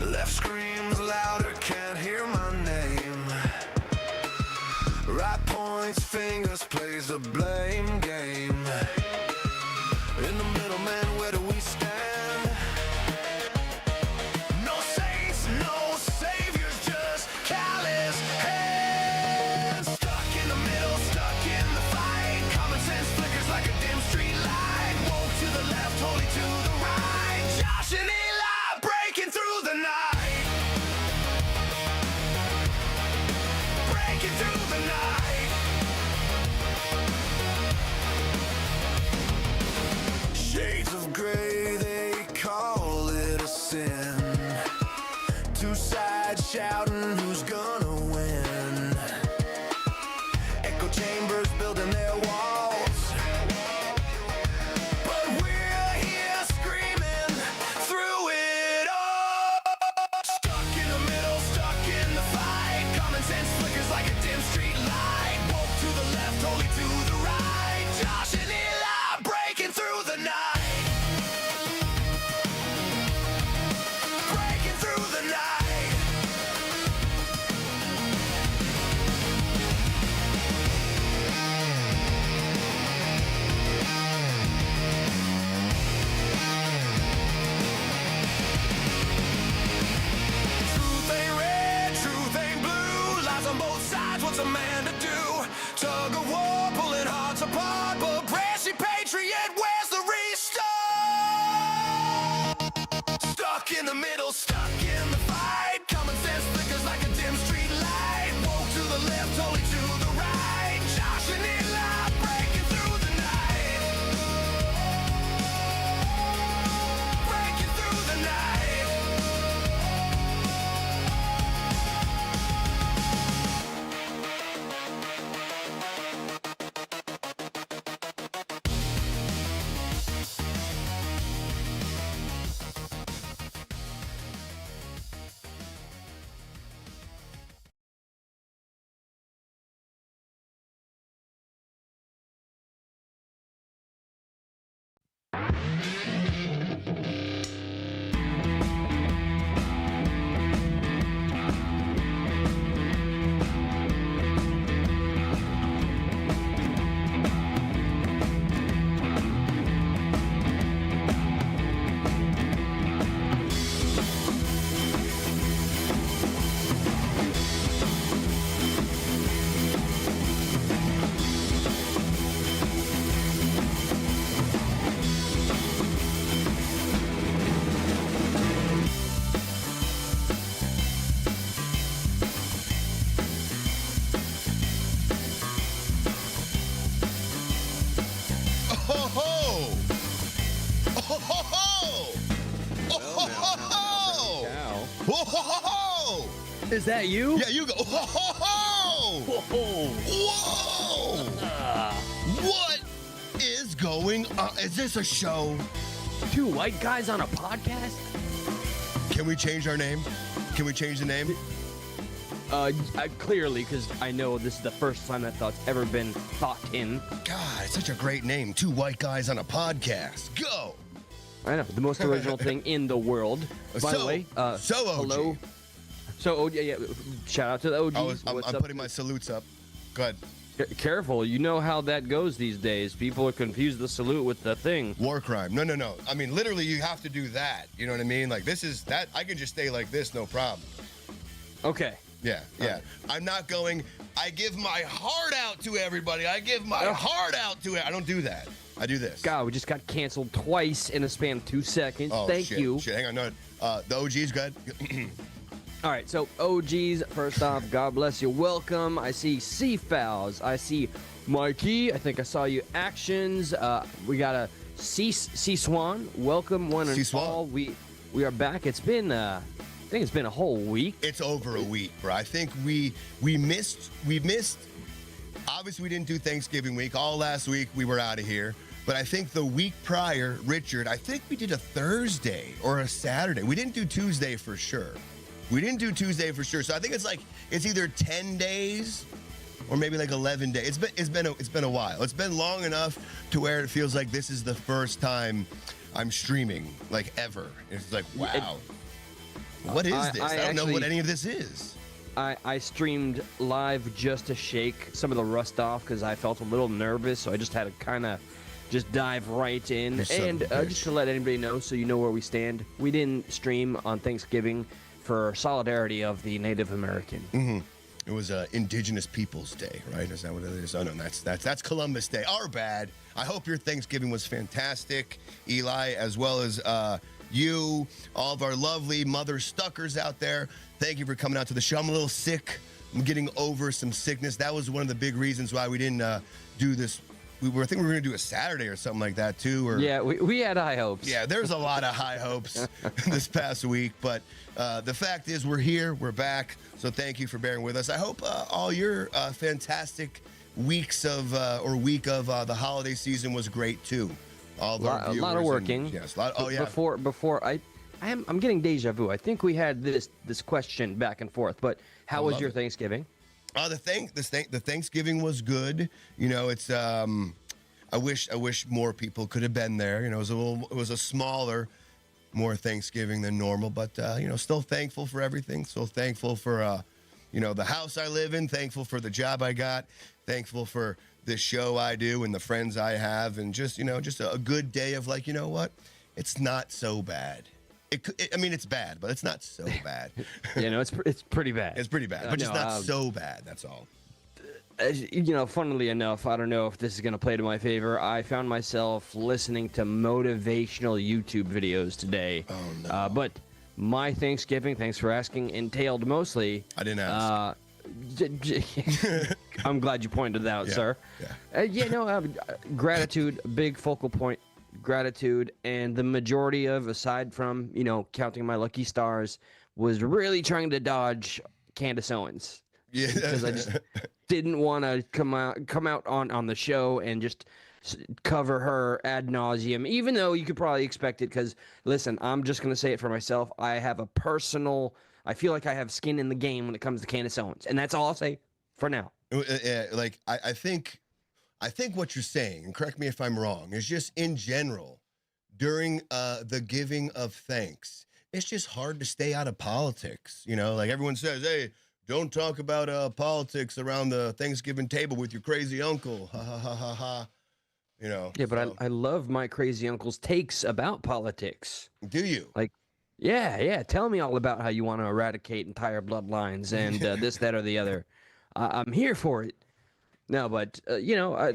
Left screams louder, can't hear my name. Right points, fingers, plays the blame game. In the middle, man, where do we stand? No saints, no saviors, just callous hands. Stuck in the middle, stuck in the fight. Common sense flickers like a dim street light. Woke to the left, holy to the right. Josh and Eli breaking through the night. Breaking through the night. Shades of gray, they call it a sin. Two sides shouting, who's gonna win? Echo chambers building their walls, but we're here screaming through it all. Stuck in the middle, stuck in the fight. Common sense flickers like a dim street light. Woke to the left, holy to the right. Josh and Eli breaking through the night. Breaking through the night. Truth ain't red, truth ain't blue. Lies on both sides, what's a man to do? Tug of war, pulling hearts apart. But Pricin patriot, where's the restart? Stuck in the middle, stuck in the fight. Common sense flickers like a dim street light. Woke to the left, holy to the right. Josh and Eli breaking through the night. Breaking through the night. Is that you? Yeah, you go. Whoa! Whoa! What is going on? Is this a show? Two white guys on a podcast? Can we change our name? Can we change the name? Clearly, because I know this is the first time that thought's ever been thought in. God, it's such a great name. Two white guys on a podcast. Go! I know, the most original thing in the world. By the way, so OG. hello. So, yeah, shout out to the OGs. I'm putting my salutes up. Go ahead. Careful, you know how that goes these days. People are confused the salute with the thing. War crime. No. I mean, literally, you have to do that. You know what I mean? Like, this is that. I can just stay like this, no problem. Okay. Yeah. I'm not going, I give my heart out to everybody. I give my heart out to it. I don't do that. I do this. God, we just got canceled twice in a span of 2 seconds. Thank you. Shit, hang on. No, the OG's good. All right, so OGs, first off, God bless you. Welcome. I see Seafowls. I see Mikey. I think I saw you actions. We got a C-Swan. Welcome, one and all. We are back. It's been, I think it's been a whole week. It's over a week, bro. I think we missed. Obviously, we didn't do Thanksgiving week. All last week, we were out of here. But I think the week prior, Richard, I think we did a Thursday or a Saturday. We didn't do Tuesday for sure. So I think it's either 10 days or maybe like 11 days. It's been a while. It's been long enough to where it feels like this is the first time I'm streaming like ever. It's like, wow. What is this? I don't know what any of this is. I streamed live just to shake some of the rust off because I felt a little nervous, so I just had to kind of just dive right in. And just to let anybody know, so you know where we stand, we didn't stream on Thanksgiving for solidarity of the Native American. Mm-hmm. It was Indigenous Peoples Day, right? Is that what it is? Oh no, that's Columbus Day. Our bad. I hope your Thanksgiving was fantastic, Eli, as well as you, all of our lovely mother stuckers out there. Thank you for coming out to the show. I'm a little sick. I'm getting over some sickness. That was one of the big reasons why we didn't do this. I think we were going to do a Saturday or something like that too. Or yeah, we had high hopes. Yeah, there's a lot of high hopes this past week, but the fact is we're here, we're back. So thank you for bearing with us. I hope all your fantastic weeks of week of the holiday season was great too. All of our viewers. A lot of working. Yes. Before I'm getting deja vu. I think we had this question back and forth. But how was your Thanksgiving? The Thanksgiving was good. You know, it's I wish more people could have been there. You know, it was a smaller, more Thanksgiving than normal, but you know, still thankful for everything. Still thankful for you know, the house I live in, thankful for the job I got, thankful for the show I do and the friends I have, and just, you know, just a good day of like, you know what? It's not so bad. I mean, it's bad, but it's not so bad. You know, it's pretty bad. It's pretty bad, but just not so bad. That's all. You know, funnily enough, I don't know if this is going to play to my favor. I found myself listening to motivational YouTube videos today. Oh, no. But my Thanksgiving, thanks for asking, entailed mostly... I didn't ask. I'm glad you pointed that out, sir. Yeah. Gratitude, big focal point, gratitude, and the majority of, aside from, you know, counting my lucky stars, was really trying to dodge Candace Owens. Yeah. Because I just didn't want to come out on the show and just cover her ad nauseum, even though you could probably expect it, because, listen, I'm just going to say it for myself. I feel like I have skin in the game when it comes to Candace Owens, and that's all I'll say for now. Like, I think what you're saying, and correct me if I'm wrong, is just in general, during the giving of thanks, it's just hard to stay out of politics. You know, like everyone says, hey, don't talk about politics around the Thanksgiving table with your crazy uncle. Ha, ha, ha, ha, ha. You know. Yeah, but I love my crazy uncle's takes about politics. Do you? Like, yeah. Tell me all about how you want to eradicate entire bloodlines and this, that, or the other. I'm here for it. No, but, you know,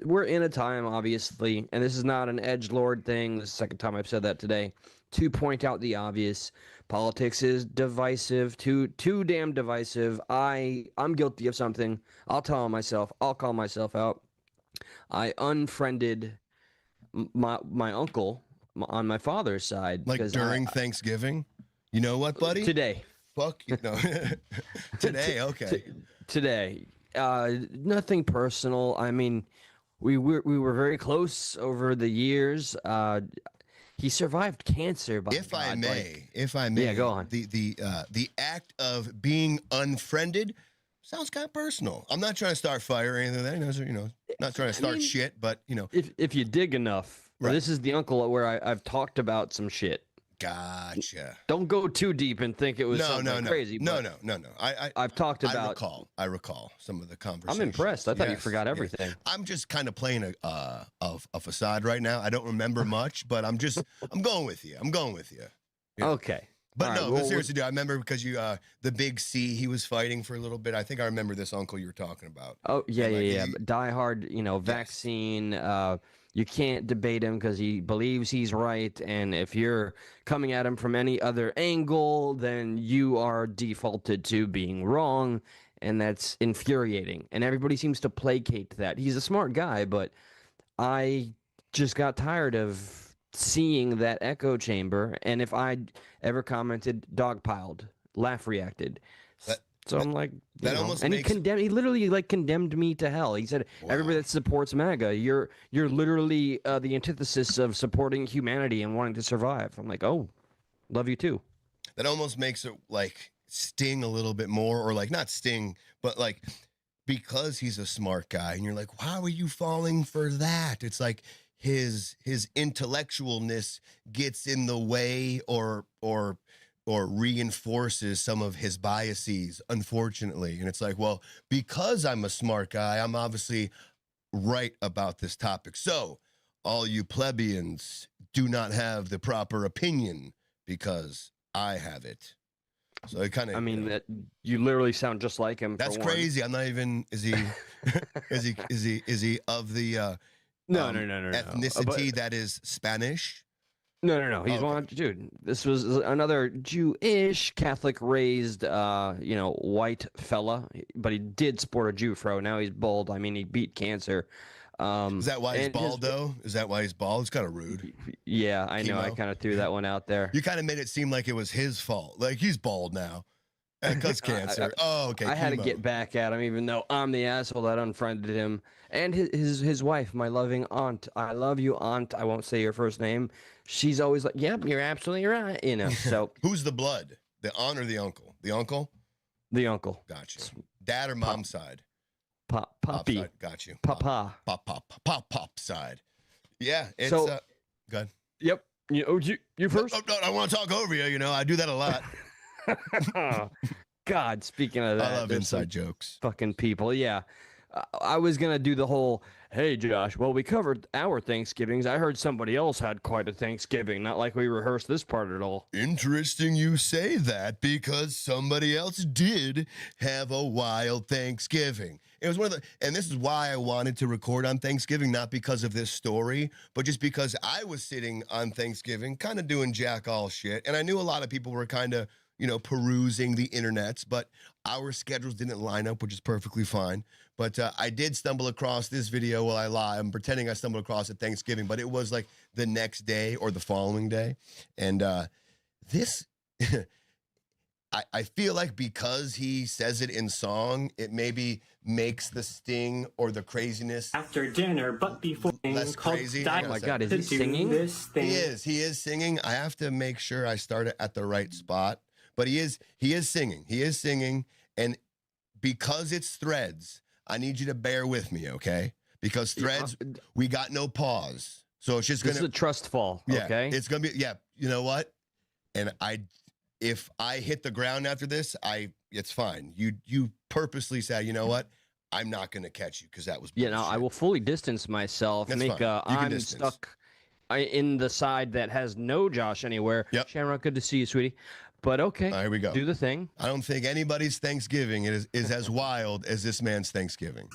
we're in a time, obviously, and this is not an edgelord thing. This is the second time I've said that today, to point out the obvious. Politics is divisive, too damn divisive. I'm guilty of something. I'll call myself out. I unfriended my uncle on my father's side. Like during Thanksgiving? You know what, buddy? Today. Fuck you. No. Today, okay. Today. Nothing personal. I mean, we were very close over the years. He survived cancer. If I may, yeah, go on. The act of being unfriended sounds kind of personal. I'm not trying to start fire or anything like that. You know, not trying to start shit, but you know, if you dig enough, right. This is the uncle where I've talked about some shit. Gotcha. Don't go too deep and think it was something crazy. No. I've talked about. I recall some of the conversations. I'm impressed. I thought you forgot everything. Yes. I'm just kind of playing a facade right now. I don't remember much, but I'm going with you. Yeah. Okay. But no, but seriously, dude, I remember because you, the big C, he was fighting for a little bit. I think I remember this uncle you were talking about. Oh, yeah. Die hard, you know, vaccine. You can't debate him because he believes he's right. And if you're coming at him from any other angle, then you are defaulted to being wrong. And that's infuriating. And everybody seems to placate that. He's a smart guy, but I just got tired of seeing that echo chamber. And if I ever commented, dogpiled, laugh reacted. So I'm like, that almost and makes- he literally like condemned me to hell. He said, everybody that supports MAGA, you're literally the antithesis of supporting humanity and wanting to survive. I'm like, oh, love you too. That almost makes it like sting a little bit more, or like not sting, but like because he's a smart guy, and you're like, how are you falling for that? It's like his intellectualness gets in the way, or reinforces some of his biases, unfortunately. And it's like, well, because I'm a smart guy, I'm obviously right about this topic. So all you plebeians do not have the proper opinion because I have it. So it kind of, I mean, that you literally sound just like him. that's for one. crazy. I'm not even, is he is he of the No, ethnicity that is Spanish? No. He's Okay. one, dude. This was another Jewish Catholic raised, white fella, but he did sport a Jew fro. Now he's bald. I mean, he beat cancer. Is that why he's and bald, though? Is that why he's bald? It's kind of rude. Yeah, I know. I Chemo. kind of threw that one out there. You kind of made it seem like it was his fault. Like, he's bald now. Because cancer. Okay. I had to chemo. get back at him, even though I'm the asshole that unfriended him. And his wife, my loving aunt. I love you, aunt. I won't say your first name. She's always like, yep, you're absolutely right. So Who's the blood? The aunt or the uncle? The uncle? the uncle. Gotcha. Dad or mom's side? Poppy. Side. Got you. Papa. Pop side. Yeah. It's, So- good. Yep. You first? No, I want to talk over you. I do that a lot. God, speaking of that, I love there's some inside jokes. fucking people. Yeah. I was going to do the whole, hey, Josh, well, we covered our Thanksgivings. I heard somebody else had quite a Thanksgiving. Not like we rehearsed this part at all. Interesting you say that, because somebody else did have a wild Thanksgiving. It was one of the, and this is why I wanted to record on Thanksgiving, not because of this story, but just because I was sitting on Thanksgiving, kind of doing jack all shit. And I knew a lot of people were kind of, perusing the internets, but our schedules didn't line up, which is perfectly fine. But I did stumble across this video while I lie. I'm pretending I stumbled across it Thanksgiving, but it was like the next day or the following day. And this, I feel like because he says it in song, it maybe makes the sting or the craziness After dinner, but before less called crazy. die Oh my God, is to he do singing? this thing. He is singing. I have to make sure I start it at the right spot. But he is singing. And because it's Threads, I need you to bear with me, okay? Because Threads, we got no pause. So it's just This is gonna, a trust fall, yeah, okay? it's gonna be, yeah, you know what? And if I hit the ground after this, it's fine. You purposely said, you know what? I'm not gonna catch you because that was bullshit. I will fully distance myself. That's make fine. You can I'm distance. stuck in the side that has no Josh anywhere. Yep. Shamrock, good to see you, sweetie. But okay, All right, here we go. do the thing. I don't think anybody's Thanksgiving is as wild as this man's Thanksgiving.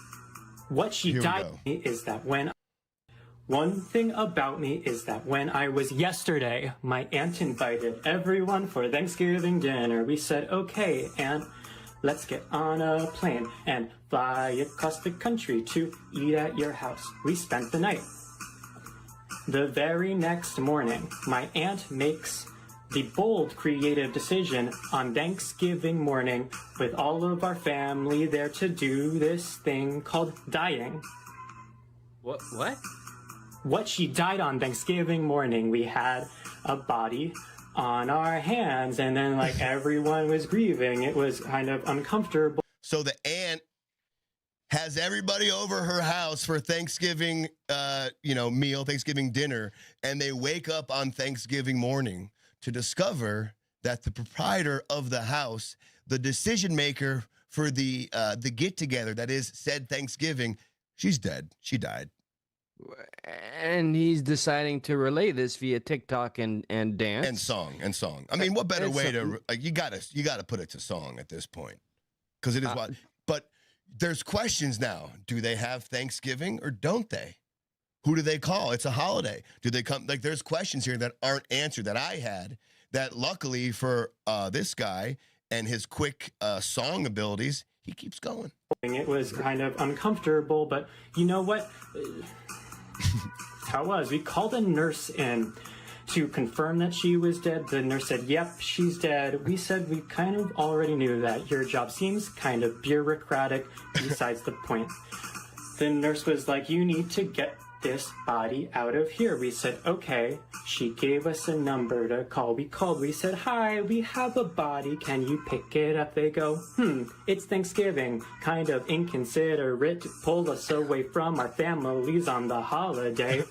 What she Here we died go. is that one thing about me is that when I was yesterday, my aunt invited everyone for Thanksgiving dinner. We said, okay, and let's get on a plane and fly across the country to eat at your house. We spent the night. The very next morning, my aunt makes the bold, creative decision on Thanksgiving morning with all of our family there to do this thing called dying. What? What she died on Thanksgiving morning, we had a body on our hands, and then like everyone was grieving. It was kind of uncomfortable. So the aunt has everybody over her house for Thanksgiving, meal, Thanksgiving dinner, and they wake up on Thanksgiving morning to discover that the proprietor of the house, the decision maker for the get together that is said Thanksgiving, she's dead. She died. And he's deciding to relay this via TikTok and dance. And song. I mean, what better It's way a- to like you gotta put it to song at this point, because it is what. But there's questions now. Do they have Thanksgiving or don't they? Who do they call? It's a holiday. Do they come? Like, there's questions here that aren't answered that I had. That luckily for this guy and his quick song abilities, he keeps going. It was kind of uncomfortable, but you know what? How it was. We called a nurse in, to confirm that she was dead. The nurse said, yep, she's dead. We said we kind of already knew that. Your job seems kind of bureaucratic, besides the point. The nurse was like, you need to get this body out of here. We said, okay. She gave us a number to call. We called. We said, hi, we have a body. Can you pick it up? They go, it's Thanksgiving. Kind of inconsiderate to pull us away from our families on the holiday.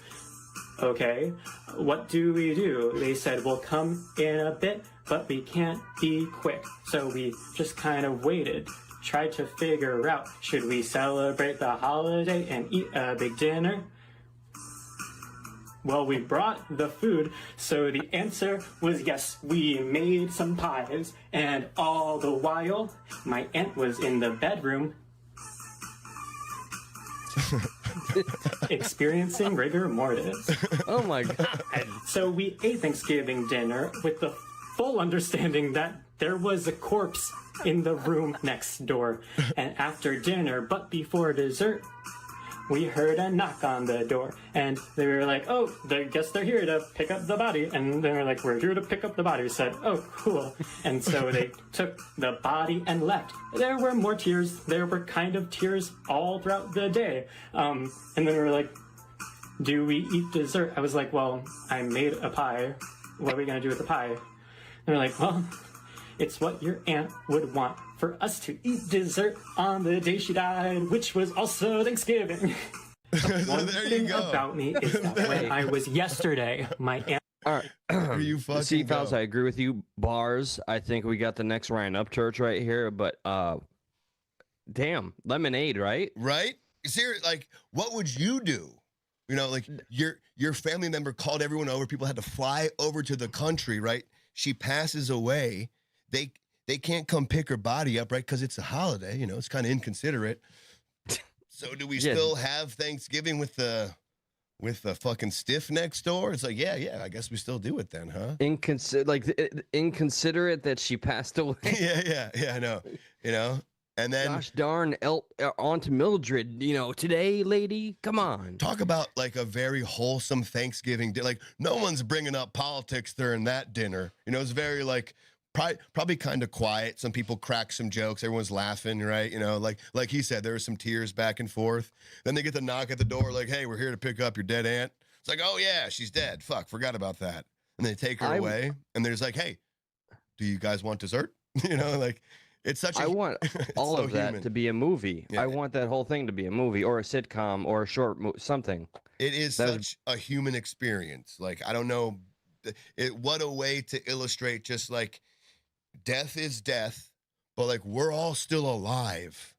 Okay, what do we do? They said, we'll come in a bit, but we can't be quick. So we just kind of waited. Tried to figure out, should we celebrate the holiday and eat a big dinner? Well, we brought the food, so the answer was yes. We made some pies, and all the while, my aunt was in the bedroom experiencing rigor mortis. Oh my God. So we ate Thanksgiving dinner with the full understanding that there was a corpse in the room next door. And after dinner, but before dessert, we heard a knock on the door, and they were like, oh, I guess they're here to pick up the body. And they were like, we're here to pick up the body. We said, oh, cool. And so they took the body and left. There were more tears. There were kind of tears all throughout the day. And then we were like, do we eat dessert? I was like, well, I made a pie. What are we going to do with the pie? And they're like, well, it's what your aunt would want for us to eat dessert on the day she died, which was also Thanksgiving. One there you thing go. about me is that when I was yesterday, my aunt. All right. Here you fucking See, go. Fouls, I agree with you. Bars, I think we got the next Ryan Upchurch right here, but damn, lemonade, right? Right? Seriously, like, what would you do? You know, like your family member called everyone over. People had to fly over to the country, right? She passes away. They can't come pick her body up, right? Because it's a holiday. You know, it's kind of inconsiderate. So do we still have Thanksgiving with the fucking stiff next door? It's like, yeah, I guess we still do it then, huh? Inconsiderate that she passed away. yeah, I know. You know, and then Gosh darn, Aunt Mildred, you know, today, lady, come on. talk about like a very wholesome Thanksgiving day. Like, no one's bringing up politics during that dinner. You know, it's very like probably kind of quiet. Some people crack some jokes. Everyone's laughing, right? You know, like he said, there were some tears back and forth. Then they get the knock at the door, like, hey, we're here to pick up your dead aunt. It's like, oh yeah, she's dead. Fuck, forgot about that. And they take her away, and there's like, hey, do you guys want dessert? You know, like, it's such. I want all so of that human. to be a movie. Yeah. I want that whole thing to be a movie or a sitcom or a short something. It is That such a human experience. Like, I don't know, what a way to illustrate just like death is death, but like we're all still alive.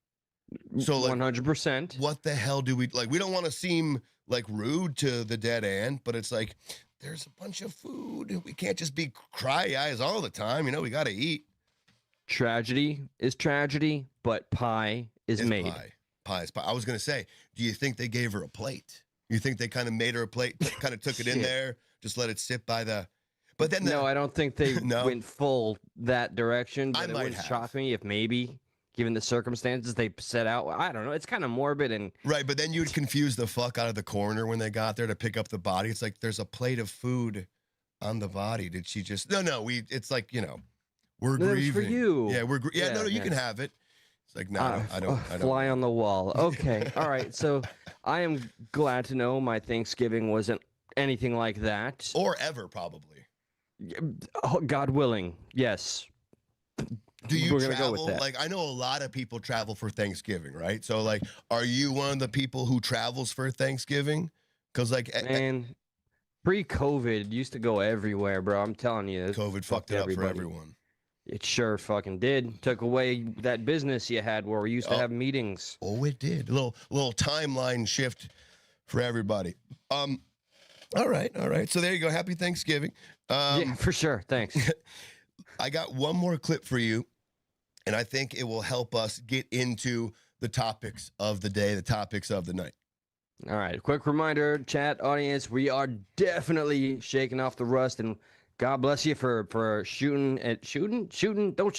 So like 100%. what the hell do we like? We don't want to seem like rude to the dead aunt, but it's like there's a bunch of food. We can't just be cry eyes all the time. You know, we got to eat. Tragedy is tragedy, but pie is It's made. Pie is pie. I was gonna say, do you think they gave her a plate? You think they kind of made her a plate, kind of took it in Shit. there, just let it sit by the? But then No, I don't think they No? went full that direction. I But it might wouldn't have. shock me if maybe, given the circumstances, they set out. I don't know. It's kind of morbid and Right, but then you'd confuse the fuck out of the coroner when they got there to pick up the body. It's like there's a plate of food on the body. Did she just? No. It's like, you know, we're No, that was grieving. for you. Yeah, we're Yeah, no, you yeah. can have it. It's like no, I don't. Fly on the wall. Okay. All right. So I am glad to know my Thanksgiving wasn't anything like that. Or ever probably. Oh, God willing. Yes. Do you We're gonna travel? go with that. Like, I know a lot of people travel for Thanksgiving, right? So like, are you one of the people who travels for Thanksgiving? Because like, Man, pre-COVID used to go everywhere, bro. I'm telling you. it COVID fucked it up for everybody. everyone. It sure fucking did. Took away that business you had where we used to have meetings. Oh, it did. Little timeline shift for everybody. All right. So there you go. Happy Thanksgiving. Yeah, for sure. Thanks. I got one more clip for you, and I think it will help us get into the topics of the day, the topics of the night. All right. Quick reminder, chat audience, we are definitely shaking off the rust and God bless you for shooting. Don't shoot. Thanks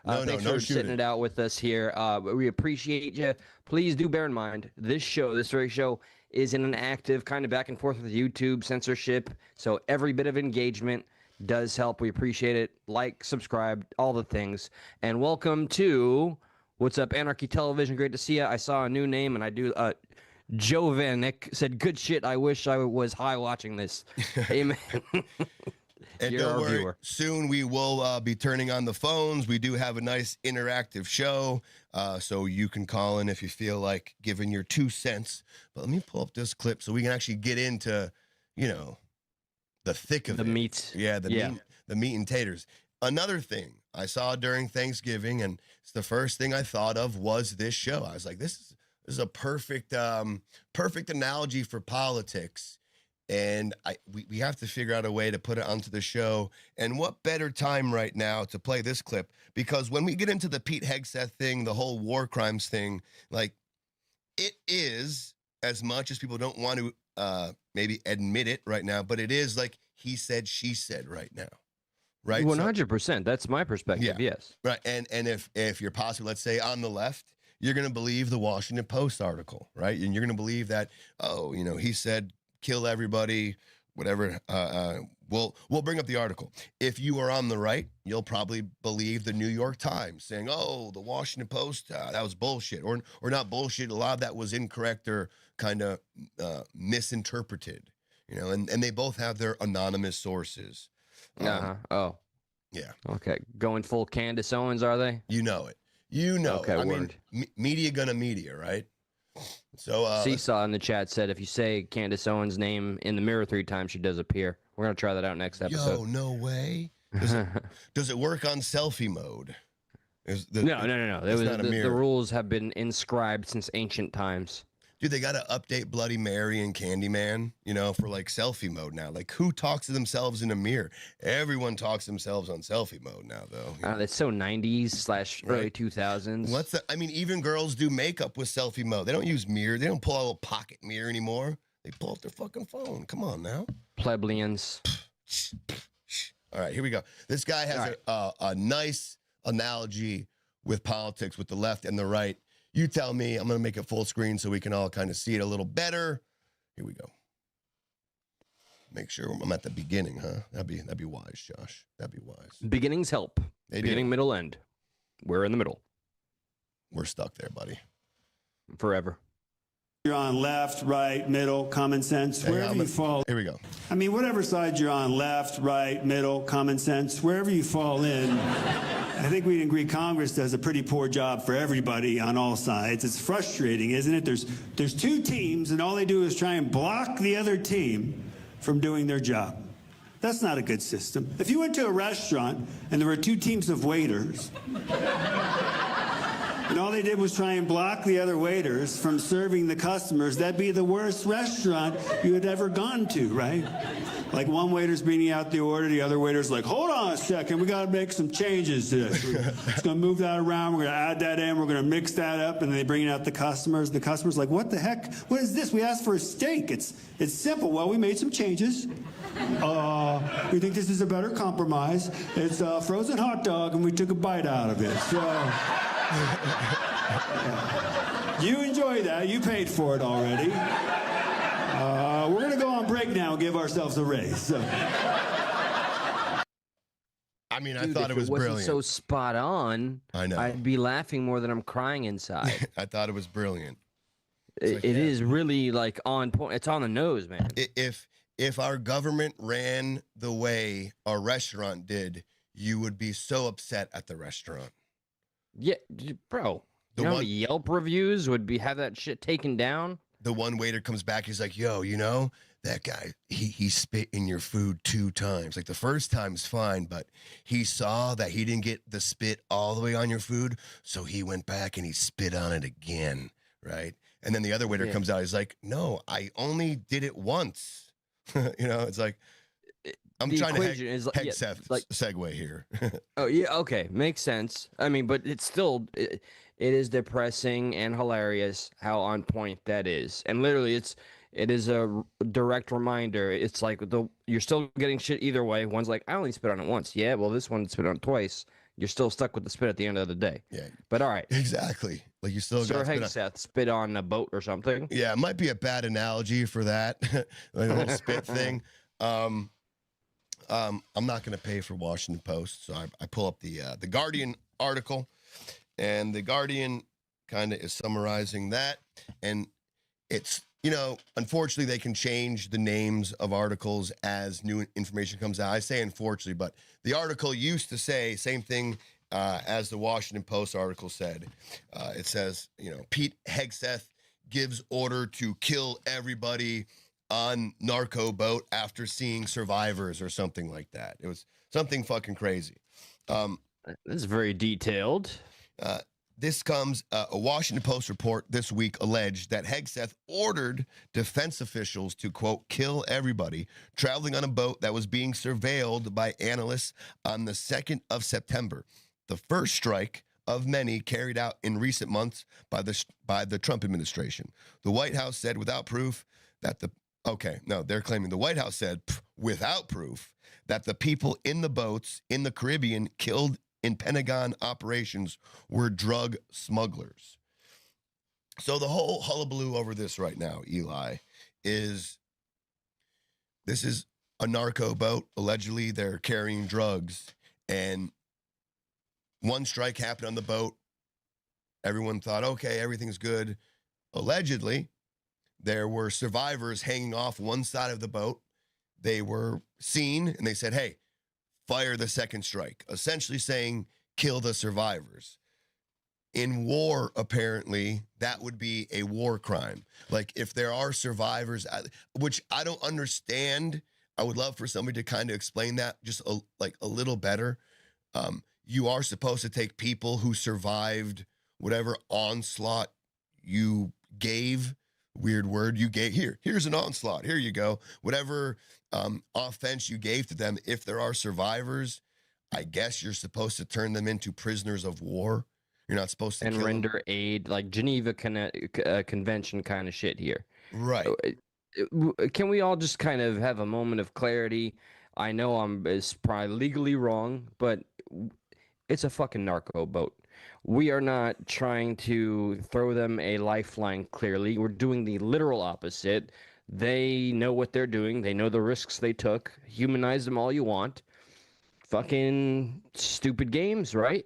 no for shooting. sitting it out with us here. We appreciate you. Please do bear in mind this very show, is in an active kind of back and forth with YouTube censorship. So every bit of engagement does help. We appreciate it. Like, subscribe, all the things. And welcome to What's Up, Anarchy Television. Great to see you. I saw a new name, and I do. Joe Vanek said, "Good shit. I wish I was high watching this." Amen. And You're don't our worry, viewer. soon we will be turning on the phones. We do have a nice interactive show, so you can call in if you feel like giving your 2 cents. But let me pull up this clip so we can actually get into, the thick of The it. meat. Yeah, the meat and taters. Another thing I saw during Thanksgiving, and it's the first thing I thought of, was this show. I was like, this is a perfect analogy for politics. And we have to figure out a way to put it onto the show. And what better time right now to play this clip? Because when we get into the Pete Hegseth thing, the whole war crimes thing, like, it is, as much as people don't want to maybe admit it right now, but it is like he said, she said right now. Right? 100%. That's my perspective. Yeah. Yes. Right. And if you're possibly, let's say, on the left, you're going to believe the Washington Post article, right? And you're going to believe that, he said, kill everybody, whatever. We'll bring up the article. If you are on the right, you'll probably believe the New York Times saying, "Oh, the Washington Post, that was bullshit," or not bullshit. A lot of that was incorrect or kind of misinterpreted. And they both have their anonymous sources. Oh. Yeah. Okay. Going full Candace Owens, are they? You know it. Okay, I word. mean, media gonna media, right? So Seesaw in the chat said, if you say Candace Owens' name in the mirror 3 times, she does appear. We're going to try that out next episode. yo, no way. Does it work on selfie mode? No. It's not a The mirror. rules have been inscribed since ancient times. Dude, they got to update Bloody Mary and Candyman, for like selfie mode now. Like, who talks to themselves in a mirror? Everyone talks to themselves on selfie mode now, though. That's so 90s/early 2000s. What's that? I mean, even girls do makeup with selfie mode. They don't use mirror. They don't pull out a little pocket mirror anymore. They pull out their fucking phone. Come on now. Plebeians. All right, here we go. This guy has a nice analogy with politics with the left and the right. You tell me. I'm going to make it full screen so we can all kind of see it a little better. Here we go. Make sure I'm at the beginning, huh? That'd be wise, Josh. That'd be wise. Beginnings help. They do. Beginning, middle, end. We're in the middle. We're stuck there, buddy. Forever. You're on left, right, middle, common sense, wherever you fall. Here we go. I mean, whatever side you're on, left, right, middle, common sense, wherever you fall in, I think we'd agree Congress does a pretty poor job for everybody on all sides. It's frustrating, isn't it? There's 2 teams, and all they do is try and block the other team from doing their job. That's not a good system. If you went to a restaurant and there were 2 teams of waiters, and all they did was try and block the other waiters from serving the customers, that'd be the worst restaurant you had ever gone to, right? Like, one waiter's bringing out the order, the other waiter's like, hold on a second, we gotta make some changes to this. We're just gonna move that around, we're gonna add that in, we're gonna mix that up, and they bring out the customers. The customer's like, what the heck? What is this? We asked for a steak. It's simple. Well, we made some changes. We think this is a better compromise. It's a frozen hot dog, and we took a bite out of it. So, you enjoy that. You paid for it already. We're going to go on break now and give ourselves a raise. So. I mean, Dude, I thought if it was wasn't brilliant. so spot on, I know. I'd be laughing more than I'm crying inside. I thought it was brilliant. It is really like on point. It's on the nose, man. If our government ran the way a restaurant did, you would be so upset at the restaurant. Yeah, bro. The You know how one- many Yelp reviews would be have that shit taken down? The one waiter comes back, he's like, yo, that guy, he spit in your food 2 times. Like, the first time's fine, but he saw that he didn't get the spit all the way on your food, so he went back and he spit on it again, right? And then the other waiter comes out, he's like, no, I only did it once. It's like, I'm The trying to equation is like- yeah, segue here. Oh yeah, okay, makes sense. I mean, but it's still it is depressing and hilarious how on point that is. And literally, it is a direct reminder. It's like you're still getting shit either way. One's like, I only spit on it once. Yeah, well, this one spit on it twice. You're still stuck with the spit at the end of the day. Yeah. But all right. Exactly. Like you still Sir got Hegseth spit on a boat or something. Yeah, it might be a bad analogy for that, like a little spit thing. I'm not going to pay for Washington Post, so I pull up the Guardian article, and the Guardian kind of is summarizing that, and it's, unfortunately they can change the names of articles as new information comes out. I say unfortunately, but the article used to say same thing as the Washington Post article said. It says, Pete Hegseth gives order to kill everybody on narco boat after seeing survivors or something like that. It was something fucking crazy. That's very detailed. This comes, a Washington Post report this week alleged that Hegseth ordered defense officials to, quote, kill everybody traveling on a boat that was being surveilled by analysts on the 2nd of September, the first strike of many carried out in recent months by the Trump administration. The White House said without proof that they're claiming the White House said without proof that the people in the boats in the Caribbean killed in Pentagon operations were drug smugglers. So the whole hullabaloo over this right now, Eli, is this is a narco boat. Allegedly, they're carrying drugs, and one strike happened on the boat. Everyone thought, okay, everything's good. Allegedly, there were survivors hanging off one side of the boat. They were seen, and they said, hey, fire the second strike, essentially saying, kill the survivors. In war, apparently, that would be a war crime. Like, if there are survivors, which I don't understand, I would love for somebody to kind of explain that just a little better. You are supposed to take people who survived whatever onslaught you gave, weird word, you gave, here's an onslaught, here you go, whatever offense you gave to them. If there are survivors, I guess you're supposed to turn them into prisoners of war. You're not supposed to and kill render them. aid, like Geneva Convention kind of shit here. Right. Can we all just kind of have a moment of clarity? I know it's probably legally wrong, but it's a fucking narco boat. We are not trying to throw them a lifeline, clearly. We're doing the literal opposite. They know what they're doing. They know the risks they took. Humanize them all you want. Fucking stupid games, right?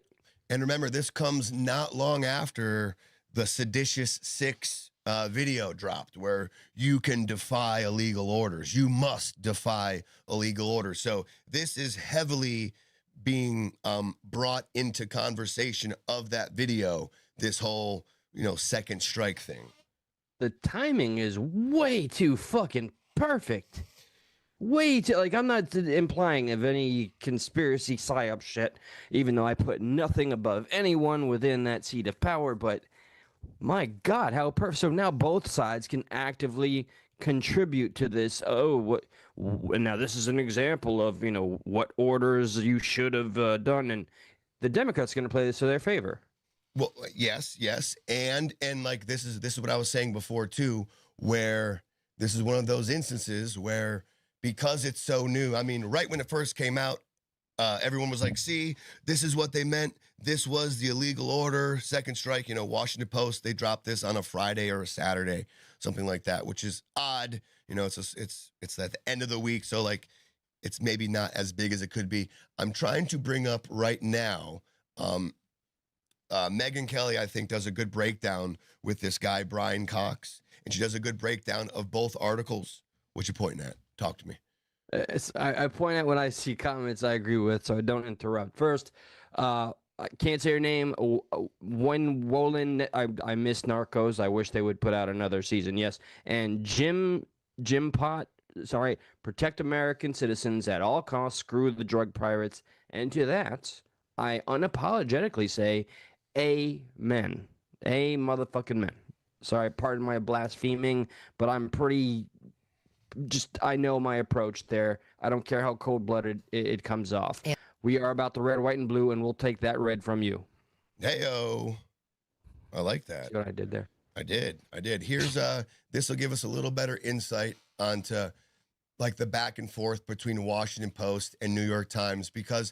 And remember, this comes not long after the Seditious 6 video dropped, where you can defy illegal orders. You must defy illegal orders. So this is heavily being brought into conversation of that video, this whole, second strike thing. The timing is way too fucking perfect. Way too, I'm not implying of any conspiracy psyop shit, even though I put nothing above anyone within that seat of power, but my God, how perfect. So now both sides can actively contribute to this. Now this is an example of, what orders you should have done, and the Democrats going to play this to their favor. Well, yes. And like, this is what I was saying before too, where this is one of those instances where, because it's so new, I mean, right when it first came out, everyone was like, see, this is what they meant. This was the illegal order, second strike. Washington Post, they dropped this on a Friday or a Saturday, something like that, which is odd. It's at the end of the week, so like, it's maybe not as big as it could be. I'm trying to bring up right now, Megyn Kelly, I think, does a good breakdown with this guy, Brian Cox, and she does a good breakdown of both articles. What you pointing at? Talk to me. I point out when I see comments I agree with, so I don't interrupt. First, I can't say your name. When Wolin, I miss Narcos. I wish they would put out another season. Yes, and Jim Pot. Sorry, protect American citizens at all costs. Screw the drug pirates. And to that, I unapologetically say, amen. A motherfucking man. Sorry, pardon my blaspheming, but I'm pretty. I know my approach there. I don't care how cold-blooded it comes off. Yeah. We are about the red, white, and blue, and we'll take that red from you. Hey-o. I like that. See what I did there? I did. Here's this will give us a little better insight onto like the back and forth between Washington Post and New York Times, because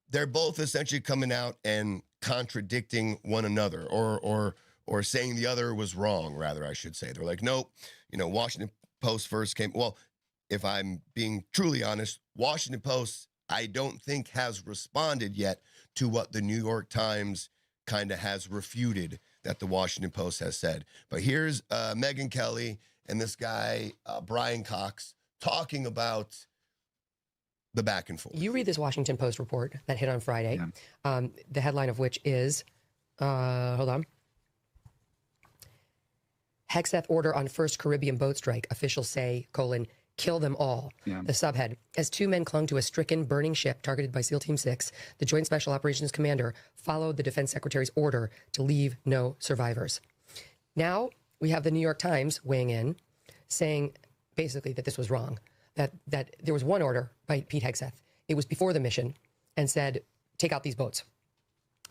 they're both essentially coming out and contradicting one another, or saying the other was wrong, rather, I should say. They're like, nope, Washington Post first came. Well, if I'm being truly honest, Washington Post, I don't think has responded yet to what the New York Times kind of has refuted that the Washington Post has said. But here's Megyn Kelly and this guy, Brian Cox, talking about the back and forth. You read this Washington Post report that hit on Friday, the headline of which is, hold on. Hegseth order on first Caribbean boat strike. Officials say, kill them all. Yeah. The subhead, as two men clung to a stricken, burning ship targeted by SEAL Team 6, the Joint Special Operations Commander followed the Defense Secretary's order to leave no survivors. Now we have the New York Times weighing in, saying basically that this was wrong, that there was one order by Pete Hegseth. It was before the mission and said, take out these boats.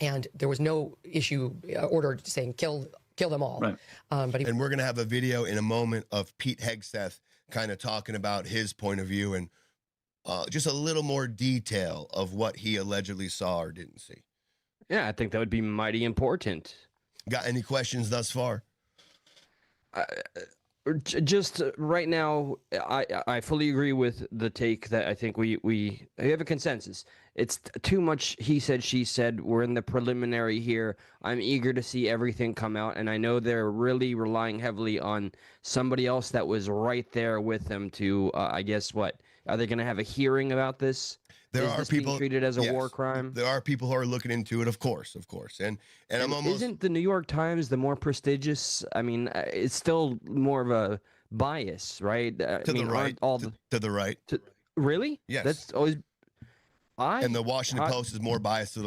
And there was no issue order saying kill them all. Right. And we're going to have a video in a moment of Pete Hegseth kind of talking about his point of view and just a little more detail of what he allegedly saw or didn't see. Yeah, I think that would be mighty important. Got any questions thus far? Just right now, I fully agree with the take that I think we have a consensus. It's too much he said, she said. We're in the preliminary here. I'm eager to see everything come out, and I know they're really relying heavily on somebody else that was right there with them to, I guess, what? Are they going to have a hearing about this? There Is are this being people treated as a yes, war crime? There are people who are looking into it, of course. And I'm almost. Isn't the New York Times the more prestigious? I mean, it's still more of a bias, right? To the right. To the right. Really? Yes. That's always. And the Washington Post is more biased to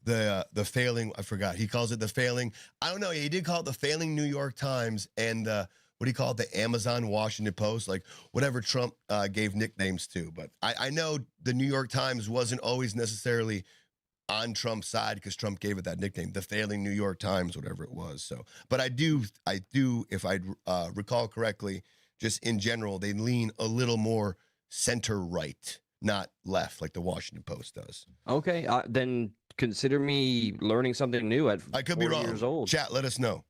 the failing. I forgot. He calls it the failing. I don't know. He did call it the failing New York Times and what do you call it? The Amazon Washington Post, like whatever Trump gave nicknames to. But I know the New York Times wasn't always necessarily on Trump's side because Trump gave it that nickname, the failing New York Times, whatever it was. So, but I do, if I recall correctly, just in general, they lean a little more center right, not left, like the Washington Post does. Okay, then consider me learning something new at I could be 40 wrong. years old. Chat, let us know.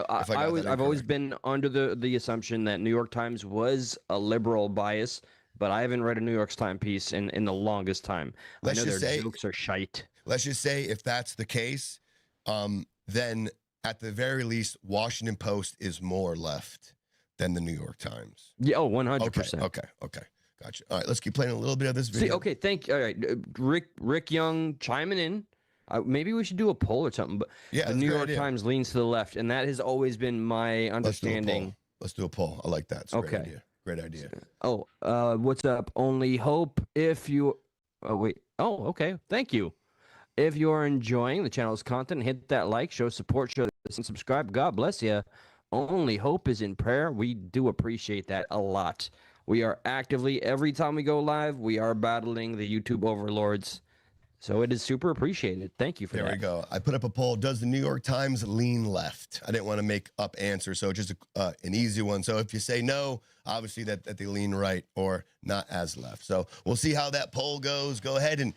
I've always been under the assumption that New York Times was a liberal bias, but I haven't read a New York Times piece in the longest time. I know their jokes are shite. Let's just say if that's the case, then at the very least, Washington Post is more left than the New York Times. Yeah, 100%. Okay. Gotcha. All right, let's keep playing a little bit of this video. Thank you. All right, Rick Young chiming in. Maybe we should do a poll or something. But yeah, the New York Times leans to the left, and that has always been my understanding. Let's do a poll. I like that. It's a great idea. Oh, what's up? Only hope if you. Oh wait. Oh, okay. Thank you. If you are enjoying the channel's content, hit that like, show support, show this, and subscribe. God bless you. Only hope is in prayer. We do appreciate that a lot. We are actively, every time we go live, we are battling the YouTube overlords. So it is super appreciated. Thank you for that. There we go. I put up a poll. Does the New York Times lean left? I didn't want to make up answers, so just an easy one. So if you say no, obviously that they lean right or not as left. So we'll see how that poll goes. Go ahead and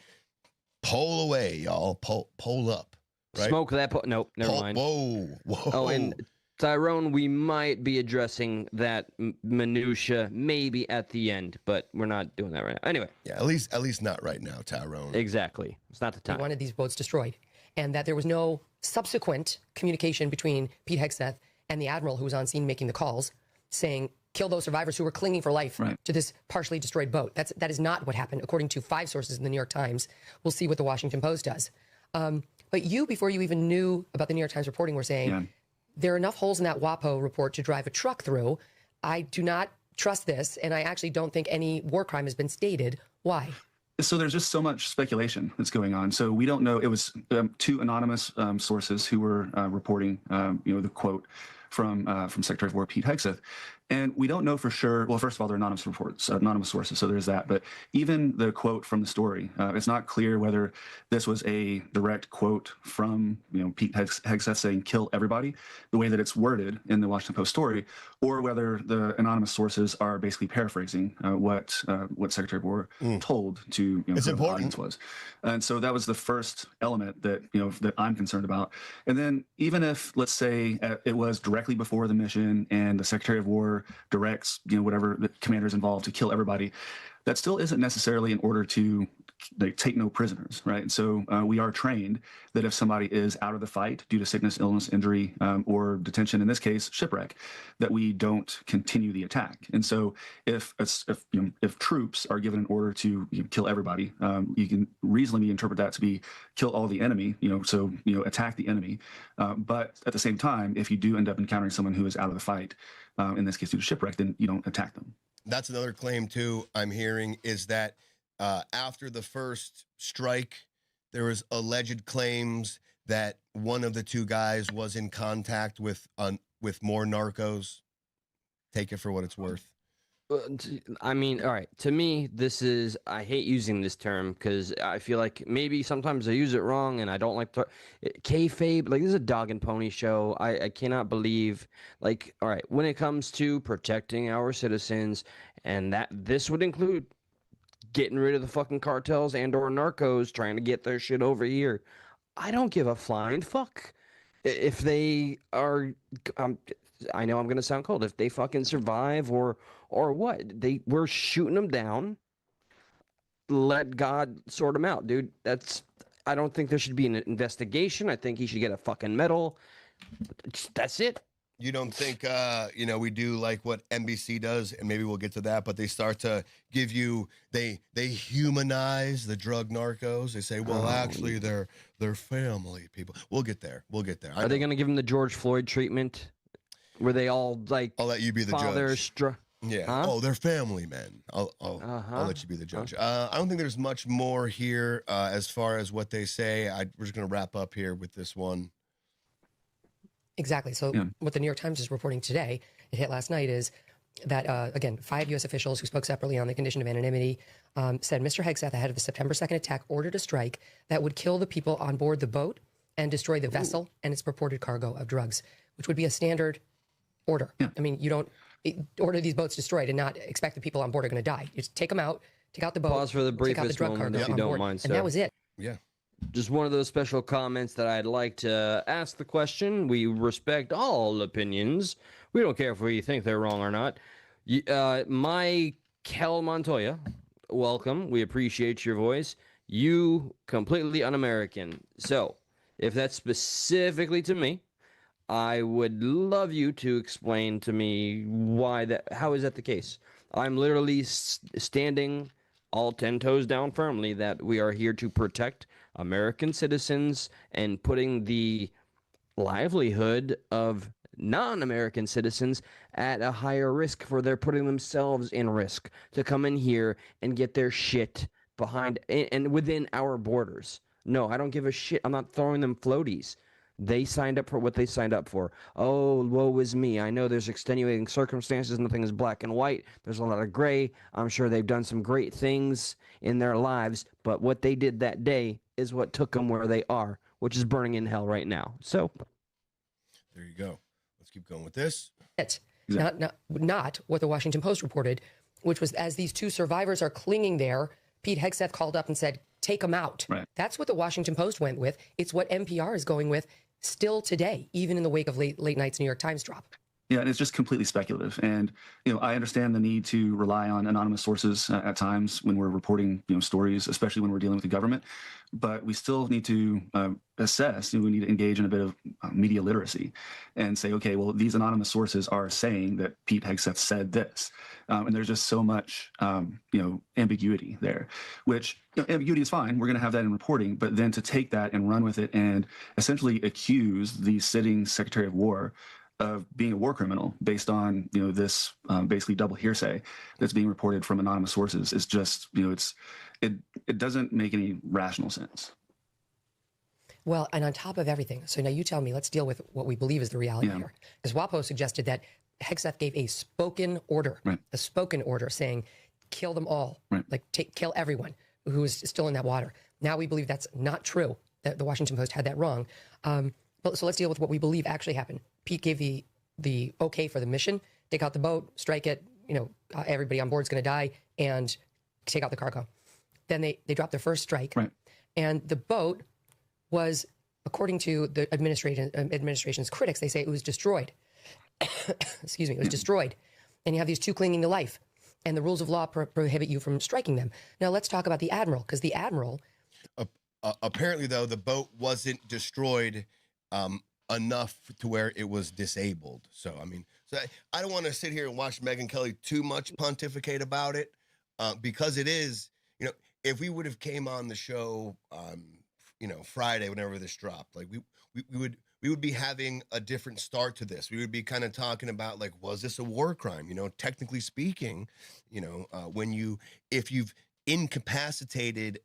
poll away, y'all. Poll up. Right? Smoke that poll. Nope, never mind. Whoa. Oh, and Tyrone, we might be addressing that minutia maybe at the end, but we're not doing that right now. Anyway. Yeah, at least not right now, Tyrone. Exactly. It's not the time. He wanted these boats destroyed, and that there was no subsequent communication between Pete Hegseth and the admiral who was on scene making the calls, saying, kill those survivors who were clinging for life to this partially destroyed boat. That is not what happened, according to 5 sources in the New York Times. We'll see what the Washington Post does. But you, before you even knew about the New York Times reporting, were saying, there are enough holes in that WAPO report to drive a truck through. I do not trust this, and I actually don't think any war crime has been stated. Why? So there's just so much speculation that's going on. So we don't know. It was 2 anonymous sources who were reporting, the quote from Secretary of War Pete Hegseth. And we don't know for sure. Well, first of all, they're anonymous reports, anonymous sources, so there's that. But even the quote from the story, it's not clear whether this was a direct quote from Pete Hegseth saying "kill everybody," the way that it's worded in the Washington Post story, or whether the anonymous sources are basically paraphrasing what Secretary of War told to it's the important. audience was. And so that was the first element that that I'm concerned about. And then even if, let's say, it was directly before the mission and the Secretary of War directs whatever the commanders involved to kill everybody, that still isn't necessarily in order to take no prisoners, right? And so we are trained that if somebody is out of the fight due to sickness, illness, injury, or detention, in this case, shipwreck, that we don't continue the attack. And so if troops are given an order to kill everybody, you can reasonably interpret that to be kill all the enemy, so attack the enemy. But at the same time, if you do end up encountering someone who is out of the fight, in this case due to shipwreck, then you don't attack them. That's another claim too I'm hearing, is that after the first strike, there was alleged claims that one of the two guys was in contact with more narcos. Take it for what it's worth. I mean, all right. To me, this is, I hate using this term because I feel like maybe sometimes I use it wrong and I don't like kayfabe. Like, this is a dog and pony show. I cannot believe, like, all right, when it comes to protecting our citizens, and that this would include getting rid of the fucking cartels and or narcos trying to get their shit over here. I don't give a flying fuck if they are, I know I'm going to sound cold, if they fucking survive or what. We're shooting them down. Let God sort them out, dude. I don't think there should be an investigation. I think he should get a fucking medal. That's it. You don't think, we do like what NBC does, and maybe we'll get to that, but they start to give you, they humanize the drug narcos. They say, well, actually, they're family people. We'll get there. Are they going to give them the George Floyd treatment? Where they all, like, I'll let you be the judge. Yeah. Huh? Oh, they're family men. I'll let you be the judge. I don't think there's much more here as far as what they say. We're just going to wrap up here with this one. Exactly. So what the New York Times is reporting today, it hit last night, is that, again, 5 U.S. officials who spoke separately on the condition of anonymity said Mr. Hegseth, ahead of the September 2nd attack, ordered a strike that would kill the people on board the boat and destroy the vessel and its purported cargo of drugs, which would be a standard order. Yeah. I mean, you don't order these boats destroyed and not expect the people on board are going to die. You just take them out, take out the boat, pause for the take out the briefest drug moment, cargo if you on don't board, mind, and that was it. Yeah. Just one of those special comments that I'd like to ask the question. We respect all opinions. We don't care if we think they're wrong or not. Michael Montoya, welcome. We appreciate your voice. You completely un-American. So, if that's specifically to me, I would love you to explain to me how is that the case? I'm literally standing all 10 toes down firmly that we are here to protect American citizens and putting the livelihood of non-American citizens at a higher risk, for they're putting themselves in risk to come in here and get their shit behind and within our borders. No, I don't give a shit. I'm not throwing them floaties. They signed up for what they signed up for. Oh, woe is me. I know there's extenuating circumstances. Nothing is black and white. There's a lot of gray. I'm sure they've done some great things in their lives, but what they did that day is what took them where they are, which is burning in hell right now. So there you go. Let's keep going with this. Not what the Washington Post reported, which was, as these two survivors are clinging there, Pete Hegseth called up and said, take them out. Right. That's what the Washington Post went with. It's what NPR is going with still today, even in the wake of late night's New York Times drop. Yeah, and it's just completely speculative. And, I understand the need to rely on anonymous sources at times when we're reporting, stories, especially when we're dealing with the government. But we still need to assess, we need to engage in a bit of media literacy and say, okay, well, these anonymous sources are saying that Pete Hegseth said this. And there's just so much, ambiguity there, which ambiguity is fine. We're going to have that in reporting. But then to take that and run with it and essentially accuse the sitting Secretary of War of being a war criminal based on this basically double hearsay that's being reported from anonymous sources is just it doesn't make any rational sense. Well, and on top of everything, so now you tell me, let's deal with what we believe is the reality here. Because WAPO suggested that Hegseth gave a spoken order, saying, kill them all, like kill everyone who is still in that water. Now we believe that's not true, that the Washington Post had that wrong. So let's deal with what we believe actually happened. Pete gave the okay for the mission, take out the boat, strike it, everybody on board is going to die, and take out the cargo. Then they dropped their first strike, and the boat was, according to the administration's critics, they say it was destroyed. Excuse me, it was destroyed. And you have these two clinging to life, and the rules of law prohibit you from striking them. Now let's talk about the admiral, because the admiral... apparently, though, the boat wasn't destroyed enough to where it was disabled. So, I don't want to sit here and watch Megyn Kelly too much pontificate about it, because it is, if we would have came on the show, Friday, whenever this dropped, like we would be having a different start to this. We would be kind of talking about, like, was this a war crime? Technically speaking, if you've incapacitated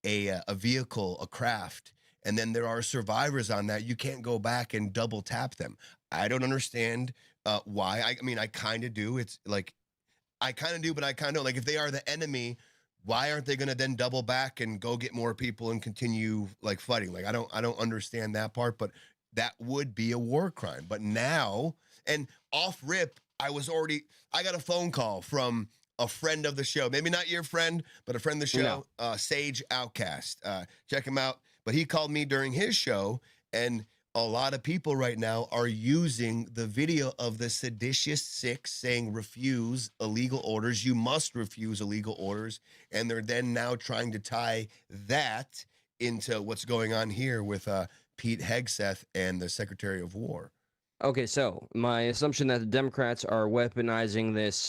a vehicle, a craft, and then there are survivors on that, you can't go back and double tap them. I don't understand why. I kind of do. It's like, I kind of do, but I kind of don't. Like, if they are the enemy, why aren't they going to then double back and go get more people and continue, like, fighting? Like, I don't understand that part, but that would be a war crime. But now, and off rip, I got a phone call from a friend of the show, maybe not your friend, but a friend of the show, Sage Outcast. Check him out. But he called me during his show, and a lot of people right now are using the video of the seditious six saying refuse illegal orders. You must refuse illegal orders. And they're then now trying to tie that into what's going on here with Pete Hegseth and the Secretary of War. Okay, so my assumption that the Democrats are weaponizing this,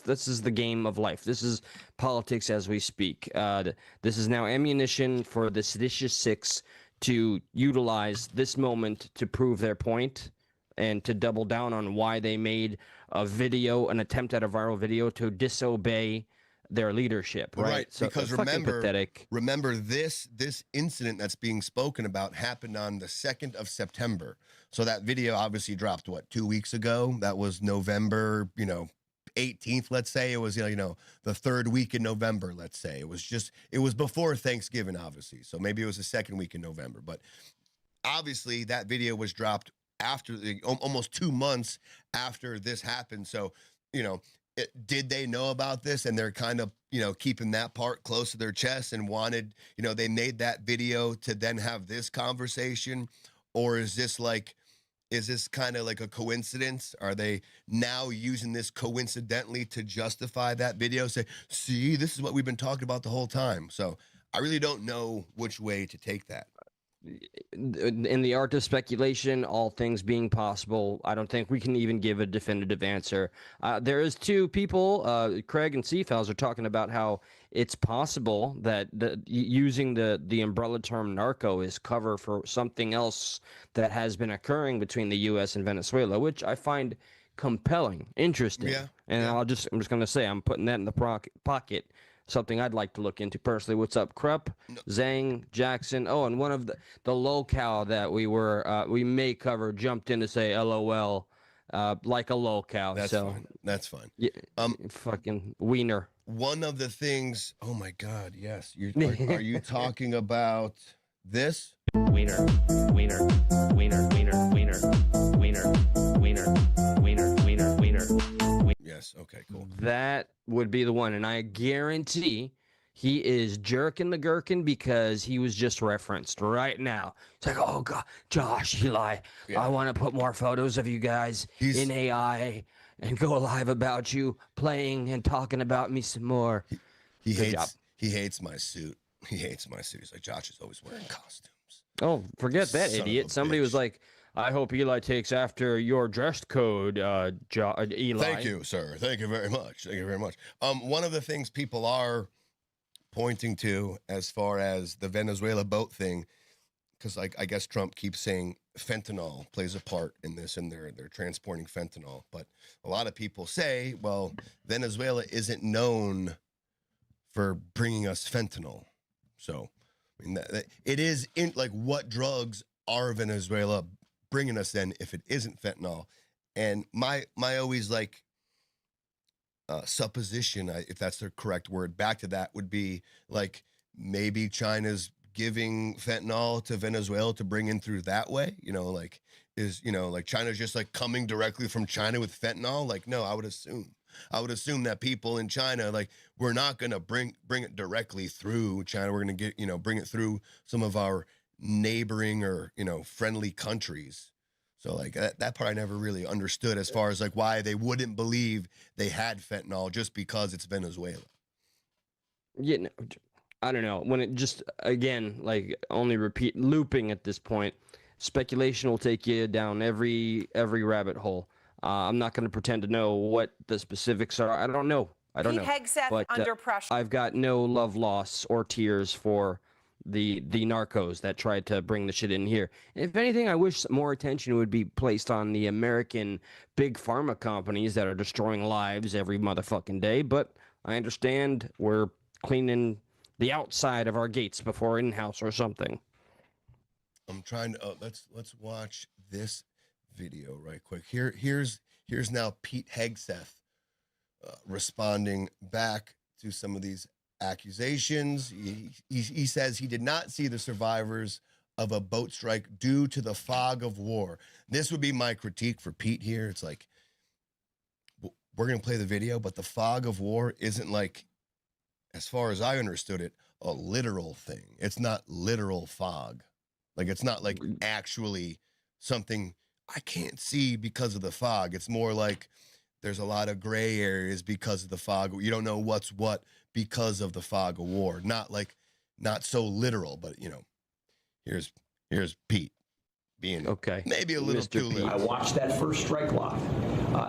this is the game of life. This is politics as we speak. This is now ammunition for the seditious six to utilize this moment to prove their point and to double down on why they made an attempt at a viral video to disobey their leadership, right? So because remember this incident that's being spoken about happened on the 2nd of September. So that video obviously dropped 2 weeks ago. That was November, 18th, let's say. It was, the third week in November, let's say. It was before Thanksgiving, obviously. So maybe it was the second week in November. But obviously that video was dropped after almost 2 months after this happened. So, did they know about this and they're kind of, keeping that part close to their chest and wanted, they made that video to then have this conversation? Or is this kind of like a coincidence? Are they now using this coincidentally to justify that video? Say, see, this is what we've been talking about the whole time. So I really don't know which way to take that. In the art of speculation, all things being possible, I don't think we can even give a definitive answer. There is two people, Craig and Seafowls, are talking about how it's possible that using the umbrella term narco is cover for something else that has been occurring between the U.S. and Venezuela, which I find compelling, interesting. I'm just going to say I'm putting that in the pocket. Something I'd like to look into personally. What's up, Krupp, Zhang, Jackson? Oh, and one of the locale that we may cover jumped in to say LOL, like a locale. That's fine. Yeah, fucking wiener. One of the things. Oh my God, yes. Are you talking about this? Wiener, wiener, wiener, wiener, wiener, wiener, wiener, wiener, wiener, wiener. Yes. Okay. Cool. That would be the one, and I guarantee he is jerking the gherkin because he was just referenced right now. It's like, oh God, Josh, Eli, I want to put more photos of you guys in AI and go live about you playing and talking about me some more. He hates my suit. He hates my suit. He's like, Josh is always wearing costumes. Oh, forget that, idiot. Somebody was like, I hope Eli takes after your dress code, Eli. Thank you, sir. Thank you very much. Thank you very much. One of the things people are pointing to as far as the Venezuela boat thing, because I guess Trump keeps saying fentanyl plays a part in this, and they're transporting fentanyl. But a lot of people say, well, Venezuela isn't known for bringing us fentanyl. So I mean, it is in like what drugs are Venezuela bringing us in if it isn't fentanyl? And my always like supposition, if that's the correct word, back to that would be like maybe China's giving fentanyl to Venezuela to bring in through that way. Like like China's just like coming directly from China with fentanyl. Like, no, I would assume that people in China, like, we're not going to bring it directly through China. We're going to get, bring it through some of our neighboring or, friendly countries. So like that part I never really understood as far as like why they wouldn't believe they had fentanyl just because it's Venezuela. Yeah, no, I don't know. When it just, again, like only looping at this point, speculation will take you down every rabbit hole. I'm not going to pretend to know what the specifics are. I don't know. Pete Hegseth But under pressure. I've got no love loss or tears for the narcos that tried to bring the shit in here. If anything, I wish more attention would be placed on the American big pharma companies that are destroying lives every motherfucking day. But I understand we're cleaning the outside of our gates before in-house or something. I'm trying to let's watch this video right quick. Here's now Pete Hegseth responding back to some of these accusations. He says he did not see the survivors of a boat strike due to the fog of war. This would be my critique for Pete here. It's like, we're going to play the video, but the fog of war isn't like, as far as I understood it, a literal thing. It's not literal fog. Like, it's not like actually something I can't see because of the fog. It's more like there's a lot of gray areas because of the fog. You don't know what's what because of the fog of war. Not so literal, but here's Pete being maybe a little too literal. I watched that first strike log.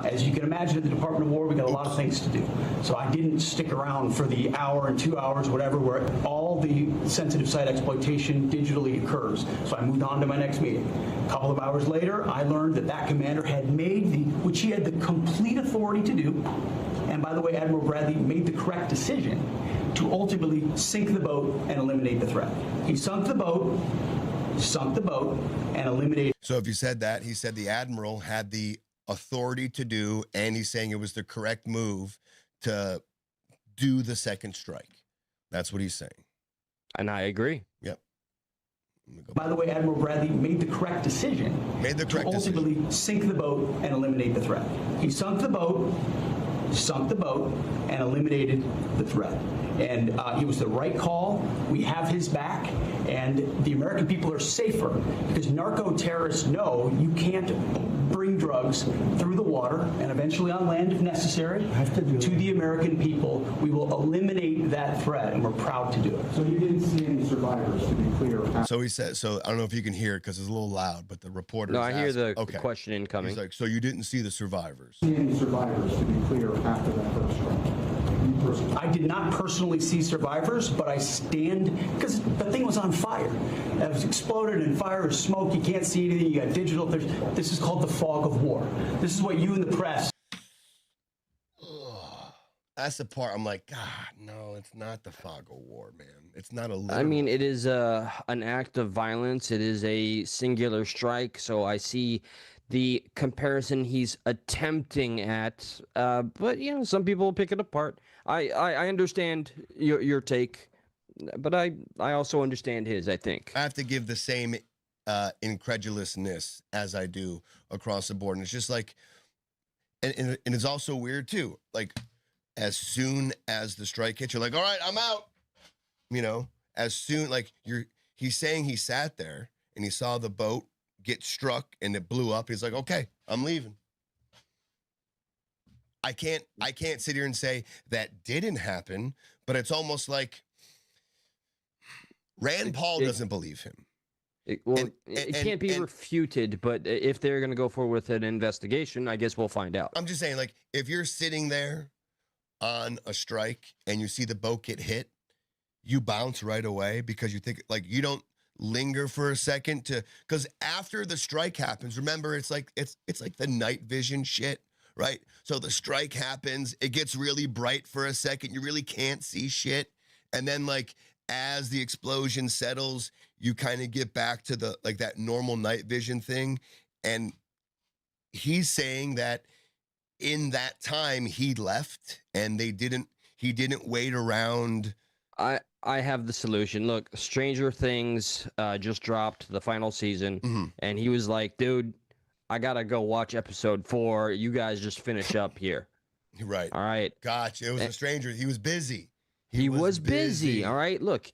As you can imagine, at the Department of War, we got a lot of things to do. So I didn't stick around for the hour and 2 hours, whatever, where all the sensitive site exploitation digitally occurs. So I moved on to my next meeting. A couple of hours later, I learned that commander had made which he had the complete authority to do. And by the way, Admiral Bradley made the correct decision to ultimately sink the boat and eliminate the threat. He sunk the boat and eliminated. So if you said that, he said the Admiral had the authority to do, and he's saying it was the correct move to do the second strike. That's what he's saying. And I agree. Yep. By the way, Admiral Bradley made the correct decision. To ultimately sink the boat and eliminate the threat. He sunk the boat, and eliminated the threat. And it was the right call. We have his back, and the American people are safer because narco-terrorists know you can't bring drugs through the water and eventually on land if necessary to the American people. We will eliminate that threat, and we're proud to do it. So you didn't see any survivors, to be clear? So he said, so I don't know if you can hear it because it's a little loud, but the reporter No, I hear the question incoming. He's like, so you didn't see the survivors? See any survivors, to be clear, after that first strike? I did not personally see survivors, but I stand, because the thing was on fire. It was exploded and fire and smoke. You can't see anything. You got digital. This is called the fog of war. This is what you in the press. That's the part I'm like, God, no, it's not the fog of war, man. It's not a literal. I mean, it is an act of violence. It is a singular strike. So I see the comparison he's attempting at, but some people will pick it apart. I understand your take, but I also understand his. I think I have to give the same incredulousness as I do across the board, and it's just like, and it's also weird too. Like, as soon as the strike hits, you're like, all right, I'm out. As soon, like, he's saying he sat there and he saw the boat get struck and it blew up. He's like, okay, I'm leaving. I can't sit here and say that didn't happen, but it's almost like Rand Paul doesn't believe him. It can't be refuted, but if they're going to go forward with an investigation, I guess we'll find out. I'm just saying, like, if you're sitting there on a strike and you see the boat get hit, you bounce right away because you think, like, you don't linger for a second because after the strike happens, remember, it's like the night vision shit, right? So the strike happens, it gets really bright for a second, you really can't see shit, and then, like, as the explosion settles, you kind of get back to the like that normal night vision thing. And he's saying that in that time he left and he didn't wait around. I have the solution. Look, Stranger Things just dropped the final season, and he was like, "Dude, I gotta go watch episode 4. You guys just finish up here." Right. All right. Gotcha. It was a stranger. He was busy. He was busy. All right. Look,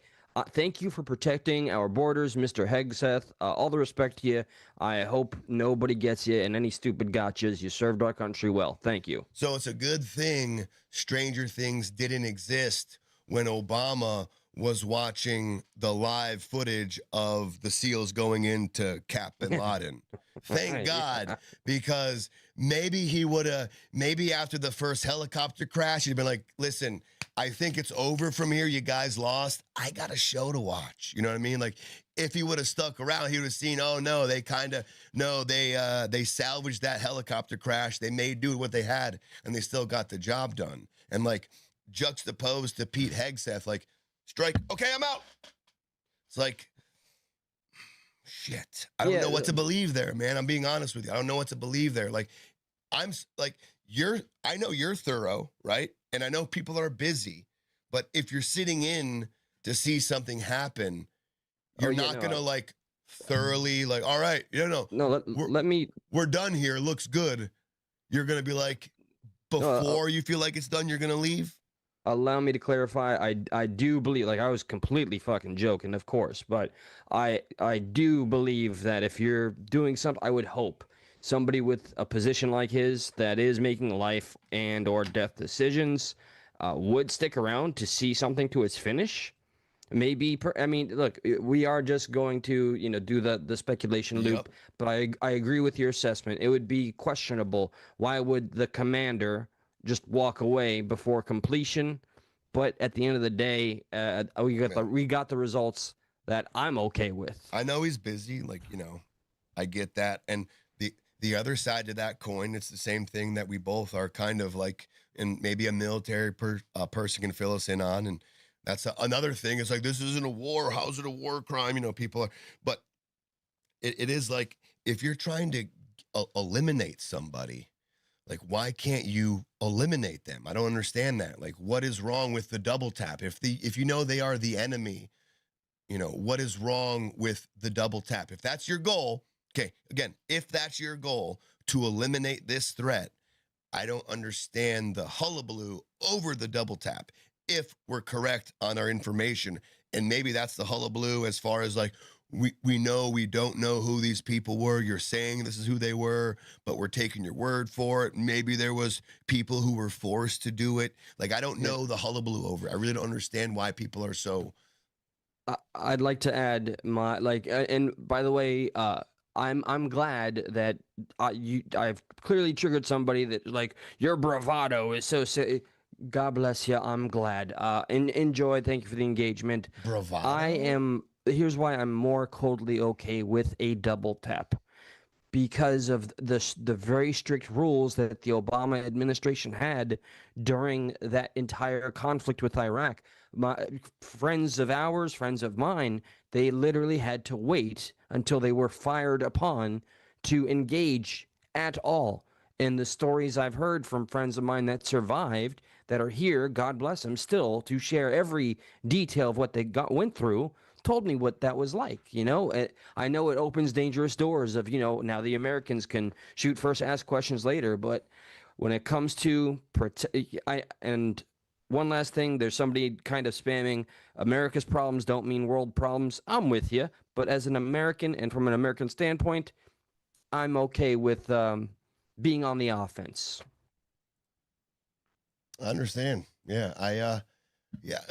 thank you for protecting our borders, Mr. Hegseth. All the respect to you. I hope nobody gets you in any stupid gotchas. You served our country well. Thank you. So it's a good thing Stranger Things didn't exist when Obama was watching the live footage of the SEALs going into Cap bin Laden. Thank God, because maybe he would have, maybe after the first helicopter crash, he'd been like, listen, I think it's over from here. You guys lost. I got a show to watch. You know what I mean? Like, if he would have stuck around, he would have seen, oh no, they salvaged that helicopter crash. They made do with what they had, and they still got the job done. And like, juxtaposed to Pete Hegseth, like, strike, okay, I'm out. It's like, shit. I don't know what to believe there, man. I'm being honest with you. I don't know what to believe there. Like, I know you're thorough, right? And I know people are busy, but if you're sitting in to see something happen, you're not gonna like thoroughly like, all right, we're done here. Looks good. You're gonna be like, before you feel like it's done, you're gonna leave. Allow me to clarify. I do believe, like, I was completely fucking joking, of course, but I do believe that if you're doing something, I would hope somebody with a position like his that is making life and or death decisions would stick around to see something to its finish. Maybe, I mean, look, we are just going to, do the speculation loop, but I agree with your assessment. It would be questionable. Why would the commander just walk away before completion? But at the end of the day, we got the results that I'm okay with. I know he's busy, like, I get that. And the other side to that coin, it's the same thing that we both are kind of like, and maybe a military person can fill us in on. And that's another thing. It's like, this isn't a war. How's it a war crime? People are, but it is like, if you're trying to eliminate somebody, like, why can't you eliminate them? I don't understand that. Like, what is wrong with the double tap? If they are the enemy, what is wrong with the double tap? If that's your goal, okay, again, if that's your goal to eliminate this threat, I don't understand the hullabaloo over the double tap. If we're correct on our information, and maybe that's the hullabaloo as far as like, we don't know who these people were. You're saying this is who they were, but we're taking your word for it. Maybe there was people who were forced to do it. Like, I don't know the hullabaloo over it. I really don't understand why people are so. I'd like to add and by the way, I'm glad that I've clearly triggered somebody that, like, your bravado is so silly. God bless you. I'm glad. Enjoy. Thank you for the engagement. Bravado. Here's why I'm more coldly okay with a double tap, because of the very strict rules that the Obama administration had during that entire conflict with Iraq. My friends of mine, they literally had to wait until they were fired upon to engage at all. And the stories I've heard from friends of mine that survived, that are here, God bless them, still to share every detail of what they went through, told me what that was like. I know it opens dangerous doors of, now the Americans can shoot first, ask questions later, but when it comes to and one last thing, there's somebody kind of spamming, America's problems don't mean world problems. I'm with you, but as an American and from an American standpoint, I'm okay with being on the offense. I understand. Yeah.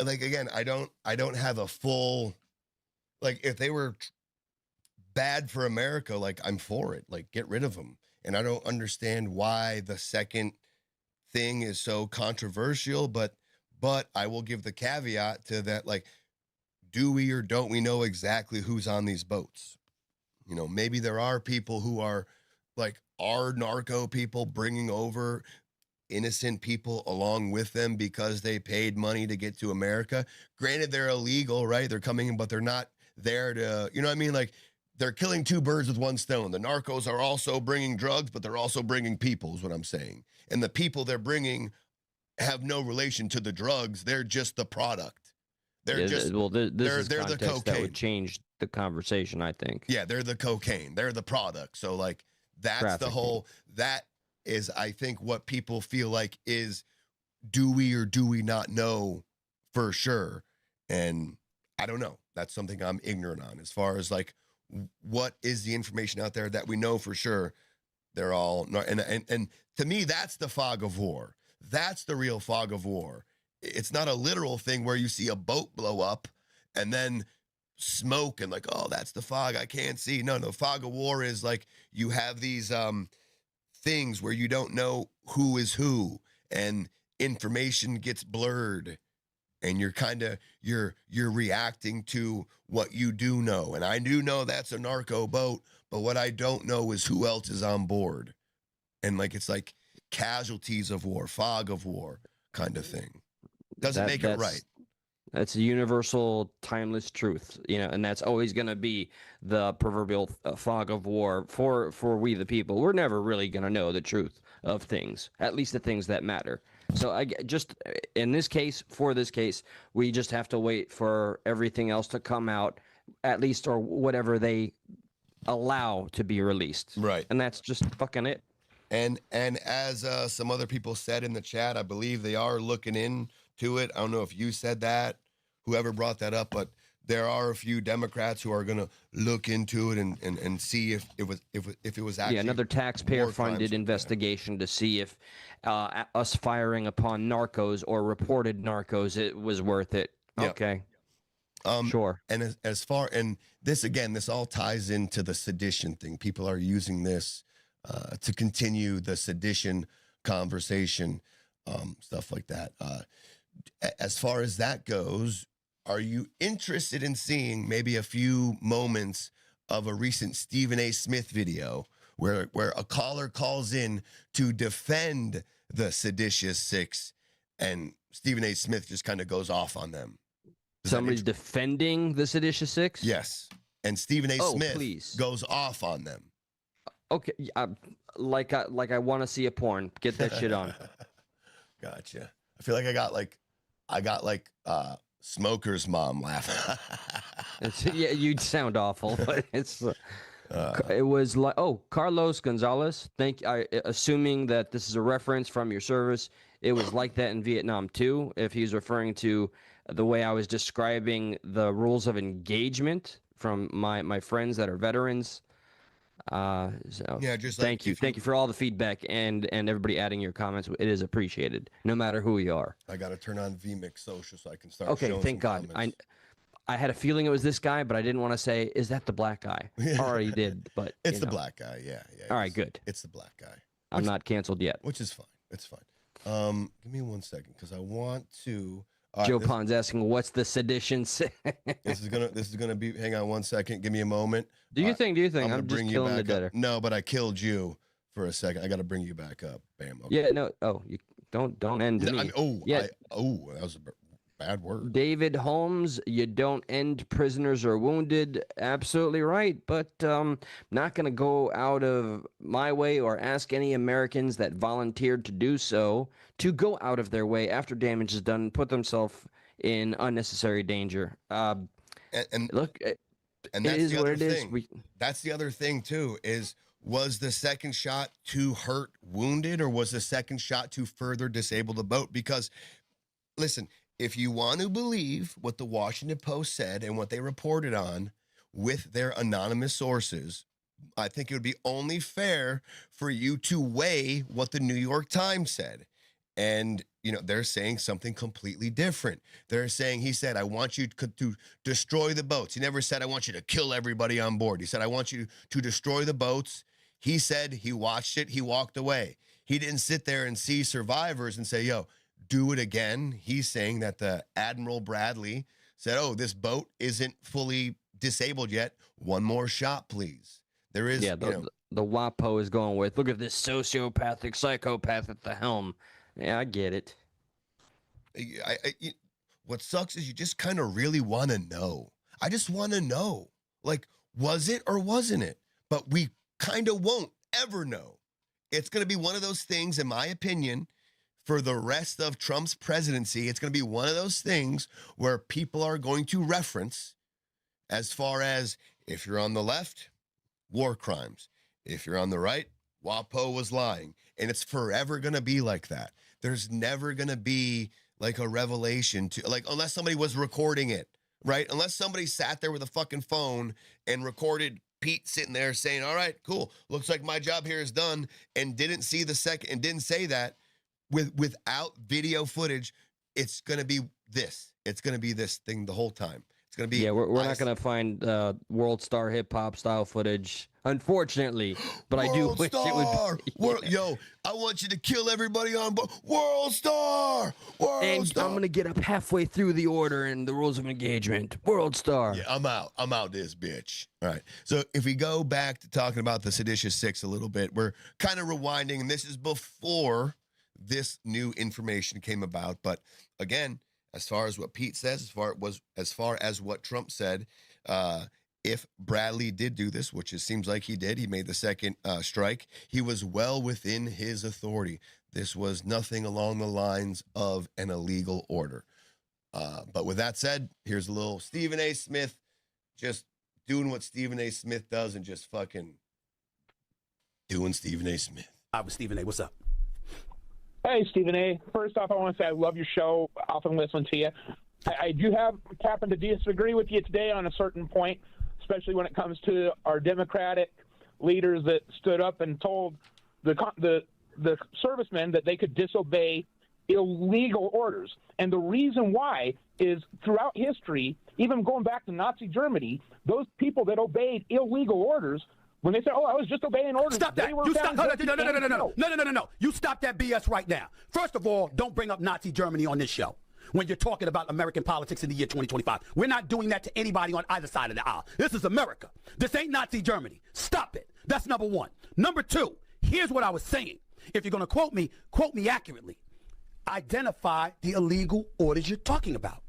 Like, again, I don't have a full, like, if they were bad for America, like, I'm for it. Like, get rid of them. And I don't understand why the second thing is so controversial, but I will give the caveat to that, like, do we or don't we know exactly who's on these boats? Maybe there are people who are like, our narco people bringing over innocent people along with them because they paid money to get to America. Granted, they're illegal, right? They're coming in, but they're not there to, you know what I mean? Like, they're killing two birds with one stone. The narcos are also bringing drugs, but they're also bringing people, is what I'm saying. And the people they're bringing have no relation to the drugs. They're just the product. They're just, well, this is they're the context that cocaine. would change the conversation, I think. Yeah, they're the cocaine. They're the product. So, like, that's Trafficking. the whole, that is, I think, what people feel like is, do we or do we not know for sure? And I don't know. That's something I'm ignorant on as far as, like, what is the information out there that we know for sure. They're all, and to me, that's the fog of war. That's the real fog of war. It's not a literal thing where you see a boat blow up and then smoke and like, oh, that's the fog, I can't see. No, fog of war is like you have these things where you don't know who is who and information gets blurred and you're kind of you're reacting to what you do know. And I do know that's a narco boat, but what I don't know is who else is on board. And like it's like casualties of war, fog of war kind of thing. Doesn't make it right. That's a universal, timeless truth, you know, and that's always going to be the proverbial fog of war for we the people. We're never really going to know the truth of things, at least the things that matter. So I just in this case, for this case, we just have to wait for everything else to come out, at least, or whatever they allow to be released. Right. And that's just fucking it. And as some other people said in the chat, I believe they are looking into it. I don't know if you said that, whoever brought that up, but there are a few Democrats who are going to look into it and see if it was actually another taxpayer-funded investigation to see if us firing upon narcos or reported narcos, it was worth it. Yep. Okay. Sure. And as far, and this again, this all ties into the sedition thing. People are using this to continue the sedition conversation, stuff like that. As far as that goes, are you interested in seeing maybe a few moments of a recent Stephen A. Smith video where a caller calls in to defend the seditious six and Stephen A. Smith just kind of goes off on them? Somebody's defending the seditious six? Yes. And Stephen A. Smith please. goes off on them. Okay, like I want to see a porn. Get that shit on. Gotcha. I feel like I got like Smoker's mom laughing. Yeah, you'd sound awful, but it's. It was like, Carlos Gonzalez. Assuming that this is a reference from your service, it was like that in Vietnam too. If he's referring to the way I was describing the rules of engagement from my friends that are veterans. So yeah, just thank you for all the feedback and everybody adding your comments. It is appreciated, no matter who you are. I got to turn on vMix Social so I can start. Okay, showing thank some God. comments. I had a feeling it was this guy, but I didn't want to say, is that the black guy? I already did, but it's the black guy. Yeah. All right, good. It's the black guy. I'm not canceled yet. Which is fine. It's fine. Give me 1 second because I want to. Joe Pon's asking, "What's the sedition?" This is gonna be. Hang on 1 second. Give me a moment. Do you think? I'm just killing the deader. No, but I killed you for a second. I got to bring you back up. Bam. Okay. Yeah. No. Oh, you don't end me. That was a bad word. David Holmes, you don't end prisoners or wounded. Absolutely right. But not going to go out of my way or ask any Americans that volunteered to do so to go out of their way after damage is done and put themselves in unnecessary danger. And look, and that's it is the what other it thing. is. That's the other thing too. Was the second shot to hurt wounded, or was the second shot to further disable the boat? Because, listen, if you want to believe what the Washington Post said and what they reported on with their anonymous sources, I think it would be only fair for you to weigh what the New York Times said. And, they're saying something completely different. They're saying, he said, I want you to destroy the boats. He never said, I want you to kill everybody on board. He said, I want you to destroy the boats. He said he watched it. He walked away. He didn't sit there and see survivors and say, yo, do it again. He's saying that the Admiral Bradley said, oh, this boat isn't fully disabled yet. One more shot, please. There is, the WAPO is going with. Look at this sociopathic psychopath at the helm. Yeah, I get it. What sucks is you just kind of really want to know. I just want to know, like, was it or wasn't it? But we kind of won't ever know. It's going to be one of those things, in my opinion, for the rest of Trump's presidency. It's going to be one of those things where people are going to reference, as far as if you're on the left, war crimes. If you're on the right, WAPO was lying. And it's forever going to be like that. There's never going to be like a revelation to, like, unless somebody was recording it, right? Unless somebody sat there with a fucking phone and recorded Pete sitting there saying, all right, cool, looks like my job here is done, and didn't see the second and didn't say that without video footage. It's going to be this. It's going to be this thing the whole time. It's going to be. Yeah, we're not going to find World Star hip hop style footage, unfortunately. But I do wish it would. Yeah. Yo, I want you to kill everybody on board. World Star. World Star. I'm going to get up halfway through the order and the rules of engagement. World Star. Yeah, I'm out this bitch. All right. So if we go back to talking about the Seditious Six a little bit, we're kind of rewinding, and this is before this new information came about. But again, as far as what Pete says, as far as what Trump said, if Bradley did do this, which it seems like he did, he made the second strike, he was well within his authority. This was nothing along the lines of an illegal order. But with that said, here's a little Stephen A. Smith just doing what Stephen A. Smith does and just fucking doing Stephen A. Smith. I was Stephen A. What's up? Hey, Stephen A. First off, I want to say I love your show. Often listen to you. I do happen to disagree with you today on a certain point, especially when it comes to our Democratic leaders that stood up and told the servicemen that they could disobey illegal orders. And the reason why is throughout history, even going back to Nazi Germany, those people that obeyed illegal orders, when they said, "Oh, I was just obeying orders," stop that! You stop! No! You stop that BS right now. First of all, don't bring up Nazi Germany on this show when you're talking about American politics in the year 2025. We're not doing that to anybody on either side of the aisle. This is America. This ain't Nazi Germany. Stop it. That's number one. Number two, here's what I was saying. If you're going to quote me accurately. Identify the illegal orders you're talking about.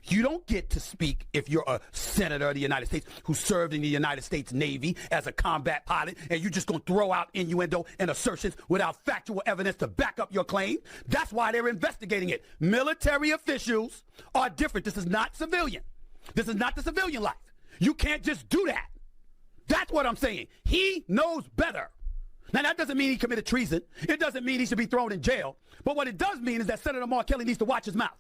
You don't get to speak if you're a senator of the United States who served in the United States Navy as a combat pilot, and you're just going to throw out innuendo and assertions without factual evidence to back up your claim. That's why they're investigating it. Military officials are different. This is not civilian. This is not the civilian life. You can't just do that. That's what I'm saying. He knows better. Now, that doesn't mean he committed treason. It doesn't mean he should be thrown in jail. But what it does mean is that Senator Mark Kelly needs to watch his mouth.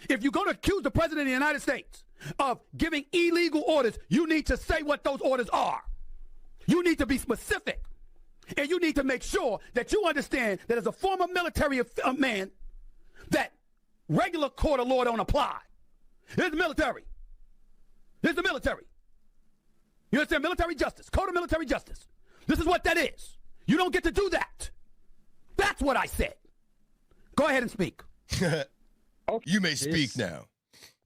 If you're going to accuse the President of the United States of giving illegal orders, you need to say what those orders are. You need to be specific. And you need to make sure that you understand that as a former military man, that regular court of law don't apply. This is the military. This is the military. You understand? Military justice. Code of military justice. This is what that is. You don't get to do that. That's what I said. Go ahead and speak. You may speak now.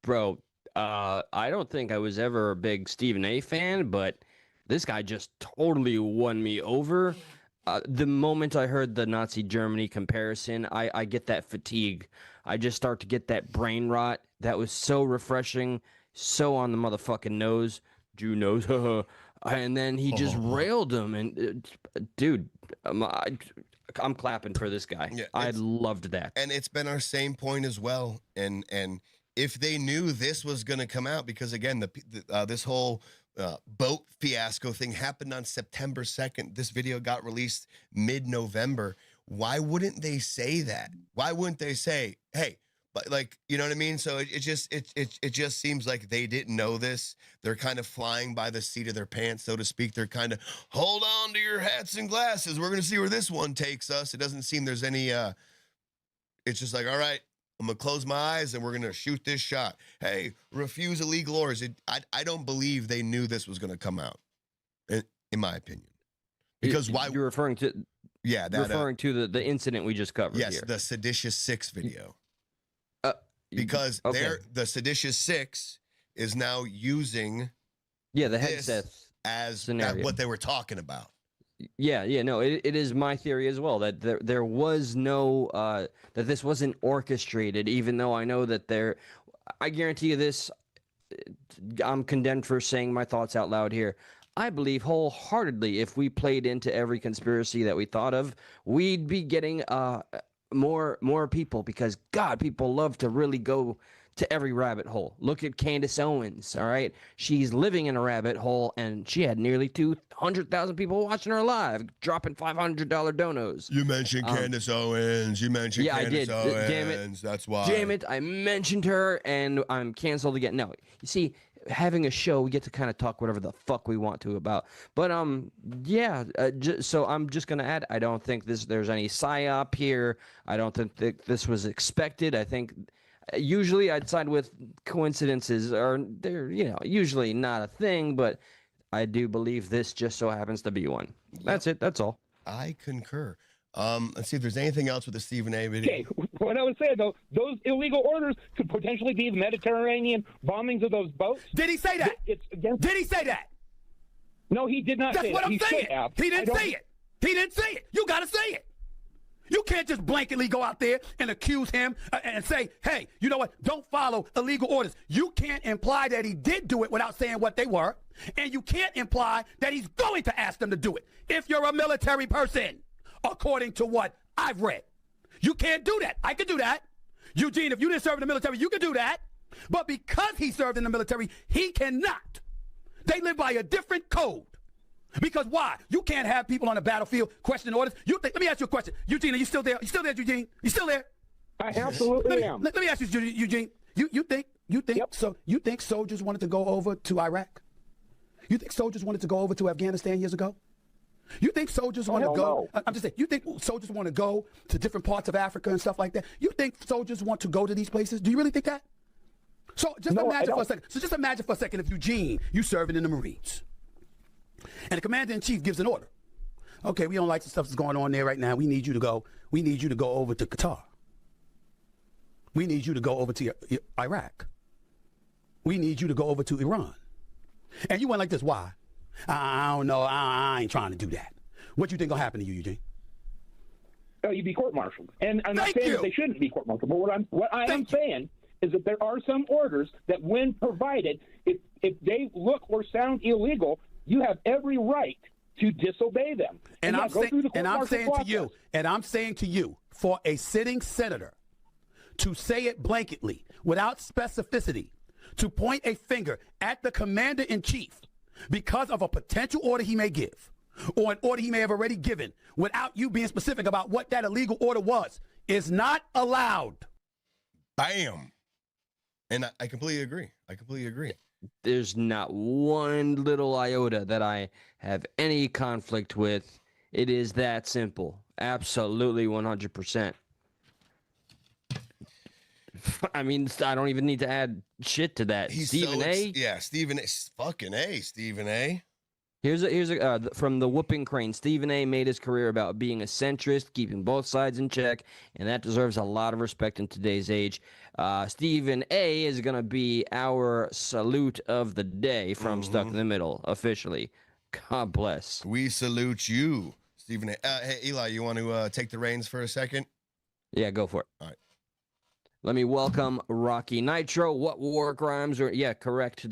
Bro, I don't think I was ever a big Stephen A. fan, but this guy just totally won me over. The moment I heard the Nazi Germany comparison, I get that fatigue. I just start to get that brain rot. That was so refreshing, so on the motherfucking nose. Jew nose. And then he just railed him. And, dude, I'm clapping for this guy. Yeah, I loved that. And it's been our same point as well. And if they knew this was going to come out, because again, this whole boat fiasco thing happened on September 2nd. This video got released mid-November. Why wouldn't they say that? Why wouldn't they say, hey, but like, you know what I mean? So it just seems like they didn't know this. They're kind of flying by the seat of their pants, so to speak. They're kind of, hold on to your hats and glasses. We're going to see where this one takes us. It doesn't seem there's any, it's just like, all right, I'm going to close my eyes and we're going to shoot this shot. Hey, refuse illegal orders. I don't believe they knew this was going to come out, in my opinion. Because why? You're referring to, yeah, that, referring to the incident we just covered. Yes, here. the Seditious Six video. Because the Seditious Six is now using the headsets as what they were talking about. No, it is my theory as well that there was no that this wasn't orchestrated. Even though I know that I guarantee you this. I'm condemned for saying my thoughts out loud here. I believe wholeheartedly if we played into every conspiracy that we thought of, we'd be getting more people because God, people love to really go to every rabbit hole. Look at Candace Owens, all right? She's living in a rabbit hole, and she had nearly 200,000 people watching her live, dropping $500 donos. You mentioned Candace Owens. You mentioned Candace Owens. Damn it. That's why. Damn it. I mentioned her, and I'm canceled again. No, you see, having a show, we get to kind of talk whatever the fuck we want to about. But, so I'm just going to add, I don't think there's any psyop here. I don't think this was expected. I think... Usually I'd side with coincidences, or they're, usually not a thing, but I do believe this just so happens to be one. That's it. That's all. I concur. Let's see if there's anything else with the Stephen A. video. Okay, what I was saying, though, those illegal orders could potentially be the Mediterranean bombings of those boats. Did he say that? Did he say that? No, he did not say that. That's what I'm saying. He didn't say it. He didn't say it. You got to say it. You can't just blanketly go out there and accuse him and say, hey, you know what? Don't follow illegal orders. You can't imply that he did do it without saying what they were. And you can't imply that he's going to ask them to do it if you're a military person, according to what I've read. You can't do that. I could do that. Eugene, if you didn't serve in the military, you could do that. But because he served in the military, he cannot. They live by a different code. Because why? You can't have people on the battlefield questioning orders. Let me ask you a question. Eugene, are you still there? You still there, Eugene? You still there? I absolutely am. Let me ask you, Eugene. You think Yep. so? You think soldiers wanted to go over to Iraq? You think soldiers wanted to go over to Afghanistan years ago? You think soldiers want to go? No. I'm just saying. You think soldiers want to go to different parts of Africa and stuff like that? You think soldiers want to go to these places? Do you really think that? So just imagine for a second. So just imagine for a second if Eugene, you serving in the Marines. And the commander-in-chief gives an order. Okay, we don't like the stuff that's going on there right now. We need you to go. We need you to go over to Qatar. We need you to go over to Iraq. We need you to go over to Iran. And you went like this. Why? I don't know. I ain't trying to do that. What you think gonna happen to you, Eugene? Oh, you'd be court-martialed. And I'm not saying that they shouldn't be court-martialed. But what I am saying is that there are some orders that, when provided, if they look or sound illegal, you have every right to disobey them. And I'm saying to you, for a sitting senator to say it blanketly, without specificity, to point a finger at the commander-in-chief because of a potential order he may give, or an order he may have already given, without you being specific about what that illegal order was, is not allowed. Bam. And I completely agree. There's not one little iota that I have any conflict with. It is that simple. Absolutely 100%. I mean, I don't even need to add shit to that. Stephen A. Yeah, Stephen A. Fucking A. Stephen A. Here's a from the Whooping Crane. Stephen A. made his career about being a centrist, keeping both sides in check, and that deserves a lot of respect in today's age. Stephen A. is going to be our salute of the day from Stuck in the Middle, officially. God bless. We salute you, Stephen A. Hey, Eli, you want to take the reins for a second? Yeah, go for it. All right. Let me welcome Rocky Nitro. What war crimes are... Yeah, correct.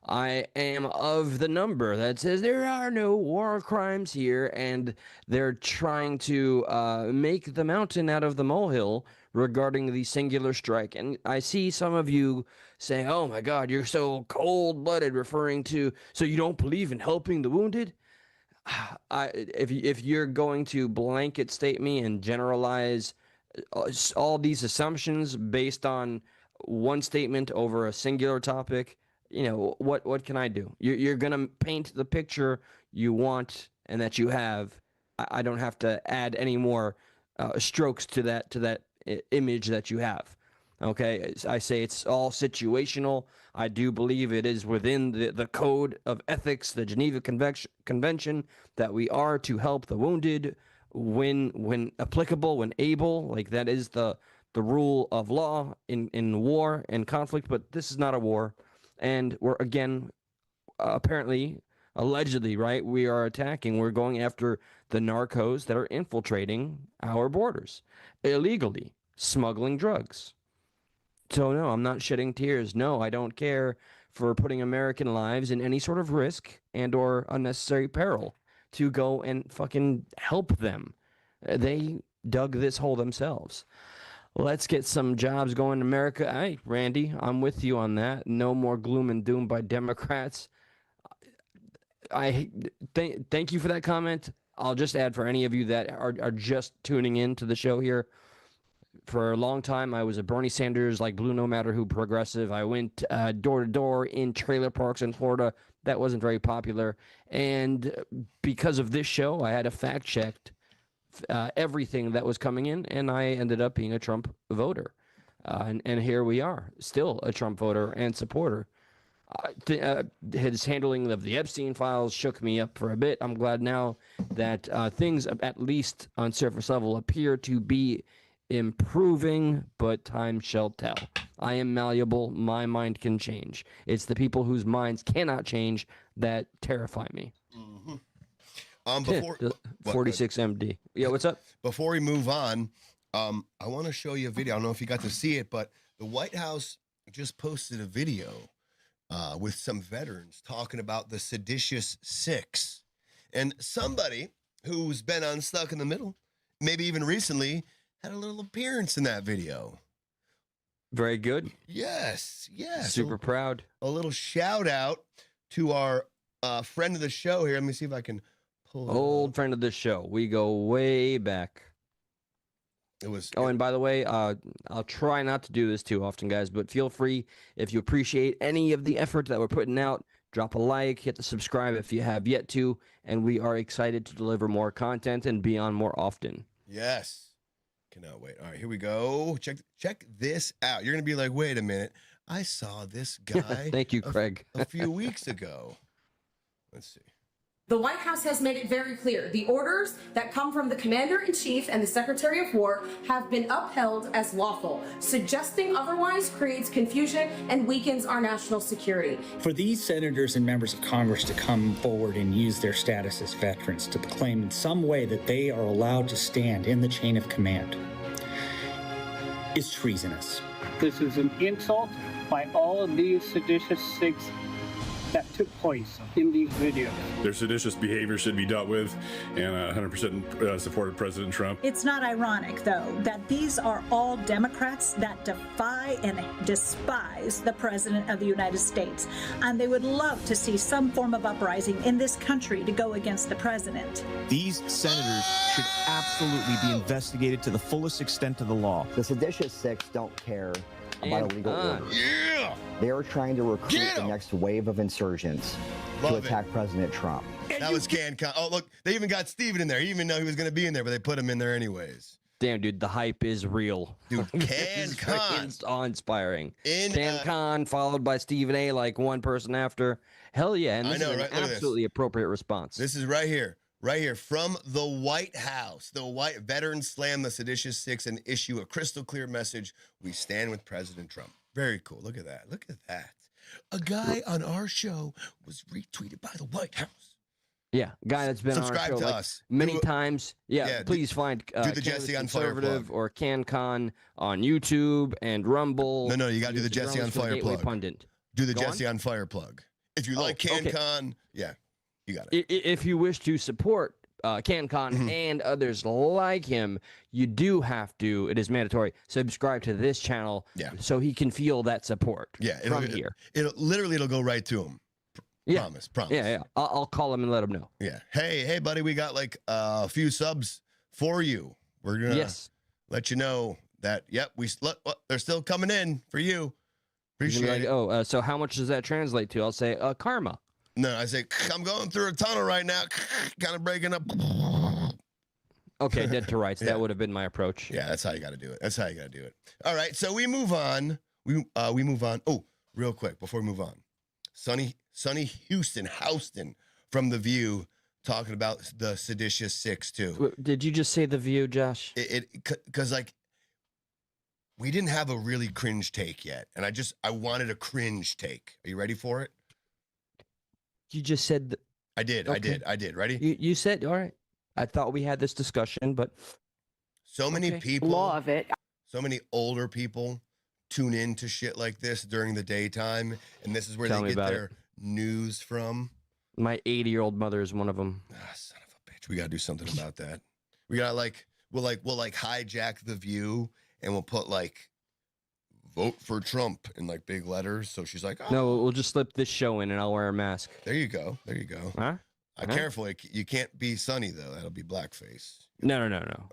I am of the number that says there are no war crimes here, and they're trying to make the mountain out of the molehill regarding the singular strike. And I see some of you saying, oh my God, you're so cold-blooded, referring to, so you don't believe in helping the wounded? If you're going to blanket state me and generalize all these assumptions based on one statement over a singular topic, you know, what can I do? You're gonna paint the picture you want and that you have. I don't have to add any more strokes to that image that you have. Okay, I say it's all situational. I do believe it is within the code of ethics, the Geneva Convention, that we are to help the wounded when applicable, when able. Like, that is the rule of law in war and conflict. But this is not a war. And we're, again, apparently, allegedly, right? We are attacking. We're going after the narcos that are infiltrating our borders illegally, smuggling drugs. So no, I'm not shedding tears. No, I don't care for putting American lives in any sort of risk and or unnecessary peril to go and fucking help them. They dug this hole themselves. Let's get some jobs going in America. Hey, Randy, I'm with you on that. No more gloom and doom by Democrats. I thank you for that comment. I'll just add for any of you that are just tuning in to the show here. For a long time, I was a Bernie Sanders, like blue no matter who progressive. I went door to door in trailer parks in Florida. That wasn't very popular. And because of this show, I had to fact check everything that was coming in, and I ended up being a Trump voter. And here we are, still a Trump voter and supporter. His handling of the Epstein files shook me up for a bit. I'm glad now that things, at least on surface level, appear to be improving, but time shall tell. I am malleable. My mind can change. It's the people whose minds cannot change that terrify me. Before 46 MD. Yeah, what's up? Before we move on, I want to show you a video. I don't know if you got to see it, but the White House just posted a video with some veterans talking about the seditious six. And somebody who's been unstuck in the middle, maybe even recently, had a little appearance in that video. Very good. Yes. Super proud. A little shout out to our friend of the show here. Let me see if I can pull it Old up. friend of the show. We go way back. It was. Oh, and by the way, I'll try not to do this too often, guys, but feel free, if you appreciate any of the effort that we're putting out, drop a like, hit the subscribe if you have yet to, and we are excited to deliver more content and be on more often. Yes. Cannot wait. All right, here we go. Check this out. You're going to be like, wait a minute. I saw this guy. Thank you, Craig. a few weeks ago. Let's see. The White House has made it very clear the orders that come from the Commander-in-Chief and the Secretary of War have been upheld as lawful. Suggesting otherwise creates confusion and weakens our national security. For these senators and members of Congress to come forward and use their status as veterans to claim in some way that they are allowed to stand in the chain of command is treasonous. This is an insult by all of these seditious SIGs that took place in these videos. Their seditious behavior should be dealt with, and 100% supported President Trump. It's not ironic, though, that these are all Democrats that defy and despise the President of the United States, and they would love to see some form of uprising in this country to go against the President. These senators should absolutely be investigated to the fullest extent of the law. The seditious six don't care about a legal order. Yeah! They are trying to recruit the next wave of insurgents to attack President Trump. That was CanCon. Oh, look, they even got Steven in there. He didn't even know he was going to be in there, but they put him in there anyways. Damn, dude, the hype is real. Dude, CanCon. It's awe-inspiring. CanCon followed by Stephen A. like one person after. Hell yeah, and this is an absolutely appropriate response. This is right here. Right here from the White House. The White veterans slam the seditious six and issue a crystal clear message. We stand with President Trump. Very cool. Look at that. Look at that. A guy on our show was retweeted by the White House. Yeah, guy that's been Subscribe on our show to like us. many times. Yeah, please find do the Jesse on Fire plug. or CanCon on YouTube and Rumble. No, you got to do the Jesse on Fire plug. Pundit. Do the Jesse on Fire plug. If you like CanCon, yeah. You got it. If you wish to support CanCon and others like him, you do have to, it is mandatory, subscribe to this channel so he can feel that support from here. It'll go right to him. Promise. Yeah. I'll call him and let him know. Yeah. Hey, buddy, we got like a few subs for you. We're going to let you know that, they're still coming in for you. Appreciate it. So how much does that translate to? I'll say karma. No, I say, I'm going through a tunnel right now, kind of breaking up. Okay, dead to rights. That would have been my approach. Yeah, that's how you got to do it. All right, so we move on. We move on. Oh, real quick, before we move on. Sonny Houston from The View talking about the seditious six, too. Did you just say The View, Josh? Because, we didn't have a really cringe take yet, and I wanted a cringe take. Are you ready for it? You just said I did. Ready? You said, all right. I thought we had this discussion, but so many people, law of it. So many older people tune into shit like this during the daytime, and this is where Tell they me get about their news from. My 80-year-old mother is one of them. Son of a bitch. We gotta do something about that. We gotta we'll hijack The View, and we'll put vote for Trump in big letters. So she's like, oh. No, we'll just slip this show in and I'll wear a mask. There you go. Huh? Careful. You can't be Sunny, though. That'll be blackface. No.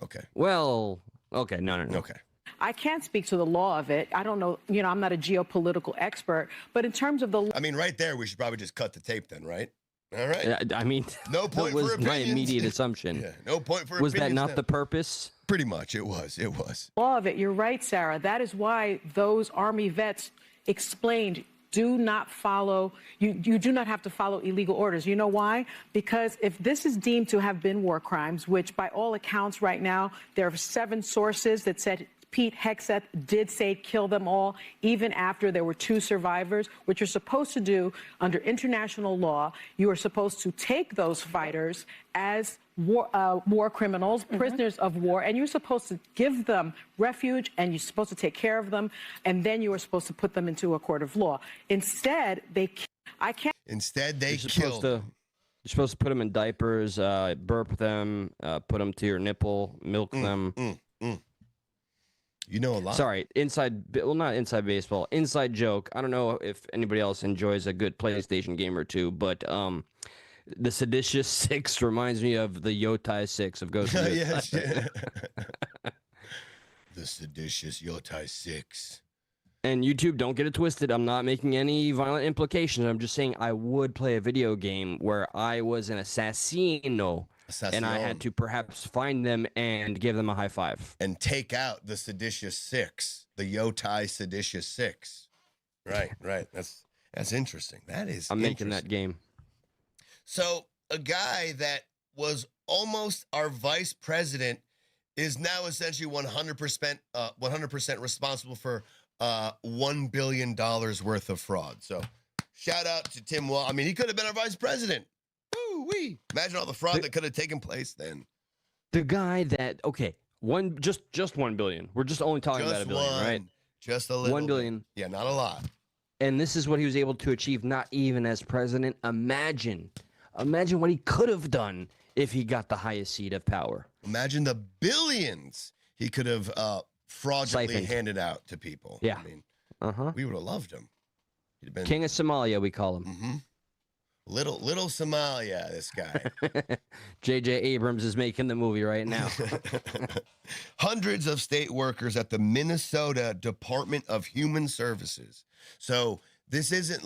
Okay. Well, okay. No. Okay. I can't speak to the law of it. I don't know. I'm not a geopolitical expert. But in terms of the... I mean, right there, we should probably just cut the tape then, right? All right. Yeah, I mean, no point was for opinions. my immediate assumption. Yeah, no point for was opinions. Was that not the purpose? Pretty much, it was. It was. Law of it. You're right, Sarah. That is why those Army vets explained do not follow, you do not have to follow illegal orders. You know why? Because if this is deemed to have been war crimes, which by all accounts right now, there are 7 sources that said Pete Hegseth did say kill them all, even after there were 2 survivors, which you're supposed to do under international law. You are supposed to take those fighters as war criminals, prisoners of war, and you're supposed to give them refuge, and you're supposed to take care of them, and then you are supposed to put them into a court of law. Instead, Instead, they killed them. You're supposed to put them in diapers, burp them, put them to your nipple, milk them. You know a lot. Sorry, not inside baseball, inside joke. I don't know if anybody else enjoys a good PlayStation game or two, but the Seditious 6 reminds me of the Yotai 6 of Ghost of Yes. The Seditious Yotai 6. And YouTube, don't get it twisted. I'm not making any violent implications. I'm just saying I would play a video game where I was an assassino. And I had to perhaps find them and give them a high five. And take out the Seditious 6, the Yotai Seditious 6. Right. That's interesting. That is I'm making that game. So a guy that was almost our vice president is now essentially 100% responsible for $1 billion worth of fraud. So shout out to Tim Walz. I mean, he could have been our vice president. Woo-wee. Imagine all the fraud that could have taken place then. The guy that, just 1 billion. We're just only talking about $1 billion, right? Just a little. 1 billion. Yeah, not a lot. And this is what he was able to achieve, not even as president. Imagine what he could have done if he got the highest seat of power. Imagine the billions he could have fraudulently Siphoned. handed out to people. Yeah. I mean, we would have loved him. He'd have been King of Somalia, we call him. Mm-hmm. Little Somalia, this guy. J.J. Abrams is making the movie right now. Hundreds of state workers at the Minnesota Department of Human Services. So this isn't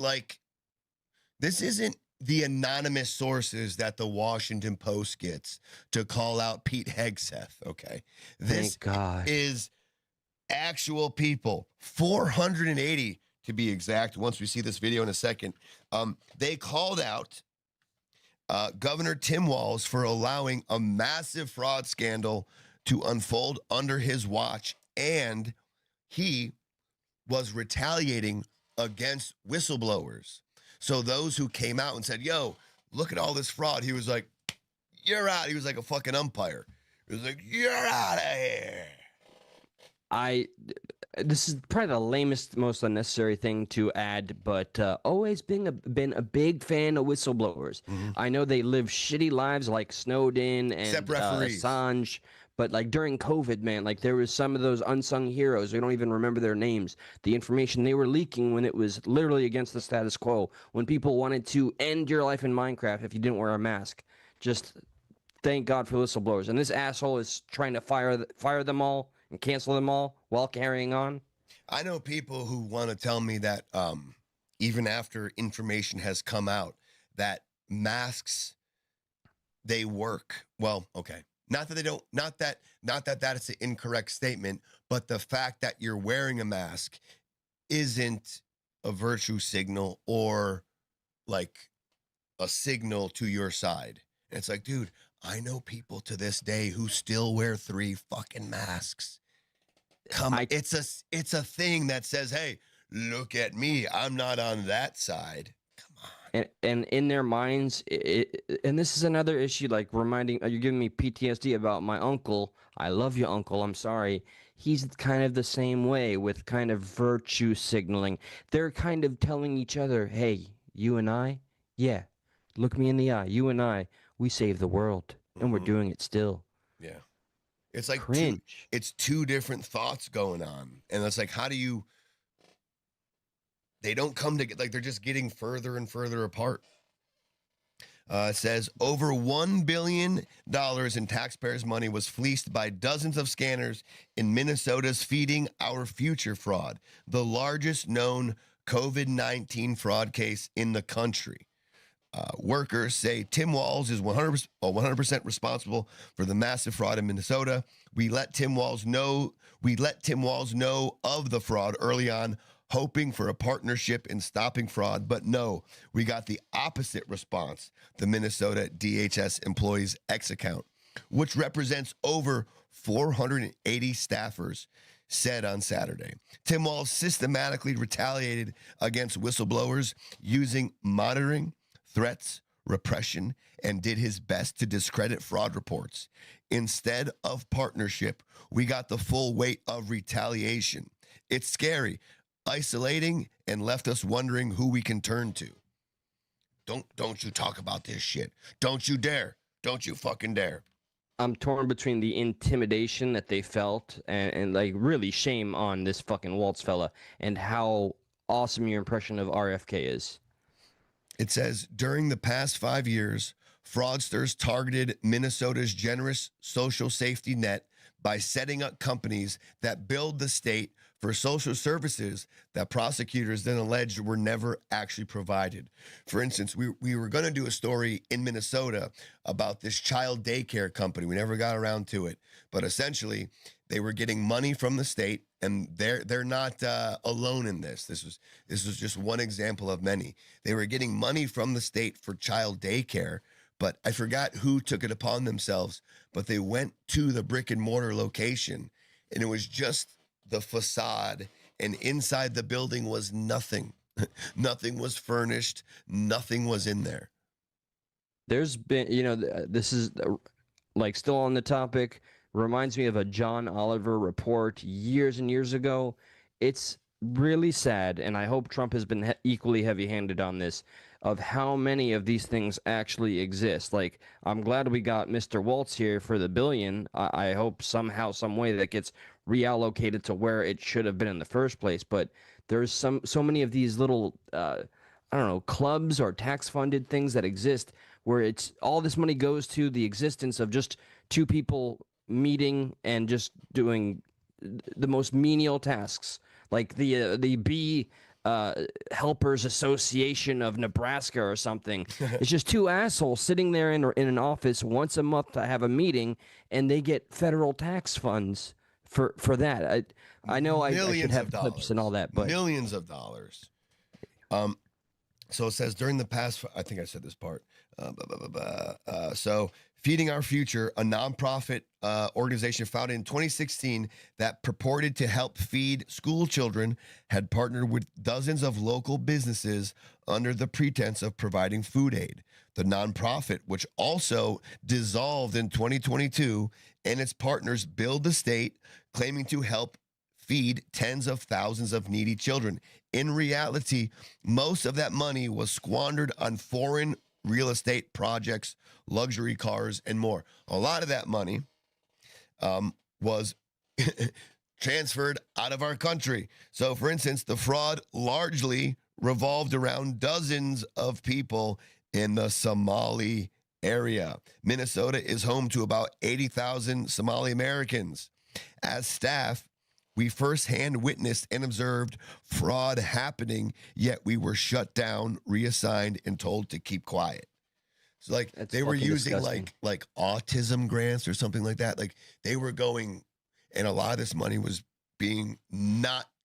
the anonymous sources that the Washington Post gets to call out Pete Hegseth, okay? This Thank God. is actual people, 480 to be exact, once we see this video in a second. They called out Governor Tim Walz for allowing a massive fraud scandal to unfold under his watch, and he was retaliating against whistleblowers. So those who came out and said, yo, look at all this fraud, he was like, you're out. He was like a fucking umpire. He was like, you're out of here. This is probably the lamest, most unnecessary thing to add, but always been a big fan of whistleblowers. Mm-hmm. I know they live shitty lives like Snowden and Assange, but like during COVID, man, like there was some of those unsung heroes. We don't even remember their names. The information they were leaking when it was literally against the status quo, when people wanted to end your life in Minecraft if you didn't wear a mask. Just thank God for whistleblowers. And this asshole is trying to fire them all and cancel them all while carrying on. I know people who want to tell me that even after information has come out that masks, they work. Well, okay. Not that they don't, not that that's an incorrect statement, but the fact that you're wearing a mask isn't a virtue signal or like a signal to your side. And it's like, dude, I know people to this day who still wear 3 fucking masks. It's a thing that says, hey, look at me. I'm not on that side. Come on. and in their minds, and this is another issue, like reminding, you're giving me PTSD about my uncle. I love you, uncle. I'm sorry. He's kind of the same way with kind of virtue signaling. They're kind of telling each other, hey, you and I, yeah, look me in the eye. You and I, we saved the world, and we're doing it still. Yeah. It's like cringe. It's two different thoughts going on. And it's like, how do you, they don't come together, like they're just getting further and further apart. It says over $1 billion in taxpayers' money was fleeced by dozens of scanners in Minnesota's Feeding Our Future fraud, the largest known COVID-19 fraud case in the country. Workers say Tim Walzn is 100% responsible for the massive fraud in Minnesota. We let Tim Walzn know of the fraud early on, hoping for a partnership in stopping fraud, but no, we got the opposite response. The Minnesota DHS employees X account, which represents over 480 staffers, said on Saturday. Tim Walzn systematically retaliated against whistleblowers using monitoring, threats, repression, and did his best to discredit fraud reports. Instead of partnership, we got the full weight of retaliation. It's scary, isolating, and left us wondering who we can turn to. Don't you talk about this shit. Don't you dare. Don't you fucking dare. I'm torn between the intimidation that they felt and like really shame on this fucking Waltz fella and how awesome your impression of RFK is. It says, during the past 5 years, fraudsters targeted Minnesota's generous social safety net by setting up companies that billed the state for social services that prosecutors then alleged were never actually provided. For instance, we were going to do a story in Minnesota about this child daycare company. We never got around to it. But essentially, they were getting money from the state, and they're not alone in this. This was just one example of many. They were getting money from the state for child daycare, but I forgot who took it upon themselves, but they went to the brick and mortar location, and it was just the facade, and inside the building was nothing. Nothing was furnished. Nothing was in there. There's been, this is like still on the topic, reminds me of a John Oliver report years and years ago. It's really sad, and I hope Trump has been equally heavy-handed on this, of how many of these things actually exist. Like, I'm glad we got Mr. Waltz here for the $1 billion. I hope somehow, some way that gets reallocated to where it should have been in the first place. But there's so many of these little, I don't know, clubs or tax-funded things that exist where it's all this money goes to the existence of just two people meeting and just doing the most menial tasks, like the bee helpers association of Nebraska or something. It's just two assholes sitting there in an office once a month to have a meeting, and they get federal tax funds for that. I know I should have clips and all that, but millions of dollars. So it says during the past, I think I said this part. So Feeding Our Future, a nonprofit organization founded in 2016 that purported to help feed school children, had partnered with dozens of local businesses under the pretense of providing food aid. The nonprofit, which also dissolved in 2022, and its partners billed the state, claiming to help feed tens of thousands of needy children. In reality, most of that money was squandered on foreign real estate projects, luxury cars, and more. A lot of that money was transferred out of our country. So, for instance, the fraud largely revolved around dozens of people in the Somali area. Minnesota is home to about 80,000 Somali Americans. As staff, we firsthand witnessed and observed fraud happening, yet we were shut down, reassigned, and told to keep quiet. So, like, they were using disgusting. like autism grants or something like that. Like, they were going, and a lot of this money was being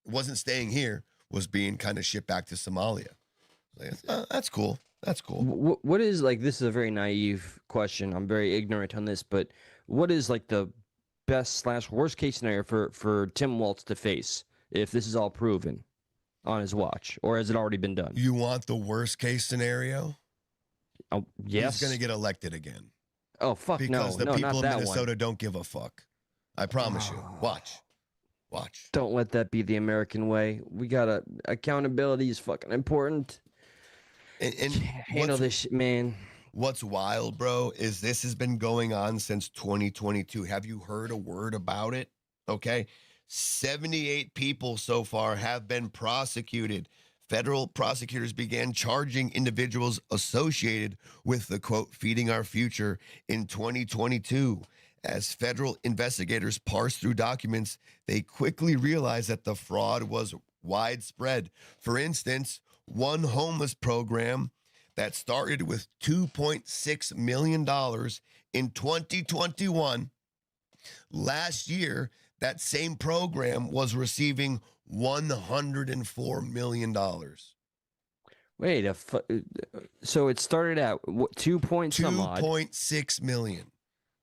wasn't staying here, was being kind of shipped back to Somalia. Like, that's cool. That's cool. What is, like, this is a very naive question. I'm very ignorant on this, but what is like the best / worst case scenario for Tim Waltz to face if this is all proven? on his watch, or has it already been done? You want the worst case scenario? Oh, yes. He's going to get elected again. Oh, fuck because no. the people of not that Minnesota one. don't give a fuck. I promise you. Watch. Don't let that be the American way. We gotta accountability is fucking important. And handle this shit, man. What's wild, bro, is this has been going on since 2022. Have you heard a word about it? Okay. 78 people so far have been prosecuted. Federal prosecutors began charging individuals associated with the quote, feeding our future in 2022. As federal investigators parsed through documents, they quickly realized that the fraud was widespread. For instance, one homeless program that started with $2.6 million in 2021. Last year, that same program was receiving $104 million. Wait, so it started at what, 2 point some odd? 2.6 million.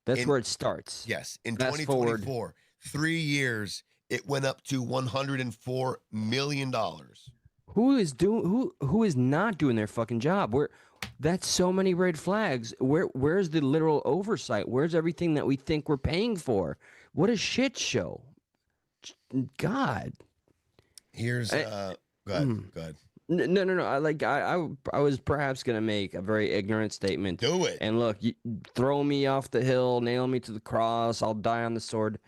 That's where it starts. Yes, in Fast 2024, forward. 3 years, it went up to $104 million. Who is not doing their fucking job? That's so many red flags. Where's the literal oversight? Where's everything that we think we're paying for? What a shit show. God. Here's go ahead. No. I was perhaps gonna make a very ignorant statement. Do it. And look, throw me off the hill, nail me to the cross. I'll die on the sword.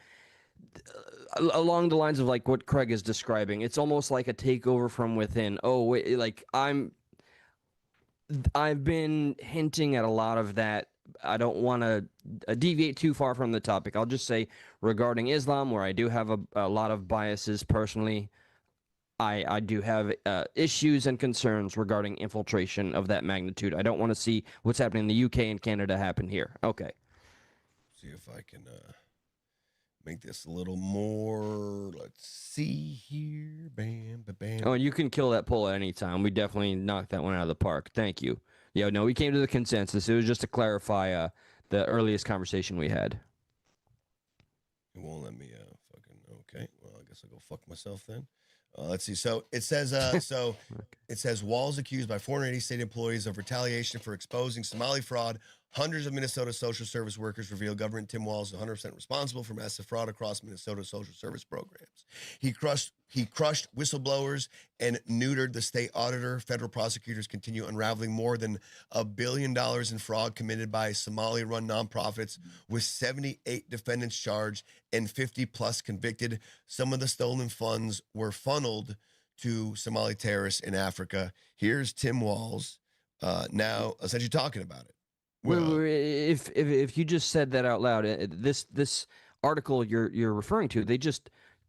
Along the lines of like what Craig is describing, it's almost like a takeover from within. Oh, wait, like I've been hinting at a lot of that. I don't want to deviate too far from the topic. I'll just say regarding Islam, where I do have a lot of biases personally, I do have issues and concerns regarding infiltration of that magnitude. I don't want to see what's happening in the UK and Canada happen here. Okay. See if I can make this a little more. Let's see here. Bam, ba, bam. Oh, and you can kill that poll at any time. We definitely knocked that one out of the park. Thank you. Yeah, no, we came to the consensus. It was just to clarify the earliest conversation we had. It won't let me okay. Well, I guess I'll go fuck myself then. Let's see. So it says it says Walzn accused by 480 state employees of retaliation for exposing Somali fraud. Hundreds of Minnesota social service workers reveal government Tim Walzn is 100% responsible for massive fraud across Minnesota social service programs. He crushed whistleblowers and neutered the state auditor. Federal prosecutors continue unraveling more than $1 billion in fraud committed by Somali-run nonprofits, with 78 defendants charged and 50 plus convicted. Some of the stolen funds were funneled to Somali terrorists in Africa. Here's Tim Walzn now essentially talking about it. Well, if you just said that out loud, this article you're referring to,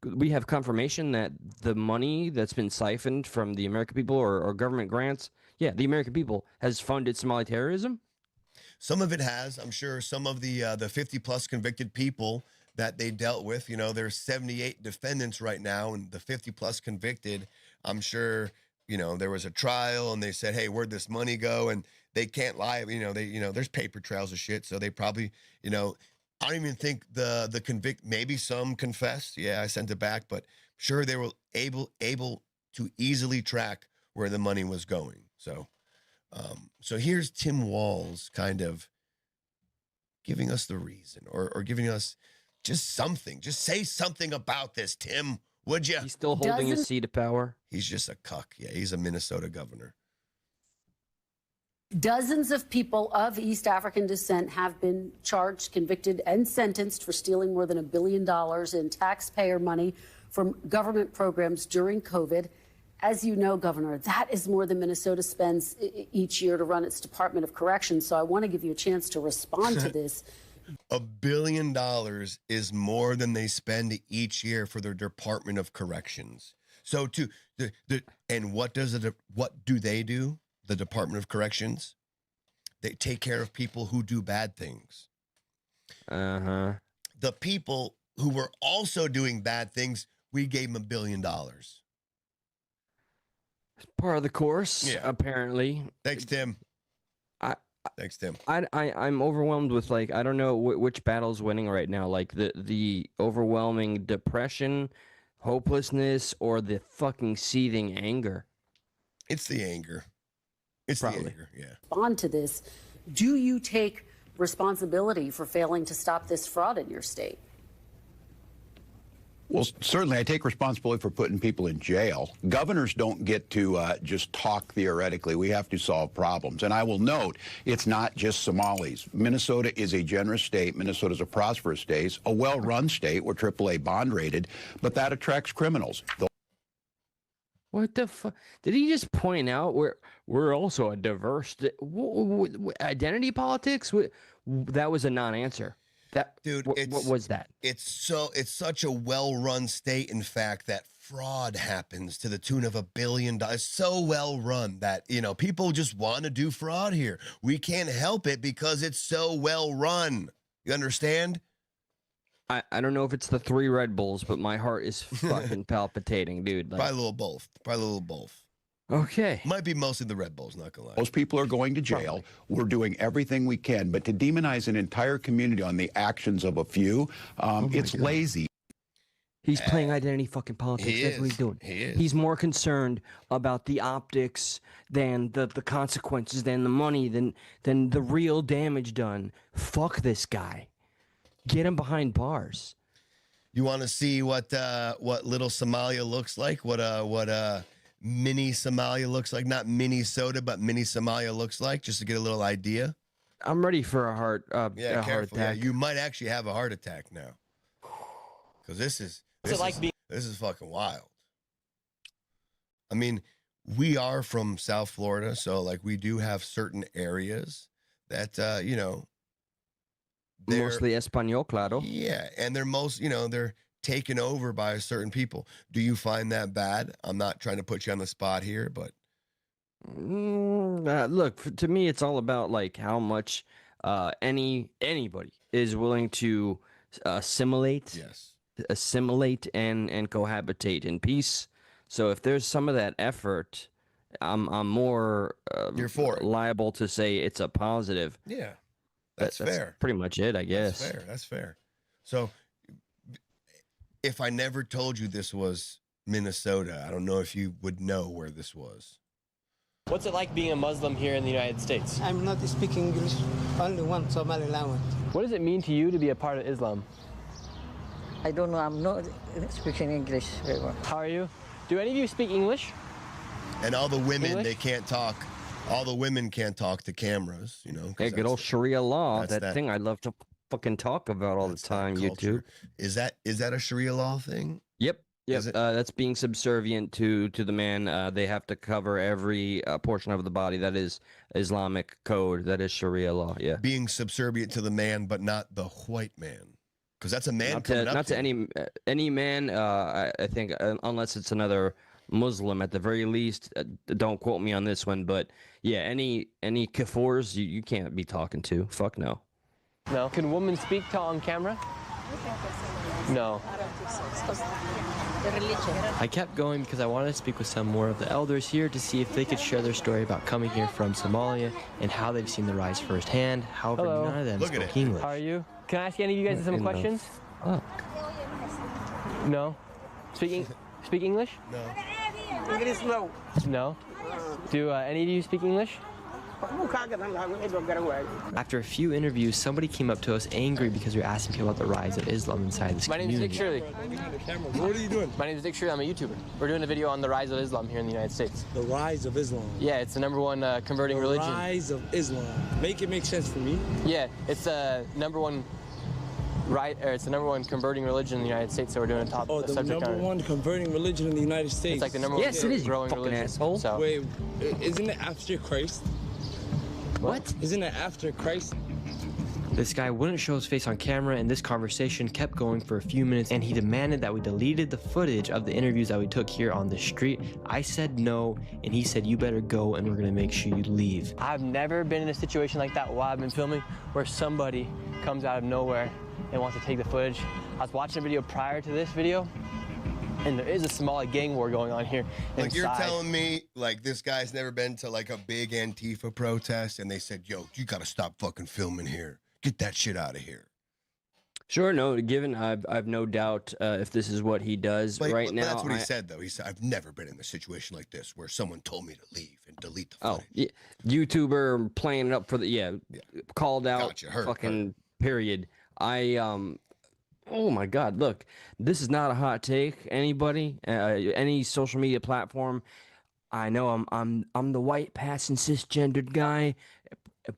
we have confirmation that the money that's been siphoned from the American people or government grants, the American people has funded Somali terrorism. Some of it has, I'm sure. Some of the 50 plus convicted people that they dealt with, there's 78 defendants right now, and the 50 plus convicted, I'm sure, there was a trial and they said, hey, where'd this money go? And they can't lie. There's paper trails of shit. So they probably, I don't even think the convict, maybe some confessed. Yeah, I sent it back, but sure they were able to easily track where the money was going. So, so here's Tim Walzn kind of giving us the reason or giving us just something. Just say something about this, Tim, would you? He's still holding his seat of power. He's just a cuck. Yeah, he's a Minnesota governor. Dozens of people of East African descent have been charged, convicted, and sentenced for stealing more than $1 billion in taxpayer money from government programs during COVID. As you know, Governor, that is more than Minnesota spends each year to run its Department of Corrections. So I want to give you a chance to respond to this. $1 billion is more than they spend each year for their Department of Corrections. So and what do they do? The Department of Corrections, they take care of people who do bad things. The people who were also doing bad things, we gave them $1 billion. Part of the course, apparently. Thanks, Tim. Thanks, Tim. I'm overwhelmed with I don't know which battle's winning right now. Like the overwhelming depression, hopelessness or the fucking seething anger? It's the anger. It's Probably. the anger, yeah. Respond to this. Do you take responsibility for failing to stop this fraud in your state? Well, certainly I take responsibility for putting people in jail. Governors don't get to just talk theoretically. We have to solve problems. And I will note, it's not just Somalis. Minnesota is a generous state. Minnesota is a prosperous state, a well-run state. We're AAA bond rated, but that attracts criminals. What the fuck? Did he just point out we're also a diverse identity politics? That was a non-answer. That dude, what was that? It's such a well-run state, in fact, that fraud happens to the tune of $1 billion. It's so well run that, you know, people just want to do fraud here. We can't help it because it's so well run. You understand? I don't know if it's the 3 Red Bulls, but my heart is fucking palpitating, dude. Like, Probably a little both. Probably a little both. Okay. Might be mostly the Red Bulls, not gonna lie. Most people are going to jail. Probably. We're doing everything we can, but to demonize an entire community on the actions of a few, it's lazy. He's playing identity fucking politics. That's what he's doing. He is. He's more concerned about the optics than the consequences, than the money, than the real damage done. Fuck this guy. Get him behind bars. You want to see what little Somalia looks like? What mini Somalia looks like? Not Minnesota, but mini Somalia looks like, just to get a little idea. I'm ready for a heart heart attack. attack. Yeah, you might actually have a heart attack now, because this is fucking wild. I mean, we are from South Florida, so like we do have certain areas that you know. Mostly Espanol, claro. Yeah, and they're taken over by certain people. Do you find that bad? I'm not trying to put you on the spot here, but look, to me, it's all about like how much anybody is willing to assimilate and cohabitate in peace. So if there's some of that effort, I'm more you're for it. Liable to say it's a positive. Yeah. That's fair. Pretty much it, I guess. That's fair. So if I never told you this was Minnesota, I don't know if you would know where this was. What's it like being a Muslim here in the United States? I'm not speaking English, only one Somali language. What does it mean to you to be a part of Islam? I don't know, I'm not speaking English very well. How are you? Do any of you speak English? And all the women, they can't talk. All the women can't talk to cameras, you know. Yeah, good old Sharia law, that thing I love to fucking talk about all the time, YouTube. Is that a Sharia law thing? Yep. That's being subservient to the man. They have to cover every portion of the body. That is Islamic code. That is Sharia law, yeah. Being subservient to the man, but not the white man. Because that's a man not to any man, I think, unless it's another Muslim at the very least. Don't quote me on this one, but yeah, any kafirs you can't be talking to. Fuck no. No. Can women speak to on camera? No. I don't think so. It's because the religion. I kept going because I wanted to speak with some more of the elders here to see if they could share their story about coming here from Somalia and how they've seen the rise firsthand. However, none of them spoke English. How are you? Can I ask any of you guys some questions? No. Speak English? No. English, no. No. Do any of you speak English? After a few interviews, somebody came up to us angry because we were asking people about the rise of Islam inside this community. My name is Dick Shirley. What are you doing? My name is Dick Shirley. I'm a YouTuber. We're doing a video on the rise of Islam here in the United States. The rise of Islam? Yeah, it's the #1 converting religion. The rise of Islam. Make it make sense for me. Yeah, it's the #1 it's the #1 converting religion in the United States, so we're doing a top the subject on it. #1 converting religion in the United States. It's like the #1 yes, it is, growing you fucking religion. asshole. So. Wait, isn't it after Christ? What? Isn't it after Christ? This guy wouldn't show his face on camera, and this conversation kept going for a few minutes, and he demanded that we deleted the footage of the interviews that we took here on the street. I said no, and he said, you better go, and we're gonna make sure you leave. I've never been in a situation like that while I've been filming, where somebody comes out of nowhere and wants to take the footage. I was watching a video prior to this video, and there is a Somali gang war going on here Like inside. you're telling me, like this guy's never been to like a big Antifa protest, and they said, "Yo, you gotta stop fucking filming here. Get that shit out of here." Sure, no. Given I've no doubt if this is what he does But now. that's what he said, though. He said, "I've never been in a situation like this where someone told me to leave and delete the footage." Yeah, YouTuber playing it up for the called out. Gotcha, heard. Period. Oh my God! Look, this is not a hot take. Anybody, any social media platform. I know I'm the white passing cisgendered guy,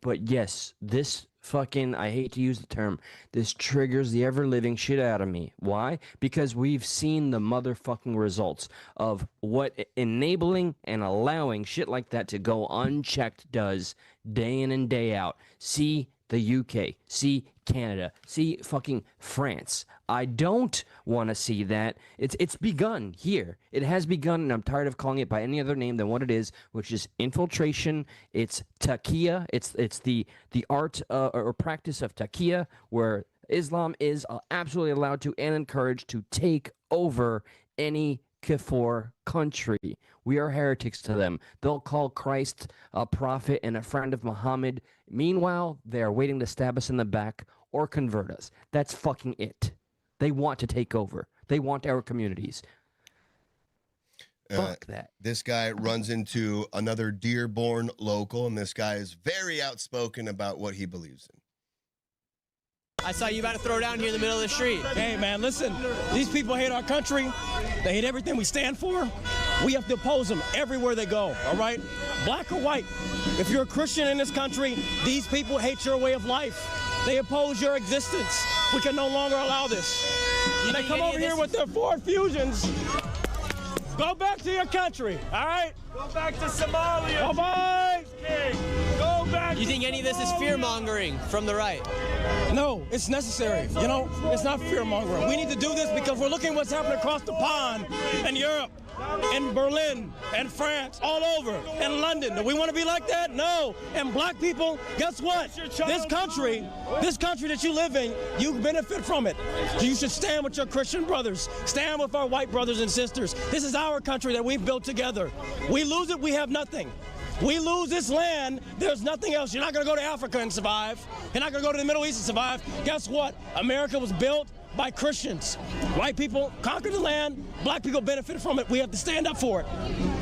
but yes, this fucking, I hate to use the term, this triggers the ever-living shit out of me. Why? Because we've seen the motherfucking results of what enabling and allowing shit like that to go unchecked does day in and day out. See the UK, see Canada, see fucking France. I don't want to see that. It's begun here. It has begun, and I'm tired of calling it by any other name than what it is, which is infiltration. It's taqiyya. It's the art or practice of taqiyya, where Islam is absolutely allowed to and encouraged to take over any kafir country. We are heretics to them. They'll call Christ a prophet and a friend of Muhammad. Meanwhile, they are waiting to stab us in the back or convert us. That's fucking it. They want to take over. They want our communities. Fuck that. This guy runs into another Dearborn local, and this guy is very outspoken about what he believes in. I saw you about to throw down here in the middle of the street. Hey, man, listen. These people hate our country. They hate everything we stand for. We have to oppose them everywhere they go, all right? Black or white. If you're a Christian in this country, these people hate your way of life. They oppose your existence. We can no longer allow this. They come over here with their Ford Fusions. Go back to your country, all right? Go back to Somalia. Bye-bye. Go back. You think any of this is fear-mongering from the right? No, it's necessary. You know, it's not fear-mongering. We need to do this because we're looking what's happening across the pond in Europe, in Berlin, and France, all over, in London. Do we want to be like that? No. And black people, guess what? This country that you live in, you benefit from it. So you should stand with your Christian brothers. Stand with our white brothers and sisters. This is our country that we've built together. We lose it, we have nothing. We lose this land, there's nothing else. You're not going to go to Africa and survive. You're not going to go to the Middle East and survive. Guess what? America was built by Christians. White people conquered the land. Black people benefit from it. We have to stand up for it.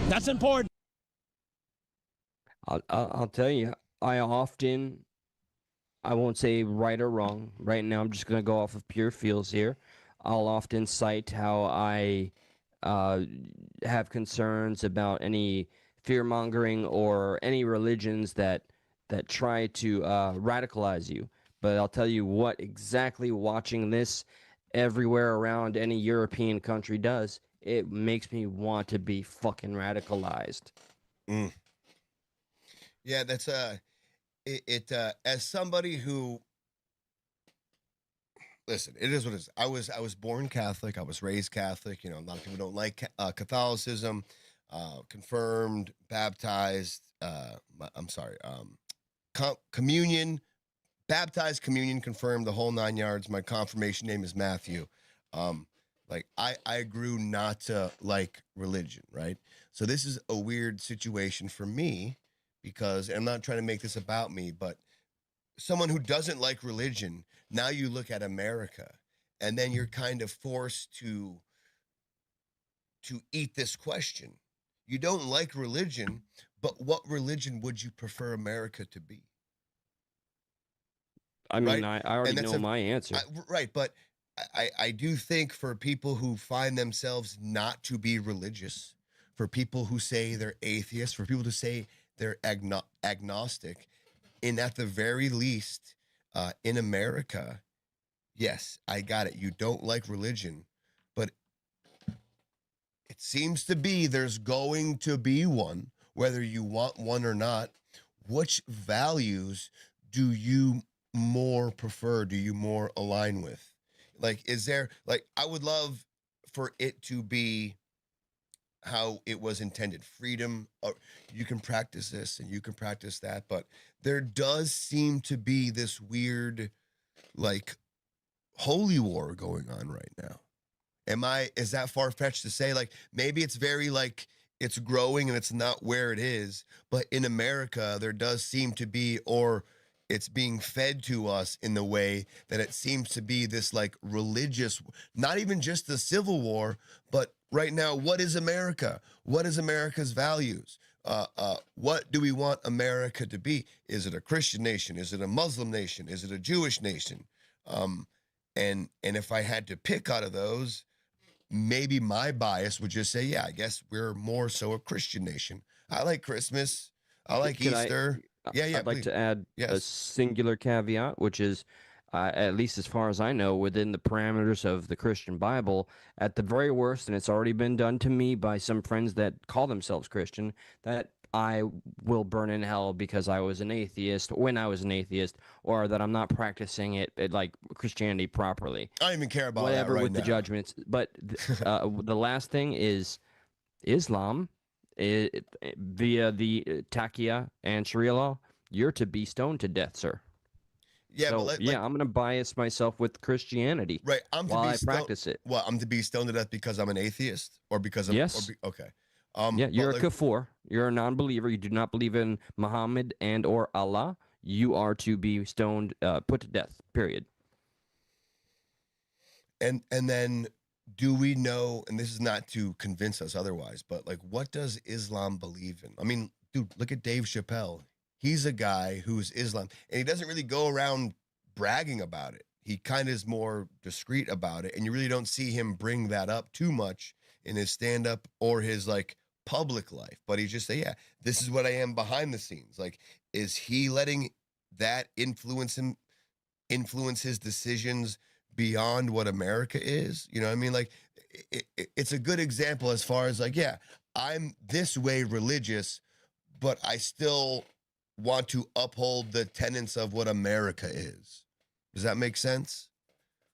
That's important. I'll tell you, I won't say right or wrong. Right now, I'm just going to go off of pure feels here. I'll often cite how I have concerns about any fear-mongering or any religions that try to radicalize you. But I'll tell you what exactly watching this everywhere around any European country does. It makes me want to be fucking radicalized. Yeah, that's as somebody who, listen, it is what it is. I was born Catholic. I was raised Catholic. You know, a lot of people don't like Catholicism. Confirmed, baptized. Communion. Baptized, communion, confirmed, the whole 9 yards. My confirmation name is Matthew. I grew not to like religion, right? So this is a weird situation for me because I'm not trying to make this about me, but someone who doesn't like religion, now you look at America and then you're kind of forced to eat this question. You don't like religion, but what religion would you prefer America to be? I mean, right? I already know my answer. Right, but I do think for people who find themselves not to be religious, for people who say they're atheists, for people to say they're agnostic, and at the very least, in America, yes, I got it. You don't like religion, but it seems to be there's going to be one, whether you want one or not. Which values do you more prefer? Do you more align with? Like, is there, like, I would love for it to be how it was intended. Freedom, you can practice this and you can practice that, but there does seem to be this weird, like, holy war going on right now. Is that far-fetched to say? Like, maybe it's very, like, it's growing and it's not where it is, but in America, there does seem to be, or it's being fed to us in the way that it seems to be this like religious, not even just the Civil War, but right now, what is America? What is America's values? What do we want America to be? Is it a Christian nation? Is it a Muslim nation? Is it a Jewish nation? And if I had to pick out of those, maybe my bias would just say, yeah, I guess we're more so a Christian nation. I like Christmas. I like Easter. I'd like please. to add a Yes. singular caveat, which is, at least as far as I know, within the parameters of the Christian Bible, at the very worst, and it's already been done to me by some friends that call themselves Christian, that I will burn in hell because I was an atheist, when I was an atheist, or that I'm not practicing it like Christianity properly. I don't even care about Whatever that right with now. the judgments. But the last thing is Islam. Via the Taqiyya and Sharia law, you're to be stoned to death, sir. Yeah, so, but I'm going to bias myself with Christianity right. I'm to while be I practice it. Well, I'm to be stoned to death because I'm an atheist, or because I'm Yes. okay. Yeah, you're a but, kafir. You're a non-believer. You do not believe in Muhammad and or Allah. You are to be stoned, put to death. Period. And then, do we know? And this is not to convince us otherwise, but like, what does Islam believe in? I mean, dude, look at Dave Chappelle. He's a guy who's Islam, and he doesn't really go around bragging about it. He kind of is more discreet about it, and you really don't see him bring that up too much in his stand-up or his like public life. But he just say, yeah, this is what I am behind the scenes. Like, is he letting that influence his decisions beyond what America is? You know what I mean? Like, it's a good example as far as like, yeah, I'm this way religious, but I still want to uphold the tenets of what America is. Does that make sense?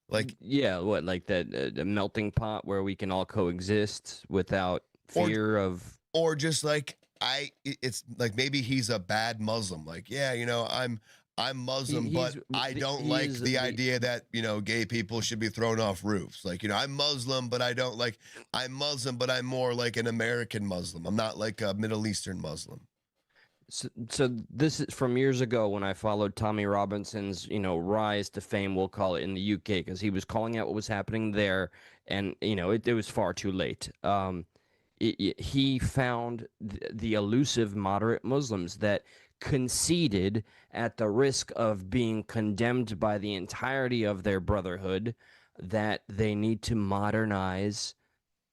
Like, yeah, what, like that melting pot where we can all coexist without fear of, or just like it's like maybe he's a bad Muslim. Like, yeah, you know, I'm Muslim, but I don't like the idea that, you know, gay people should be thrown off roofs. Like, you know, I'm Muslim, but I'm Muslim, but I'm more like an American Muslim. I'm not like a Middle Eastern Muslim. So this is from years ago when I followed Tommy Robinson's, rise to fame, we'll call it, in the UK, because he was calling out what was happening there, and, it was far too late. He found the elusive moderate Muslims that conceded at the risk of being condemned by the entirety of their brotherhood that they need to modernize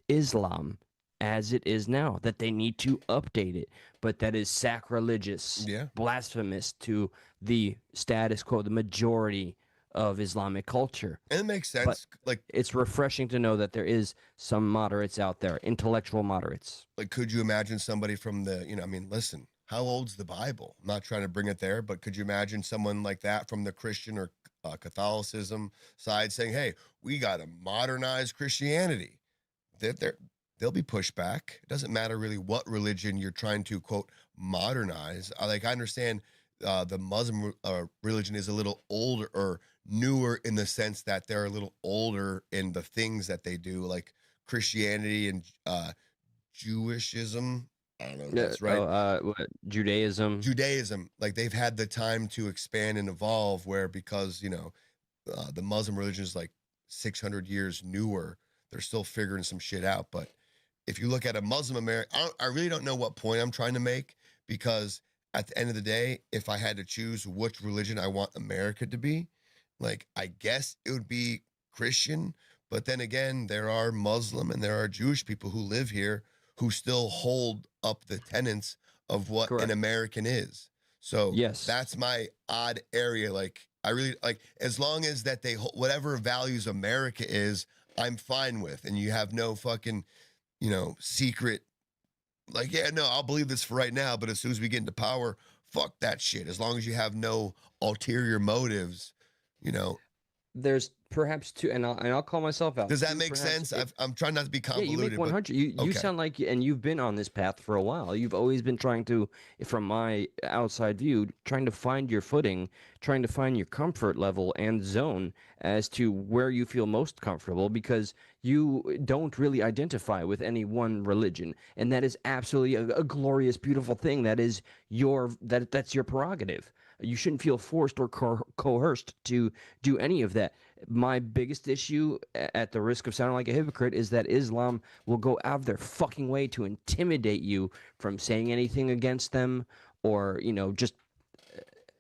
Islam as it is now, that they need to update it, but that is sacrilegious, blasphemous to the status quo, the majority of Islamic culture. And it makes sense. But it's refreshing to know that there is some moderates out there, intellectual moderates. Like, could you imagine somebody from the, listen, how old's the Bible? I'm not trying to bring it there, but could you imagine someone like that from the Christian or Catholicism side saying, hey, we got to modernize Christianity? They'll be pushed back. It doesn't matter really what religion you're trying to, quote, modernize. I understand the Muslim religion is a little older or newer in the sense that they're a little older in the things that they do, like Christianity and Jewishism. I don't know if that's right. Judaism. Judaism. Like, they've had the time to expand and evolve, where because, the Muslim religion is like 600 years newer, they're still figuring some shit out. But if you look at a Muslim American, I really don't know what point I'm trying to make, because at the end of the day, if I had to choose which religion I want America to be, like, I guess it would be Christian. But then again, there are Muslim and there are Jewish people who live here who still hold up the tenets of what an American is. So that's my odd area. Like, I really like, as long as that they whatever values America is, I'm fine with. And you have no fucking, secret, like, yeah, no, I'll believe this for right now, but as soon as we get into power, fuck that shit. As long as you have no ulterior motives, There's perhaps two, and I'll call myself out. Does that make sense? I'm trying not to be convoluted. Yeah, you make 100. You sound like, and you've been on this path for a while. You've always been trying to, from my outside view, trying to find your footing, trying to find your comfort level and zone as to where you feel most comfortable, because you don't really identify with any one religion, and that is absolutely a glorious, beautiful thing. That is that's your prerogative. You shouldn't feel forced or coerced to do any of that. My biggest issue, at the risk of sounding like a hypocrite, is that Islam will go out of their fucking way to intimidate you from saying anything against them, or, just,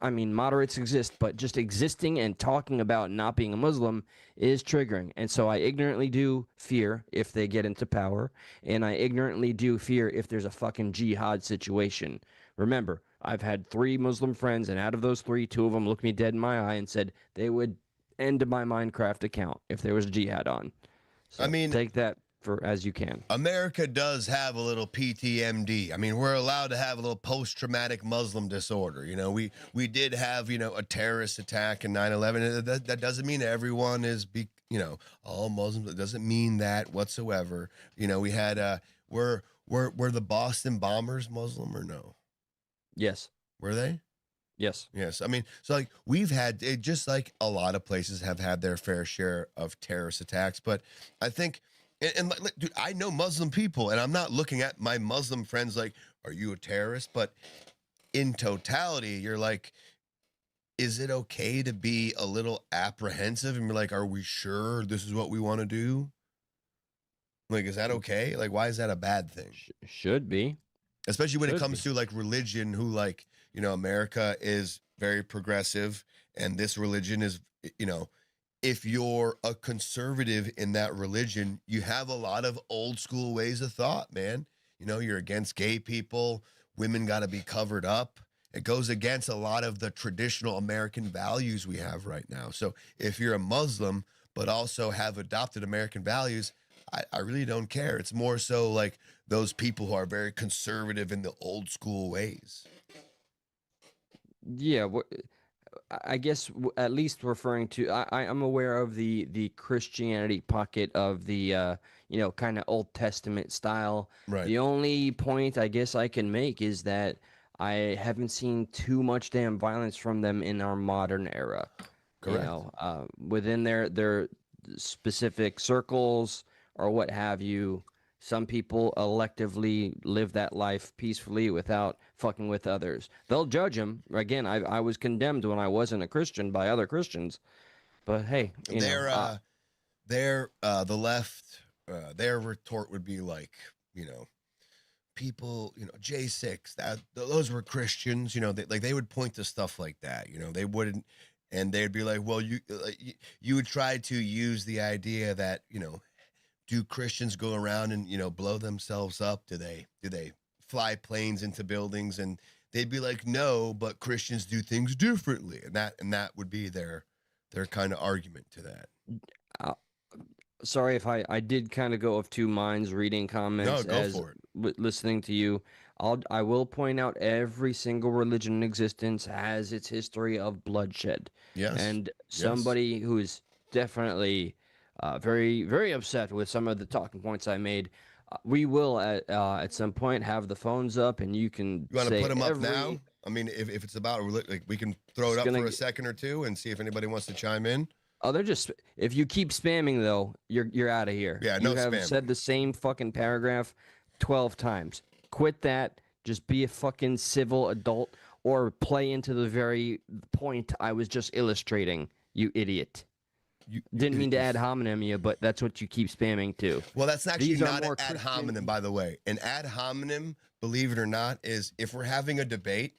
I mean, moderates exist, but just existing and talking about not being a Muslim is triggering. And so I ignorantly do fear if they get into power, and I ignorantly do fear if there's a fucking jihad situation. Remember, I've had 3 Muslim friends, and out of those 3, 2 of them looked me dead in my eye and said they would end my Minecraft account if there was jihad on. So I mean, take that for as you can. America does have a little PTMD. I mean, we're allowed to have a little post-traumatic Muslim disorder. We did have, a terrorist attack in 9/11. That doesn't mean everyone is, all Muslims. It doesn't mean that whatsoever. We had, were the Boston bombers Muslim or no? Yes. Were they? Yes. Yes. I mean, so we've had it, just like a lot of places have had their fair share of terrorist attacks. But I think, and dude, I know Muslim people, and I'm not looking at my Muslim friends like, are you a terrorist? But in totality, you're like, is it okay to be a little apprehensive and be like, are we sure this is what we want to do? Like, is that okay? Like, why is that a bad thing? Should be. Especially when it comes to like religion, who like, America is very progressive, and this religion is, if you're a conservative in that religion, you have a lot of old school ways of thought, man. You're against gay people. Women got to be covered up. It goes against a lot of the traditional American values we have right now. So if you're a Muslim, but also have adopted American values, I really don't care. It's more so like those people who are very conservative in the old school ways. Yeah, I guess at least referring to, I'm aware of the Christianity pocket of the, kind of Old Testament style. Right. The only point I guess I can make is that I haven't seen too much damn violence from them in our modern era. Correct. Within their specific circles or what have you, some people electively live that life peacefully without fucking with others. They'll judge them. Again, I was condemned when I wasn't a Christian by other Christians. But hey, the left, their retort would be like, people, J6, those were Christians, they would point to stuff like that, they wouldn't, and they'd be like, well, you would try to use the idea that, do Christians go around and, blow themselves up? Do they fly planes into buildings? And they'd be like, no, but Christians do things differently. And that would be their kind of argument to that. Sorry if I did kind of go of 2 minds reading comments. No, go for it. Listening to you. I will point out every single religion in existence has its history of bloodshed. Yes. And somebody who is definitely very, very upset with some of the talking points I made. We will at some point have the phones up, and you can. You want to put them up now? I mean, if it's about, like, we can throw it up for a second or two and see if anybody wants to chime in. Oh, they're just. If you keep spamming though, you're out of here. Yeah, no You have spamming. said the same fucking paragraph 12 times. Quit that. Just be a fucking civil adult, or play into the very point I was just illustrating. You idiot. Didn't mean to ad hominem you, but that's what you keep spamming too. Well, that's actually These are not an more ad Christian- hominem, by the way. An ad hominem, believe it or not, is if we're having a debate,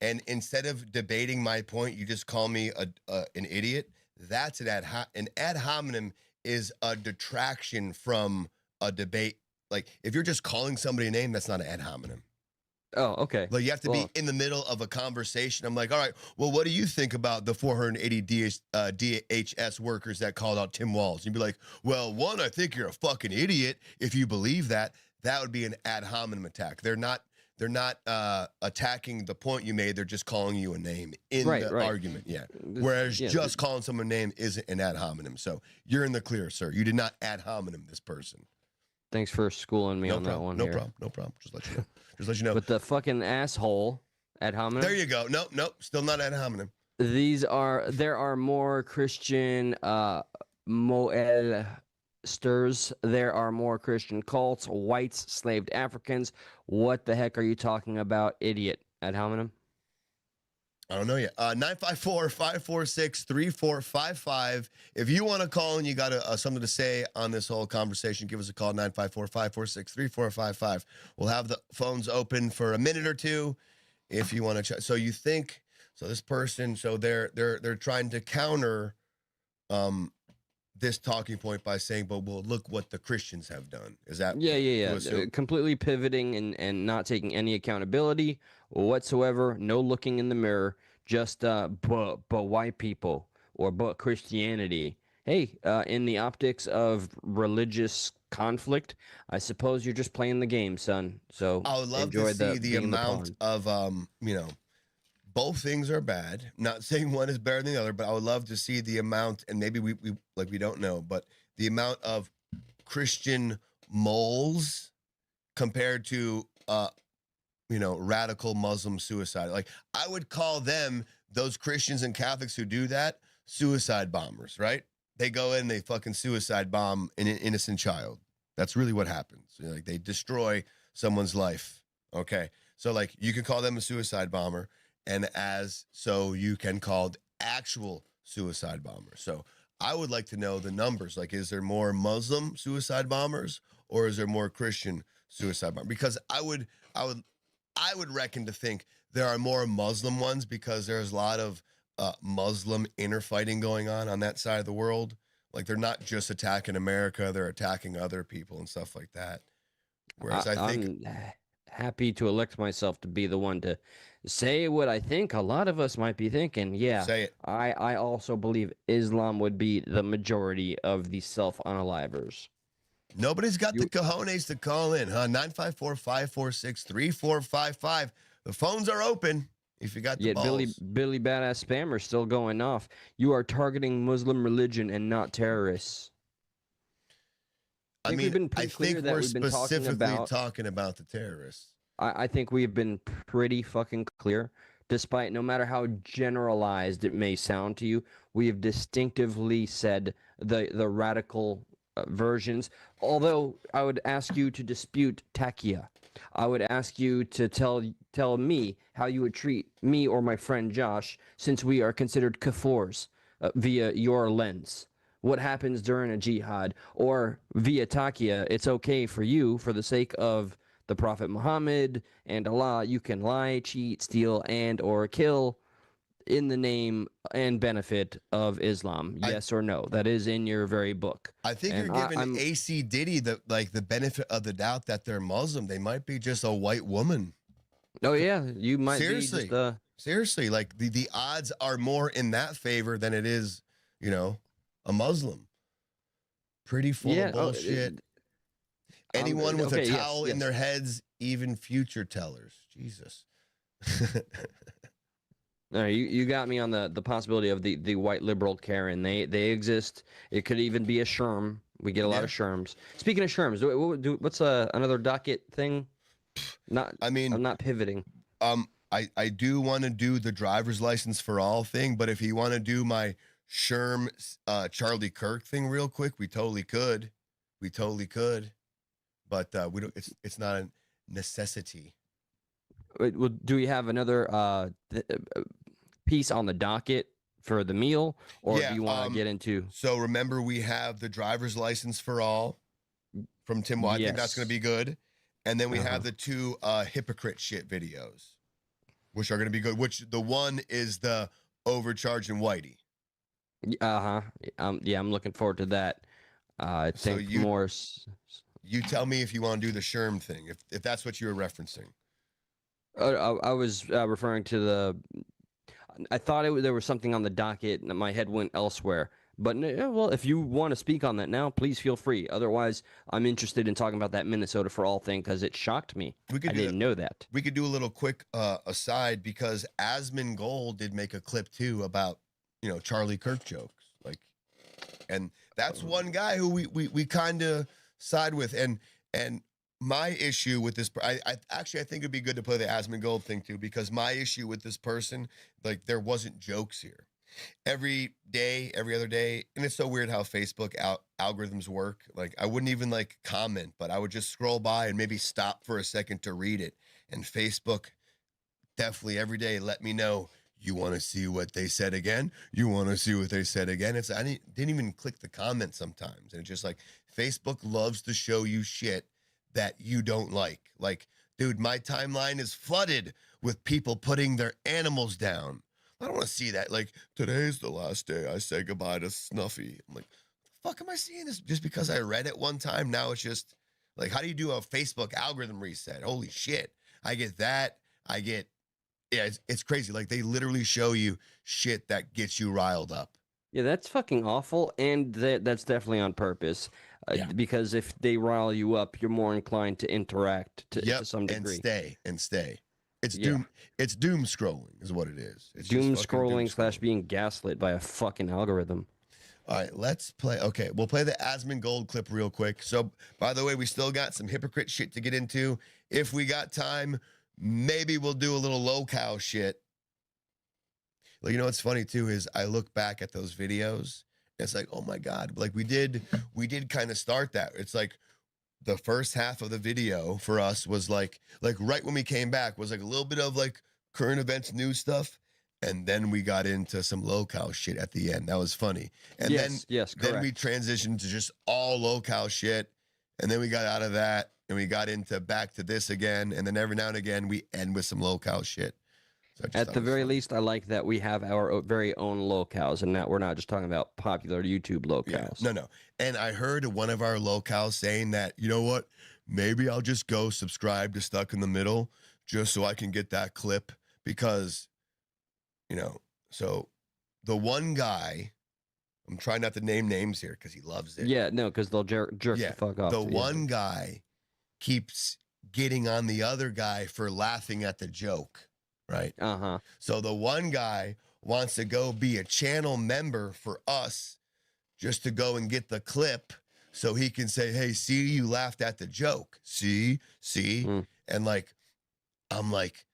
and instead of debating my point, you just call me an idiot. That's an ad hominem is a detraction from a debate. Like, if you're just calling somebody a name, that's not an ad hominem. Oh, okay. Like, you have to be in the middle of a conversation. I'm like, all right, well, what do you think about the 480 DHS workers that called out Tim Walzn? You'd be like, well, one, I think you're a fucking idiot if you believe that. That would be an ad hominem attack. They're not attacking the point you made. They're just calling you a name in the argument. Yeah. Whereas just calling someone a name isn't an ad hominem. So you're in the clear, sir. You did not ad hominem this person. Thanks for schooling me on that one. No problem. Just let you know. But the fucking asshole ad hominem. There you go. Nope. Still not ad hominem. There are more Christian Moel stirs. There are more Christian cults, whites, slaved Africans. What the heck are you talking about, idiot? Ad hominem? I don't know yet. 954-546-3455. If you want to call and you got something to say on this whole conversation, give us a call, 954-546-3455. We'll have the phones open for a minute or two if you want to chat. So you think, so this person, so they're trying to counter this talking point by saying, but well, look what the Christians have done. Is that? Yeah. Completely pivoting and not taking any accountability whatsoever. No looking in the mirror. Just but white people or but Christianity. Hey, in the optics of religious conflict, I suppose you're just playing the game, son. So I would love enjoy to see the amount of both things are bad. Not saying one is better than the other, but I would love to see the amount, and maybe we don't know, but the amount of Christian moles compared to radical Muslim suicide. Like, I would call them, those Christians and Catholics who do that, suicide bombers, right? They go in, they fucking suicide bomb an innocent child. That's really what happens. Like, they destroy someone's life. Okay. So like, you can call them a suicide bomber, and so you can call actual suicide bombers. So I would like to know the numbers. Like, is there more Muslim suicide bombers or is there more Christian suicide bombers? Because I would reckon to think there are more Muslim ones, because there's a lot of Muslim infighting going on that side of the world. Like, they're not just attacking America, they're attacking other people and stuff like that. Whereas I'm happy to elect myself to be the one to say what I think a lot of us might be thinking. Yeah, say it. I also believe Islam would be the majority of the self-unalivers. Nobody's got the cojones to call in, huh? 954-546-3455. The phones are open if you got the balls. Billy Badass Spammer still going off. You are targeting Muslim religion and not terrorists. I mean, I think we're specifically talking about the terrorists. I think we've been pretty fucking clear. Despite, no matter how generalized it may sound to you, we have distinctively said the radical versions. Although I would ask you to dispute Takia. I would ask you to tell me how you would treat me or my friend Josh, since we are considered kafirs via your lens. What happens during a jihad? Or via Takia, it's okay for you, for the sake of the Prophet Muhammad and Allah, you can lie, cheat, steal, and or kill in the name and benefit of Islam. Yes or no? That is in your very book. I think you're giving AC Diddy the benefit of the doubt that they're Muslim. They might be just a white woman. Oh yeah, you might seriously. Be just seriously, like the odds are more in that favor than it is, a Muslim. Pretty full of bullshit. Anyone with a towel in their heads, even future tellers. Jesus. No, you got me on the possibility of the white liberal Karen. They exist. It could even be a Sherm. We get a lot of Sherms. Speaking of Sherms, what's another docket thing? I'm not pivoting. I do want to do the driver's license for all thing, but if you want to do my Sherm Charlie Kirk thing real quick, we totally could. But we don't. It's not a necessity. Well, do we have another piece on the docket for the meal, or do you want to get into? So remember, we have the driver's license for all from Tim White. I think that's going to be good. And then we have the two hypocrite shit videos, which are going to be good. Which the one is the overcharging Whitey. I'm looking forward to that. I think more. You tell me if you want to do the Sherm thing, if that's what you were referencing. I was referring to I thought there was something on the docket, and my head went elsewhere. But, well, if you want to speak on that now, please feel free. Otherwise, I'm interested in talking about that Minnesota for All thing, because it shocked me. I didn't know that. We could do a little quick aside, because Asmongold did make a clip, too, about, Charlie Kirk jokes. And that's one guy who we kind of side with. And my issue with this, I think it'd be good to play the Asmongold thing too, because my issue with this person, there wasn't jokes here. Every day, every other day, and it's so weird how Facebook algorithms work. I wouldn't even comment, but I would just scroll by and maybe stop for a second to read it. And Facebook definitely every day let me know you want to see what they said again? You want to see what they said again? I didn't even click the comment sometimes. And it's just like, Facebook loves to show you shit that you don't like. Like, dude, my timeline is flooded with people putting their animals down. I don't want to see that. Like, today's the last day I say goodbye to Snuffy. I'm like, the fuck am I seeing this? Just because I read it one time, now it's just, like, how do you do a Facebook algorithm reset? Holy shit. I get that. Yeah, it's crazy. Like, they literally show you shit that gets you riled up. Yeah, that's fucking awful, and that's definitely on purpose. Because if they rile you up, you're more inclined to interact to some degree. And stay. It's doom scrolling is what it is. It's doom just fucking scrolling / being gaslit by a fucking algorithm. All right, let's play. Okay, we'll play the Asmongold clip real quick. So, by the way, we still got some hypocrite shit to get into. If we got time, maybe we'll do a little low-cow shit. Well, you know what's funny too is I look back at those videos and it's like, oh my God, like we did kind of start that. It's like the first half of the video for us was like right when we came back was like a little bit of like current events news stuff. And then we got into some low-cow shit at the end. That was funny. And then we transitioned to just all low-cow shit. And then we got out of that and we got into back to this again. And then every now and again we end with some low-cow shit. So at the very least, I like that we have our very own locales and that we're not just talking about popular YouTube locales. Yeah, no. And I heard one of our locales saying that, you know what, maybe I'll just go subscribe to Stuck in the Middle just so I can get that clip because, you know, so the one guy, I'm trying not to name names here because he loves it. Yeah, no, because they'll jerk the fuck off. The one guy keeps getting on the other guy for laughing at the joke. Right. So the one guy wants to go be a channel member for us just to go and get the clip so he can say, hey, see, you laughed at the joke. See? And like, I'm like,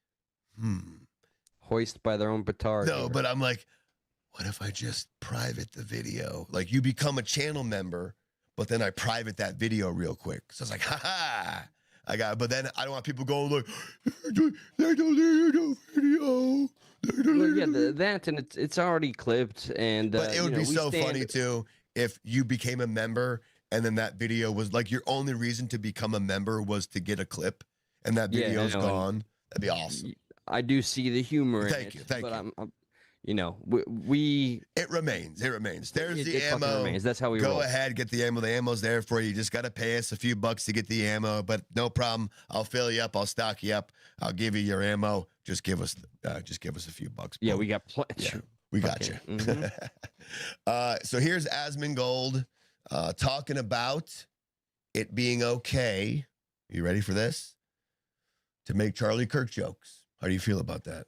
Hoist by their own petard. No, but I'm like, what if I just private the video? Like you become a channel member, but then I private that video real quick. So I was like, but then I don't want people going like, they deleted the video. Well, that and it's already clipped, and but it would be so funny too if you became a member and then that video was like your only reason to become a member was to get a clip, and that video's gone. That'd be awesome. I do see the humor. Thank you. But I'm you know, we it remains. There's the ammo. Remains. That's how we go roll. ahead, get the ammo. The ammo's there for you. You just got to pay us a few bucks to get the ammo, but no problem. I'll fill you up. I'll stock you up. I'll give you your ammo. Just give us a few bucks. Yeah, we got plenty. Yeah, we got you. So here's Asmongold talking about it being okay. You ready for this? To make Charlie Kirk jokes. How do you feel about that?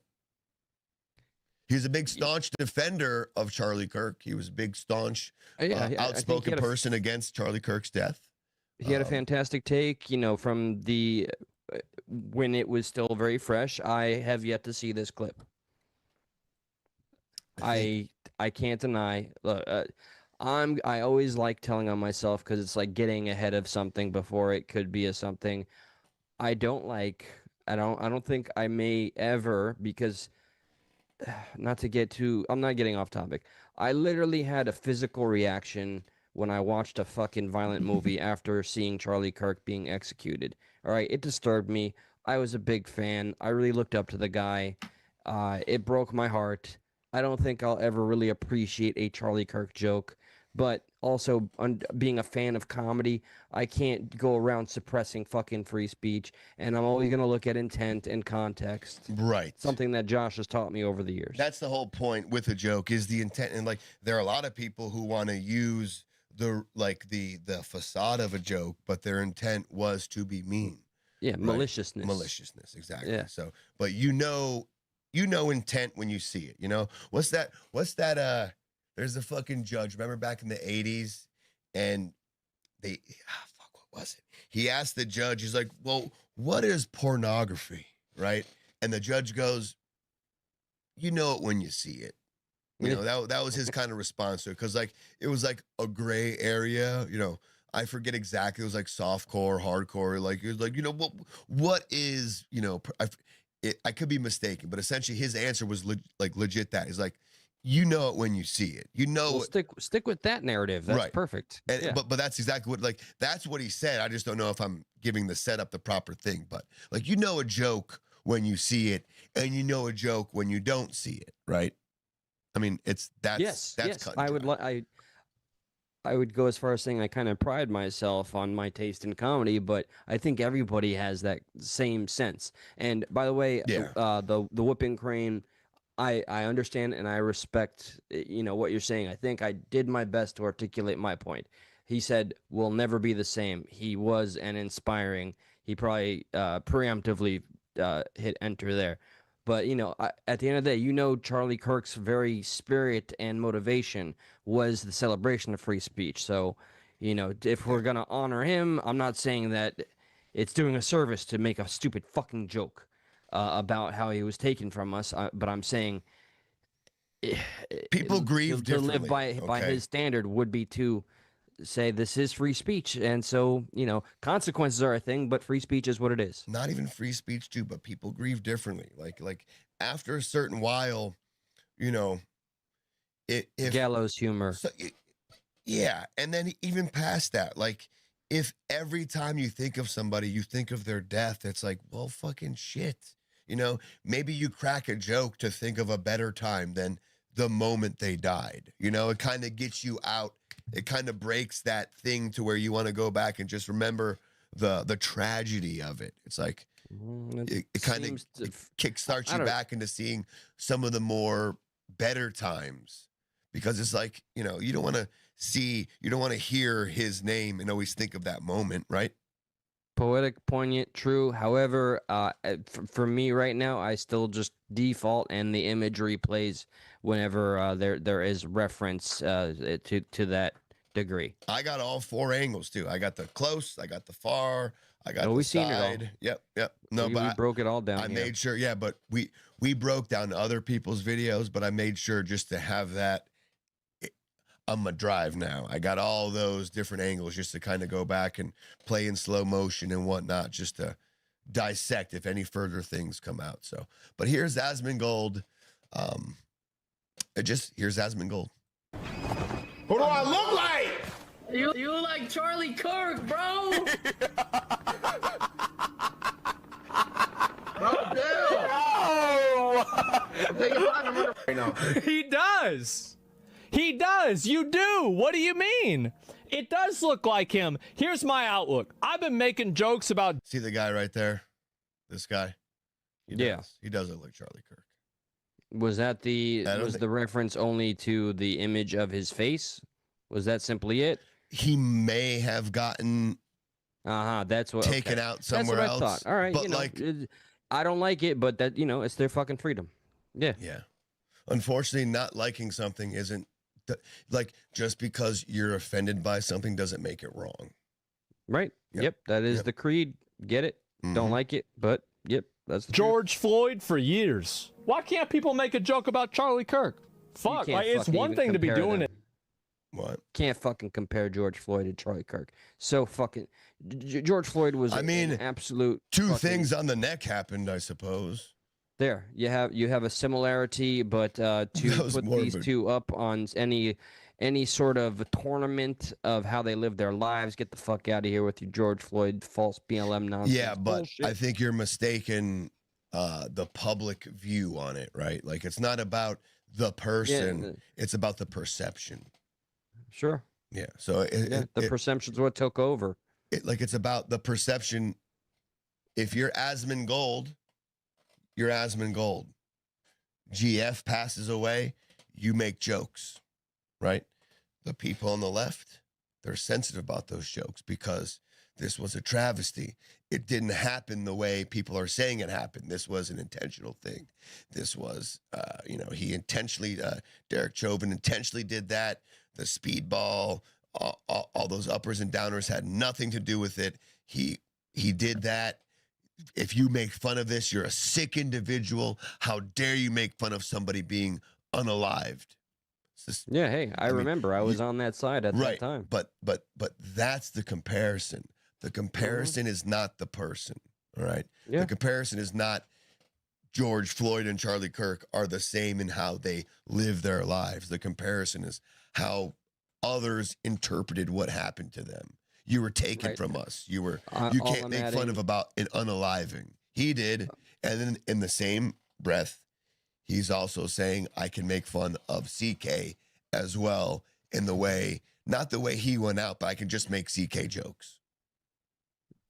He's a big staunch defender of Charlie Kirk. He was a big staunch, outspoken person against Charlie Kirk's death. He had a fantastic take, you know, from the when it was still very fresh. I have yet to see this clip. I can't deny. I always like telling on myself because it's like getting ahead of something before it could be a something. I don't think I may ever because. Not to get too, I'm not getting off topic. I literally had a physical reaction when I watched a fucking violent movie after seeing Charlie Kirk being executed. All right, it disturbed me. I was a big fan. I really looked up to the guy. It broke my heart. I don't think I'll ever really appreciate a Charlie Kirk joke. But also, being a fan of comedy, I can't go around suppressing fucking free speech. And I'm always going to look at intent and context. Right. Something that Josh has taught me over the years. That's the whole point with a joke is the intent. And like, there are a lot of people who want to use the facade of a joke, but their intent was to be mean. Yeah, right? Maliciousness. Maliciousness, exactly. Yeah. So, but you know intent when you see it. You know, what's that? There's a fucking judge. Remember back in the 80s, and what was it? He asked the judge. He's like, "Well, what is pornography?" Right? And the judge goes, "You know it when you see it." You know, that was his kind of response to it, because like it was like a gray area. You know, I forget exactly. It was like softcore, hardcore. Like it was like, you know, what is, you know, I could be mistaken, but essentially his answer was legit that. He's like, you know it when you see it. You know Well, stick with that narrative. That's right. perfect. And, Yeah. but that's exactly what, like, that's what he said. I just don't know if I'm giving the setup the proper thing. But like, you know a joke when you see it, and you know a joke when you don't see it, right? I mean, that's cut and I would go as far as saying I kind of pride myself on my taste in comedy, but I think everybody has that same sense. And by the way, the whipping crane, I understand and I respect, what you're saying. I think I did my best to articulate my point. He said, "We'll never be the same." He was an inspiring. He probably preemptively hit enter there. But, at the end of the day, Charlie Kirk's very spirit and motivation was the celebration of free speech. So, if we're going to honor him, I'm not saying that it's doing a service to make a stupid fucking joke about how he was taken from us. But I'm saying people grieve to live differently, by his standard would be to say this is free speech. And so, consequences are a thing, but free speech is what it is. Not even free speech too, but people grieve differently. Like after a certain while, if gallows humor. So, yeah. And then even past that, like if every time you think of somebody, you think of their death, it's like, well, fucking shit. Maybe you crack a joke to think of a better time than the moment they died. It kind of gets you out. It kind of breaks that thing to where you want to go back and just remember the tragedy of it. It's like it kind of kickstarts you back into seeing some of the more better times, because it's like, you don't want to hear his name and always think of that moment, right? Poetic, poignant, true. However, for me right now, I still just default, and the imagery plays whenever there is reference to that degree. I got all four angles too. I got the close, I got the far, I got the we've side. seen it all. Yep. No, we but broke it all down. I made sure. Yeah, but we broke down other people's videos, but I made sure just to have that on my drive now. I got all those different angles just to kind of go back and play in slow motion and whatnot, just to dissect if any further things come out. So, but here's Asmongold. Here's Asmongold. Who do I look like? You like Charlie Kirk, bro. He does. He does. You do. What do you mean? It does look like him. Here's my outlook. I've been making jokes about... See the guy right there? This guy? He does look like Charlie Kirk. Was that the reference only to the image of his face? Was that simply it? He may have gotten that's what taken out somewhere else. Thought. All right, but I don't like it, but that it's their fucking freedom. Yeah. Unfortunately, not liking something isn't like, just because you're offended by something doesn't make it wrong. Right. Yep. That is the creed. Get it? Don't like it, but that's the George Floyd for years. Why can't people make a joke about Charlie Kirk? Fuck, it's one thing to be doing it. What? Can't fucking compare George Floyd to Charlie Kirk. So fucking George Floyd was an absolute two things on the neck happened, I suppose. There, you have a similarity, but to put these two up on any sort of tournament of how they live their lives, get the fuck out of here with your George Floyd false BLM nonsense. Yeah, but bullshit. I think you're mistaken the public view on it, right? Like, it's not about the person, it's about the perception. Sure. Yeah. So the perception's what took over. It's about the perception. If you're Asmongold, you're Asmongold. GF passes away, you make jokes, right? The people on the left, they're sensitive about those jokes because this was a travesty. It didn't happen the way people are saying it happened. This was an intentional thing. This was, he intentionally, Derek Chauvin intentionally did that. The speedball, all those uppers and downers had nothing to do with it. He did that. If you make fun of this, you're a sick individual. How dare you make fun of somebody being unalived? Hey, I remember. I was on that side at that time. But that's the comparison. The comparison is not the person, all right? Yeah. The comparison is not George Floyd and Charlie Kirk are the same in how they live their lives. The comparison is how others interpreted what happened to them. You were taken from us. You can't make fun of about an unaliving. He did. And then in the same breath, he's also saying, I can make fun of CK as well in the way, not the way he went out, but I can just make CK jokes.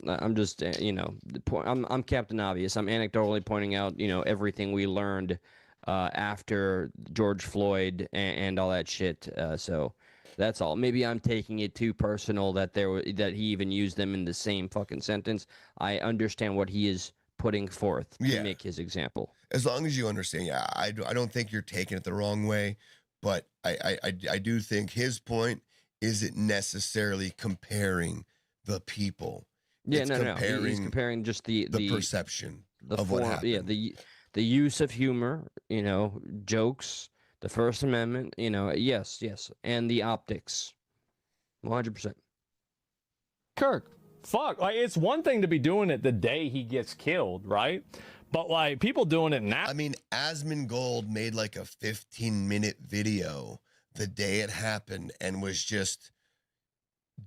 I'm just, the point. I'm Captain Obvious. I'm anecdotally pointing out, everything we learned after George Floyd and all that shit. So that's all. Maybe I'm taking it too personal that that he even used them in the same fucking sentence. I understand what he is putting forth to make his example. As long as you understand, I don't think you're taking it the wrong way, but I do think his point isn't necessarily comparing the people. Yeah, no. He's comparing just the perception of what happened. Yeah, the use of humor, jokes, the First Amendment, yes, and the optics, 100%. Kirk, fuck, like it's one thing to be doing it the day he gets killed, right? But like people doing it now. I mean, Asmongold made like a 15-minute video the day it happened and was just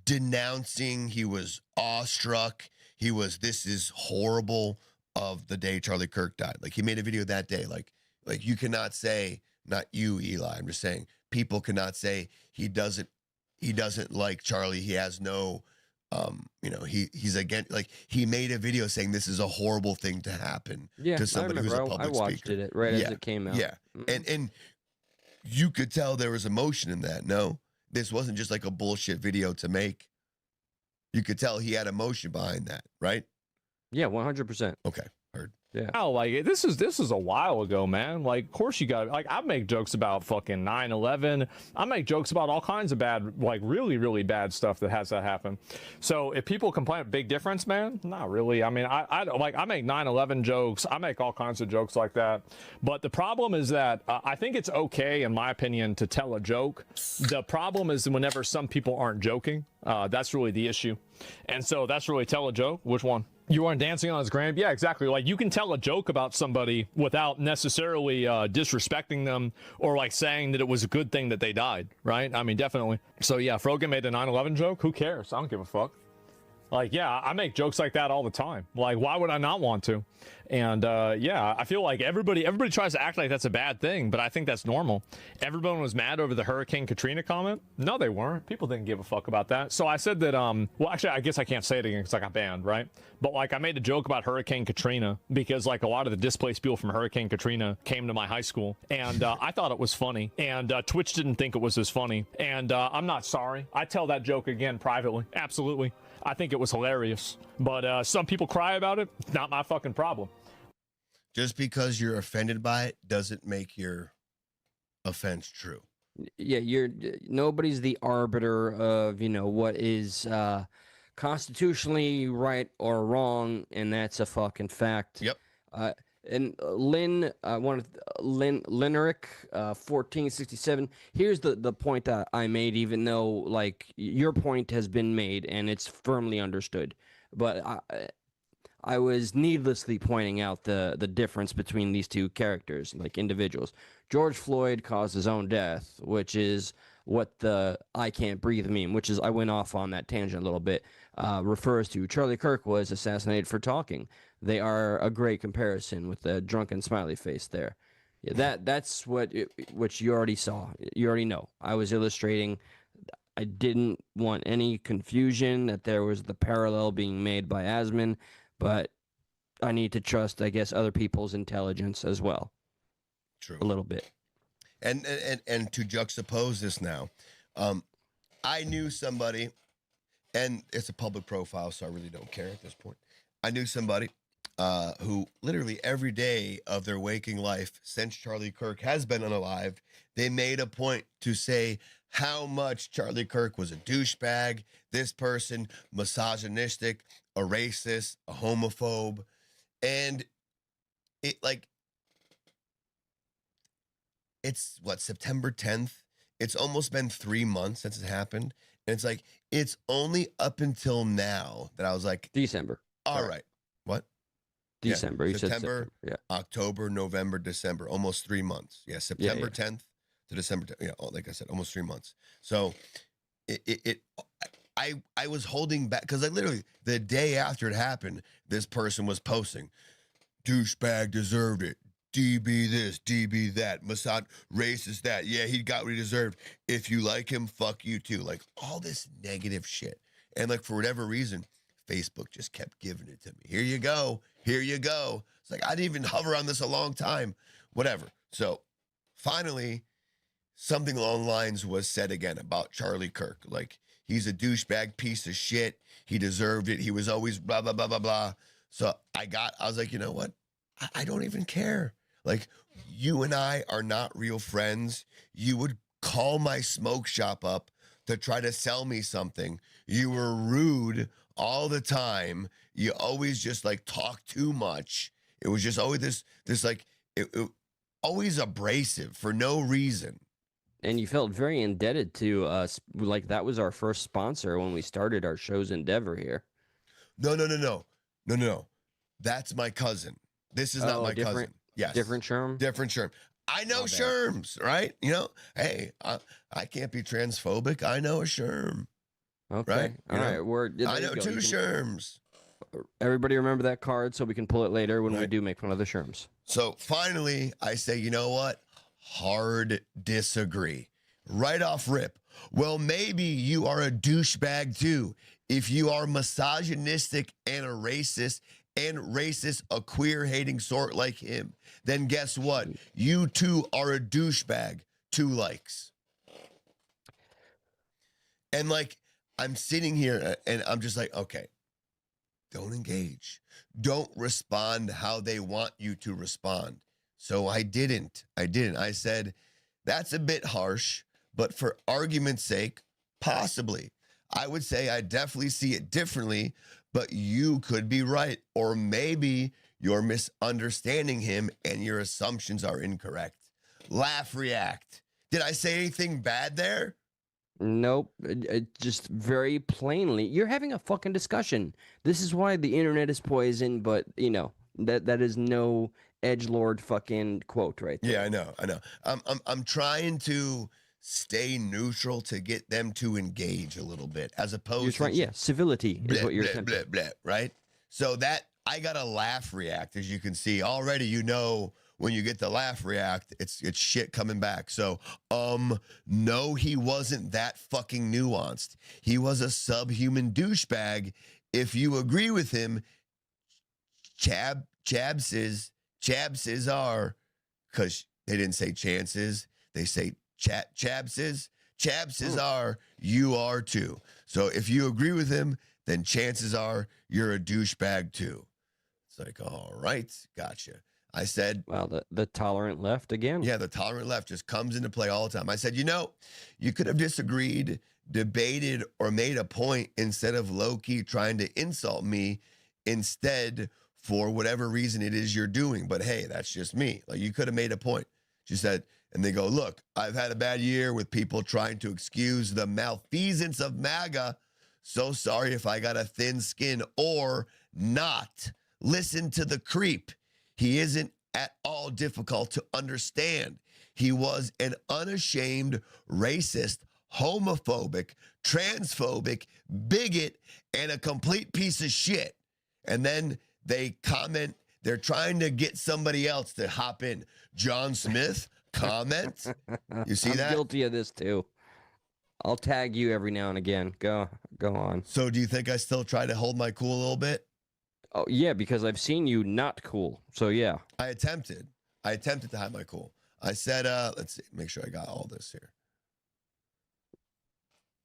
denouncing. He was awestruck. This is horrible of the day Charlie Kirk died. Like he made a video that day. Like you cannot say, not you, Eli, I'm just saying people cannot say he doesn't like Charlie. He has no, he's against, like he made a video saying this is a horrible thing to happen to somebody who's a public speaker. I watched it right as it came out. Yeah. And you could tell there was emotion in that. No, this wasn't just like a bullshit video to make. You could tell he had emotion behind that, right? Yeah, 100%. Okay, heard. Yeah. Oh, like this is a while ago, man. Like, of course you got like I make jokes about fucking 9/11. I make jokes about all kinds of bad, like really, really bad stuff that has that happen. So if people complain, big difference, man. Not really. I mean, I make 9/11 jokes. I make all kinds of jokes like that. But the problem is that I think it's okay, in my opinion, to tell a joke. The problem is whenever some people aren't joking. That's really the issue. And so that's really tell a joke. Which one? You weren't dancing on his grave? Yeah, exactly. Like you can tell a joke about somebody without necessarily disrespecting them or like saying that it was a good thing that they died, right? I mean, definitely. So yeah, Frogan made a 9/11 joke. Who cares? I don't give a fuck. Like, yeah, I make jokes like that all the time. Like, why would I not want to? And yeah, I feel like everybody tries to act like that's a bad thing, but I think that's normal. Everyone was mad over the Hurricane Katrina comment. No, they weren't. People didn't give a fuck about that. So I said that, well, actually, I guess I can't say it again because I got banned, right? But like, I made a joke about Hurricane Katrina because like a lot of the displaced people from Hurricane Katrina came to my high school, and I thought it was funny, and Twitch didn't think it was as funny, and I'm not sorry. I tell that joke again privately. Absolutely. I think it was hilarious, but some people cry about it. Not my fucking problem. Just because you're offended by it doesn't make your offense true. Yeah, nobody's the arbiter of what is constitutionally right or wrong, and that's a fucking fact. Yep. And Lynnerick 1467. Here's the point that I made, even though like your point has been made and it's firmly understood, but I was needlessly pointing out the difference between these two characters, like individuals. George Floyd caused his own death, which is what the "I can't breathe" meme, which is I went off on that tangent a little bit, refers to. Charlie Kirk was assassinated for talking. They are a great comparison with the drunken smiley face there. Yeah, that's what you already saw. You already know. I was illustrating. I didn't want any confusion that there was the parallel being made by Asmon, but I need to trust, I guess, other people's intelligence as well. True. A little bit. And to juxtapose this now, I knew somebody, and it's a public profile, so I really don't care at this point. I knew somebody who literally every day of their waking life since Charlie Kirk has been unalived, they made a point to say how much Charlie Kirk was a douchebag, this person, misogynistic, a racist, a homophobe. And it's what, September 10th? It's almost been 3 months since it happened. And it's like, it's only up until now that I was like, December. All right. What? December. You said September, September. Yeah. October, November, December, almost 3 months. Yeah, September 10th to December. Like I said, almost 3 months. So I was holding back because I literally the day after it happened, this person was posting, douchebag deserved it. DB this, DB that, Mossad racist that. Yeah, he got what he deserved. If you like him, fuck you too. Like all this negative shit. And like for whatever reason, Facebook just kept giving it to me. Here you go. Here you go. It's like I didn't even hover on this a long time. Whatever. So finally, something along the lines was said again about Charlie Kirk. Like he's a douchebag piece of shit. He deserved it. He was always blah, blah, blah, blah, blah. So I was like, you know what? I don't even care. Like you and I are not real friends. You would call my smoke shop up to try to sell me something. You were rude all the time. You always just like talk too much. It was just always this like it always abrasive for no reason. And you felt very indebted to us. Like that was our first sponsor when we started our show's endeavor here. No. That's my cousin. This is not my cousin. Yes. Different Sherm? Different Sherm. I know Sherms, right? You know, hey, I can't be transphobic. I know a Sherm. Okay. Right? All right. I know two Sherms. Everybody remember that card so we can pull it later when we do make fun of the Sherms. So finally, I say, you know what? Hard disagree. Right off rip. Well, maybe you are a douchebag too. If you are misogynistic and a racist, a queer-hating sort like him, then guess what? You too are a douchebag. 2 likes. And like, I'm sitting here and I'm just like, okay, don't engage. Don't respond how they want you to respond. So I didn't. I said, that's a bit harsh, but for argument's sake, possibly. I would say I definitely see it differently, but you could be right. Or maybe you're misunderstanding him and your assumptions are incorrect. Laugh, react. Did I say anything bad there? Nope. Just very plainly, you're having a fucking discussion. This is why the internet is poison, but you know, that is no edgelord fucking quote right there. Yeah, I know. I'm trying to stay neutral to get them to engage a little bit, as opposed to civility is what you're attempting. Right? So that I got a laugh react, as you can see already. You know, when you get the laugh react, it's shit coming back. So no, he wasn't that fucking nuanced. He was a subhuman douchebag. If you agree with him, Chabses are, because they didn't say chances, they say Chabses are, you are too. So if you agree with him, then chances are you're a douchebag too. It's like, all right, gotcha. I said, well, the tolerant left again. Yeah, the tolerant left just comes into play all the time. I said, you know, you could have disagreed, debated, or made a point instead of low-key trying to insult me instead for whatever reason it is you're doing. But hey, that's just me. Like, you could have made a point. She said, and they go, look, I've had a bad year with people trying to excuse the malfeasance of MAGA. So sorry if I got a thin skin or not. Listen to the creep. He isn't at all difficult to understand. He was an unashamed, racist, homophobic, transphobic, bigot, and a complete piece of shit. And then they comment, they're trying to get somebody else to hop in. John Smith, comment. You see that? I'm guilty of this too. I'll tag you every now and again. Go on. So do you think I still try to hold my cool a little bit? Oh, yeah, because I've seen you not cool. So, yeah. I attempted to have my cool. I said, let's see, make sure I got all this here.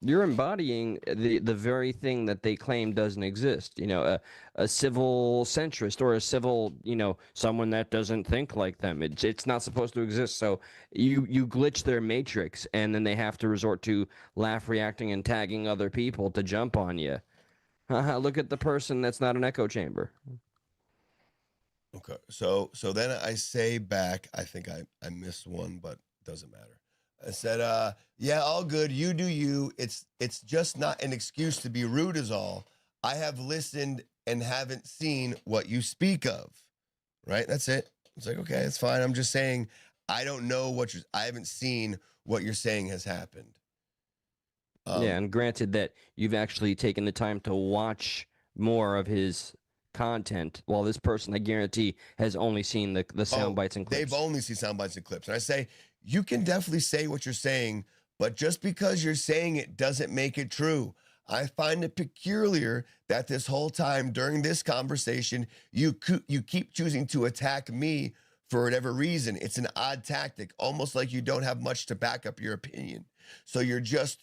You're embodying the very thing that they claim doesn't exist. You know, a civil centrist or a civil, you know, someone that doesn't think like them. It's not supposed to exist. So you glitch their matrix, and then they have to resort to laugh, reacting, and tagging other people to jump on you. Look at the person that's not an echo chamber. Okay, so then I say back, I think I missed one, but it doesn't matter. I said, yeah, all good. You do you. It's just not an excuse to be rude is all. I have listened and haven't seen what you speak of. right? That's it. It's like, okay, it's fine. I'm just saying, I don't know I haven't seen what you're saying has happened. Yeah, and granted that you've actually taken the time to watch more of his content, while this person, I guarantee, has only seen the sound bites and clips. They've only seen sound bites and clips. And I say, you can definitely say what you're saying, but just because you're saying it doesn't make it true. I find it peculiar that this whole time during this conversation, you keep choosing to attack me for whatever reason. It's an odd tactic, almost like you don't have much to back up your opinion. So you just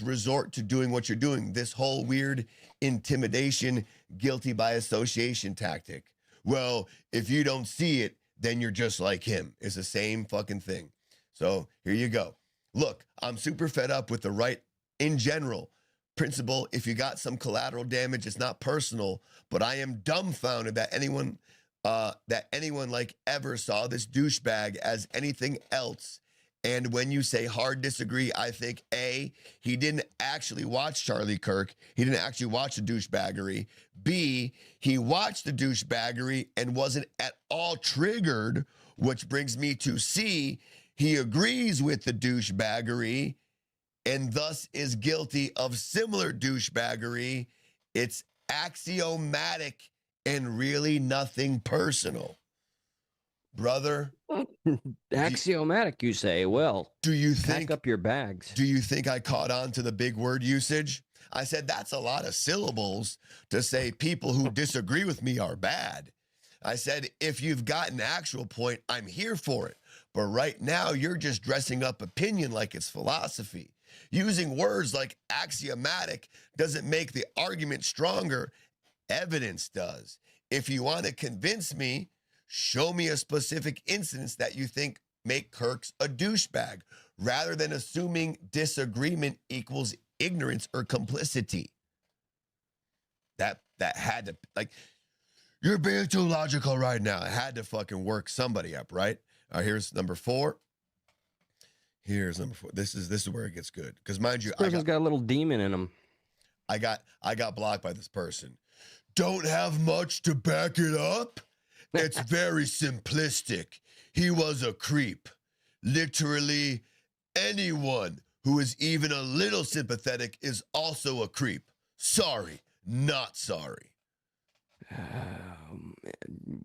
resort to doing what you're doing. This whole weird intimidation, guilty by association tactic. Well, if you don't see it, then you're just like him. It's the same fucking thing. So here you go. Look, I'm super fed up with the right in general. Principle, if you got some collateral damage, it's not personal, but I am dumbfounded that anyone like ever saw this douchebag as anything else. And when you say hard disagree, I think A, he didn't actually watch Charlie Kirk. He didn't actually watch the douchebaggery. B, he watched the douchebaggery and wasn't at all triggered, which brings me to C, he agrees with the douchebaggery and thus is guilty of similar douchebaggery. It's axiomatic and really nothing personal. Brother. Axiomatic, you say? Well, do you think, pack up your bags. Do you think I caught on to the big word usage? I said, that's a lot of syllables to say people who disagree with me are bad. I said, if you've got an actual point, I'm here for it. But right now, you're just dressing up opinion like it's philosophy. Using words like axiomatic doesn't make the argument stronger. Evidence does. If you want to convince me, show me a specific instance that you think make Kirk's a douchebag, rather than assuming disagreement equals ignorance or complicity. That had to, like, you're being too logical right now. It had to fucking work somebody up, right? All right, here's number 4. Here's number 4. This is where it gets good. Because mind you, this person's got a little demon in him. I got blocked by this person. Don't have much to back it up? It's very simplistic. He was a creep. Literally anyone who is even a little sympathetic is also a creep. Sorry, not sorry.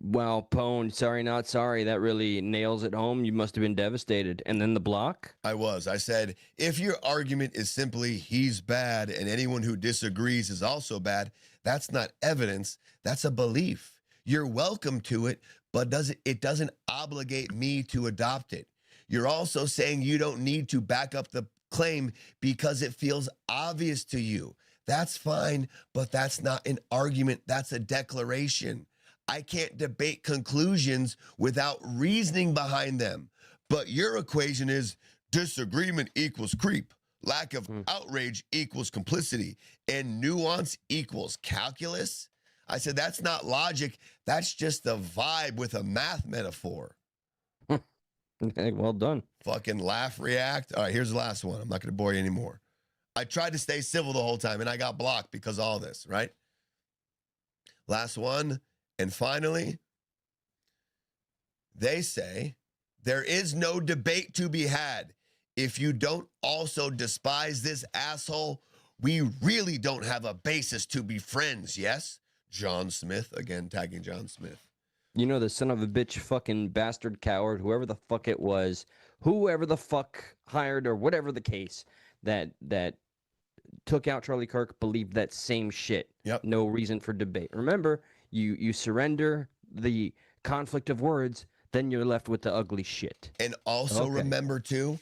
Wow, Pone, sorry, not sorry. That really nails it home. You must have been devastated. And then the block? I was. I said, if your argument is simply he's bad and anyone who disagrees is also bad, that's not evidence. That's a belief. You're welcome to it, but it doesn't obligate me to adopt it. You're also saying you don't need to back up the claim because it feels obvious to you. That's fine, but that's not an argument. That's a declaration. I can't debate conclusions without reasoning behind them. But your equation is disagreement equals creep, lack of outrage equals complicity, and nuance equals calculus. I said, that's not logic. That's just a vibe with a math metaphor. Okay, well done. Fucking laugh, react. All right, here's the last one. I'm not going to bore you anymore. I tried to stay civil the whole time, and I got blocked because of all this, right? Last one. And finally, they say, there is no debate to be had. If you don't also despise this asshole, we really don't have a basis to be friends, yes? John Smith, again, tagging John Smith. You know, the son of a bitch, fucking bastard coward, whoever the fuck it was, whoever the fuck hired or whatever the case that took out Charlie Kirk believed that same shit. Yep. No reason for debate. Remember, you surrender the conflict of words, then you're left with the ugly shit. And also remember, too,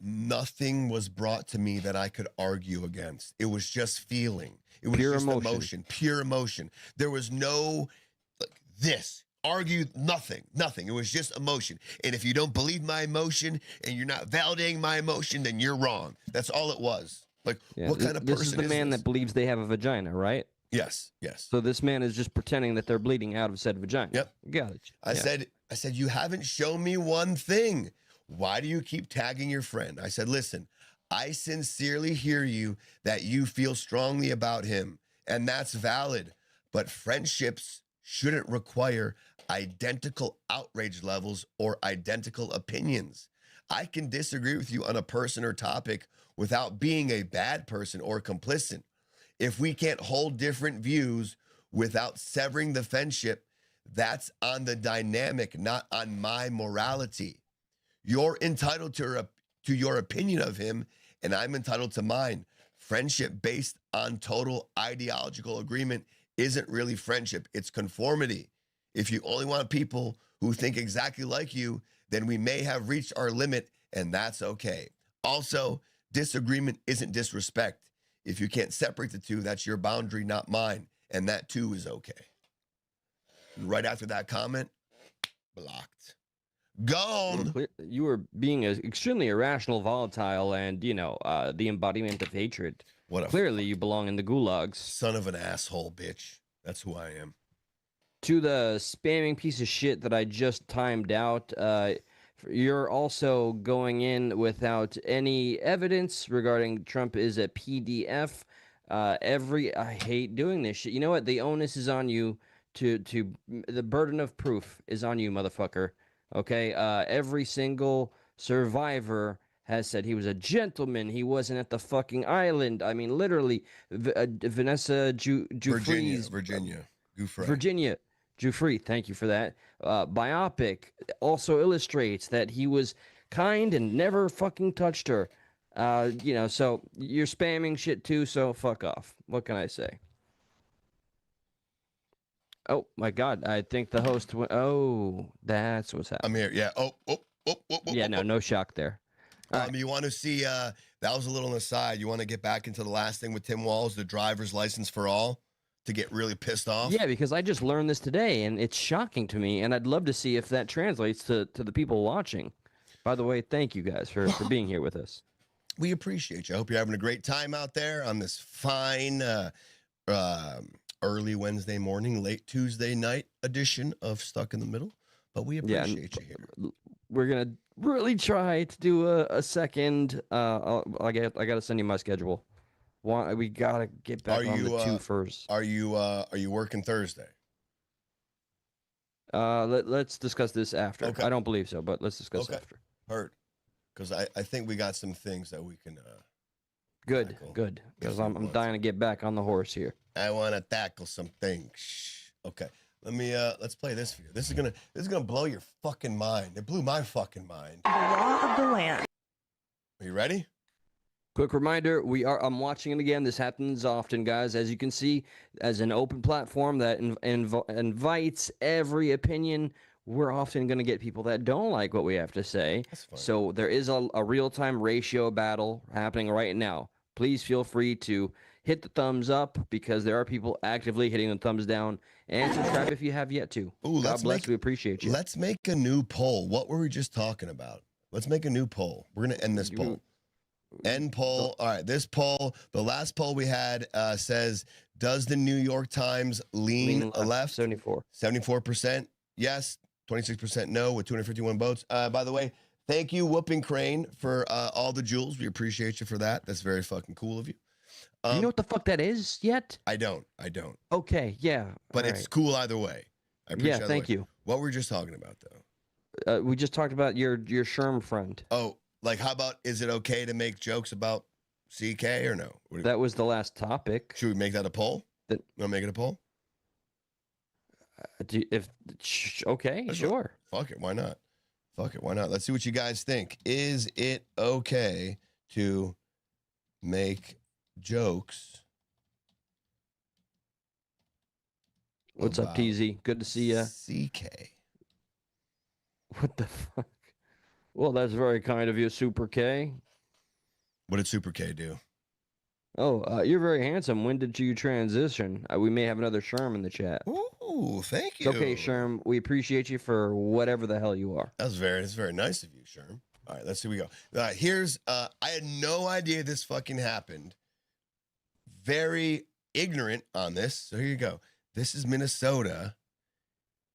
nothing was brought to me that I could argue against. It was just feeling. It was pure just emotion. Pure emotion. There was no, like, this. Argue nothing. It was just emotion. And if you don't believe my emotion and you're not validating my emotion, then you're wrong. That's all it was. Like, what kind of person is this? This is the man that believes they have a vagina, right? Yes. So this man is just pretending that they're bleeding out of said vagina. Yep. Got it. I said, you haven't shown me one thing. Why do you keep tagging your friend? I said, listen, I sincerely hear you that you feel strongly about him, and that's valid. But friendships shouldn't require identical outrage levels or identical opinions. I can disagree with you on a person or topic without being a bad person or complicit. If we can't hold different views without severing the friendship, that's on the dynamic, not on my morality. You're entitled to your opinion of him, and I'm entitled to mine. Friendship based on total ideological agreement isn't really friendship. It's conformity. If you only want people who think exactly like you, then we may have reached our limit, and that's okay. Also, disagreement isn't disrespect. If you can't separate the two, that's your boundary, not mine, and that too is okay. Right after that comment, blocked. Gone. You were being extremely irrational, volatile, and, you know, the embodiment of hatred. Clearly, you belong in the gulags. Son of an asshole, bitch. That's who I am. To the spamming piece of shit that I just timed out, you're also going in without any evidence regarding Trump is a PDF. I hate doing this shit. You know what? The onus is on you the burden of proof is on you, motherfucker. Okay? Every single survivor has said he was a gentleman. He wasn't at the fucking island. I mean, literally, Vanessa Virginia Giuffre, thank you for that. Biopic also illustrates that he was kind and never fucking touched her. You know, so you're spamming shit too, so fuck off. What can I say? Oh, my God. I think the host went... Oh, that's what's happening. I'm here. Yeah. Yeah, no shock there. You want to see... that was a little on the side. You want to get back into the last thing with Tim Walz, the driver's license for all, to get really pissed off? Yeah, because I just learned this today, and it's shocking to me, and I'd love to see if that translates to the people watching. By the way, thank you guys for being here with us. We appreciate you. I hope you're having a great time out there on this fine early Wednesday morning, late Tuesday night edition of Stuck in the Middle. But we appreciate you here. We're going to really try to do a second. I got to send you my schedule. We got to get back on the 2 first. Are you working Thursday? Let's discuss this after. Okay. I don't believe so, but let's discuss after. Heard. Because I think we got some things that we can... Good, because I'm dying to get back on the horse here. I want to tackle some things. Okay, let's play this for you. This is gonna blow your fucking mind. It blew my fucking mind. The law of the land. Are you ready? Quick reminder, I'm watching it again. This happens often, guys. As you can see, as an open platform that invites every opinion, we're often going to get people that don't like what we have to say. So there is a real-time ratio battle happening right now. Please feel free to hit the thumbs up because there are people actively hitting the thumbs down. And subscribe if you have yet to. Ooh, God bless. We appreciate you. Let's make a new poll. What were we just talking about? Let's make a new poll. We're going to end this poll. End poll. All right, this poll, the last poll we had says, does the New York Times lean left? 74% yes, 26% no, with 251 votes. By the way, thank you, Whooping Crane, for all the jewels. We appreciate you for that. That's very fucking cool of you. You know what the fuck that is yet? I don't. Okay, yeah. But it's cool either way. I appreciate Yeah, thank you. What were we just talking about, though? We just talked about your Sherm friend. Oh, like how about, is it okay to make jokes about CK or no? That was the last topic. Should we make that a poll? You want to make it a poll? Okay, sure. Fuck it, why not? Let's see what you guys think. Is it okay to make jokes? What's up, TZ? Good to see ya. CK. What the fuck? Well, that's very kind of you, Super K. What did Super K do? Oh, you're very handsome. When did you transition? We may have another Sherm in the chat. Ooh, thank you. It's okay, Sherm. We appreciate you for whatever the hell you are. That's very nice of you, Sherm. All right, let's see. We go. All right, here's. I had no idea this fucking happened. Very ignorant on this. So here you go. This is Minnesota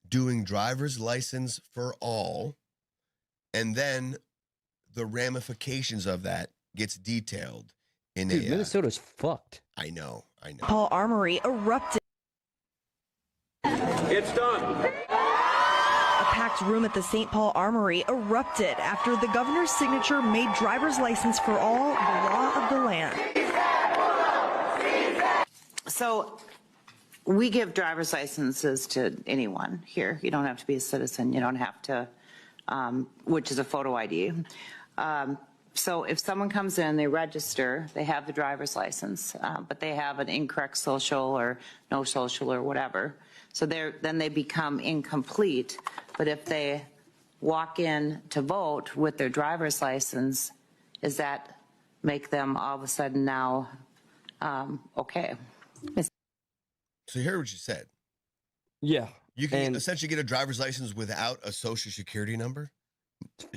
doing driver's license for all, and then the ramifications of that gets detailed in Dude, Minnesota's fucked. I know. Paul Armory erupted. It's done. A packed room at the St. Paul Armory erupted after the governor's signature made driver's license for all the law of the land. So we give driver's licenses to anyone here. You don't have to be a citizen. You don't have to, which is a photo ID. So if someone comes in, they register, they have the driver's license, but they have an incorrect social or no social or whatever. So then they become incomplete. But if they walk in to vote with their driver's license, does that make them all of a sudden now okay? So you heard what you said. Yeah. You can essentially get a driver's license without a social security number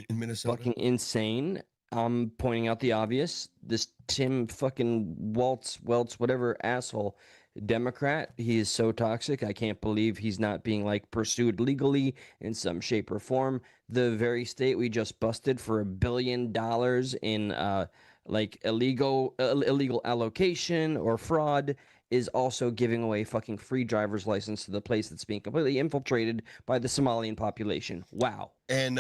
in Minnesota. Fucking insane. I'm pointing out the obvious. This Tim fucking Welts, whatever asshole Democrat, he is so toxic. I can't believe he's not being like pursued legally in some shape or form. The very state we just busted for $1 billion in like illegal allocation or fraud is also giving away fucking free driver's license to the place that's being completely infiltrated by the Somalian population. Wow. And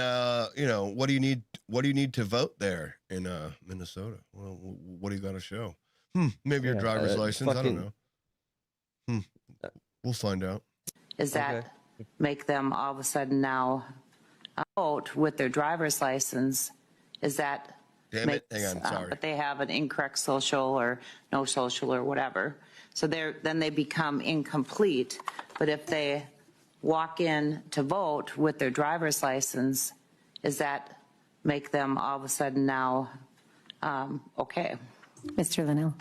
you know, what do you need? What do you need to vote there in Minnesota? Well, what do you got to show? Maybe your driver's license. I don't know. We'll find out. Does that make them all of a sudden now vote with their driver's license? Is that Damn it. Hang on, sorry. But they have an incorrect social or no social or whatever. So then they become incomplete. But if they walk in to vote with their driver's license, does that make them all of a sudden now okay? Mr. Linnell.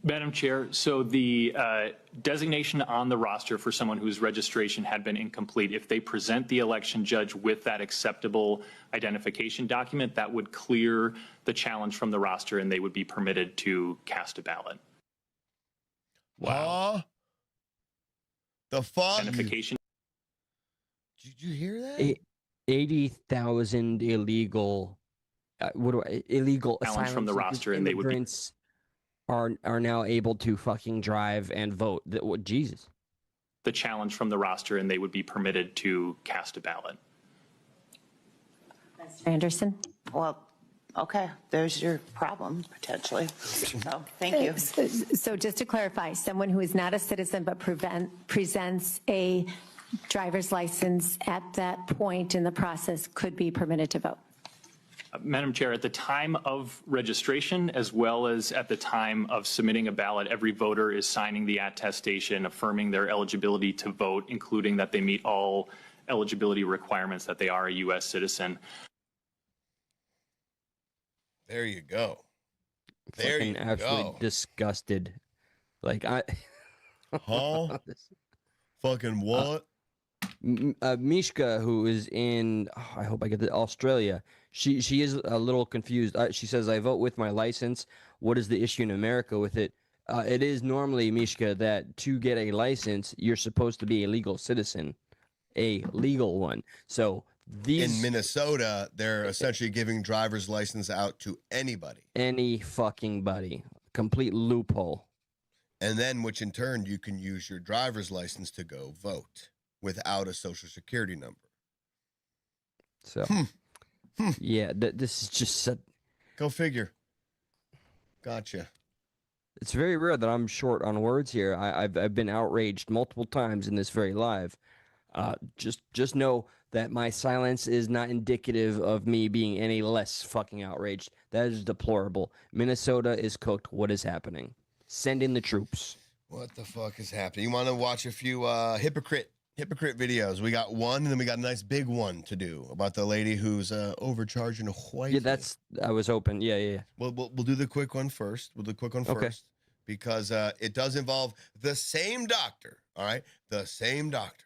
Madam Chair, so the designation on the roster for someone whose registration had been incomplete, if they present the election judge with that acceptable identification document, that would clear the challenge from the roster and they would be permitted to cast a ballot. Wow. The fuck? Identification. Did you hear that? 80,000 illegal illegal challenge from the roster and they would be are now able to fucking drive and vote. Jesus. The challenge from the roster and they would be permitted to cast a ballot. Mr. Anderson. Well, okay, there's your problem potentially. So thank you. So just to clarify, someone who is not a citizen but presents a driver's license at that point in the process could be permitted to vote. Madam Chair, at the time of registration, as well as at the time of submitting a ballot, every voter is signing the attestation affirming their eligibility to vote, including that they meet all eligibility requirements, that they are a U.S. citizen. There you go. There you absolutely go. Disgusted. Like huh? Fucking what? Mishka, who is in, I hope I get the Australia. She is a little confused. She says, "I vote with my license. What is the issue in America with it?" It is normally, Mishka, that to get a license, you're supposed to be a legal citizen, a legal one. So these in Minnesota, they're essentially giving driver's license out to anybody, any fucking buddy, complete loophole. And then, which in turn, you can use your driver's license to go vote without a social security number. So, yeah, this is just go figure. Gotcha. It's very rare that I'm short on words here. I've been outraged multiple times in this very live. Just know that my silence is not indicative of me being any less fucking outraged. That is deplorable. Minnesota is cooked. What is happening? Send in the troops. What the fuck is happening? You want to watch a few hypocrite videos? We got one, and then we got a nice big one to do about the lady who's overcharging a white. Yeah, I was open. Yeah. We'll do the quick one first. Because it does involve the same doctor. All right, the same doctor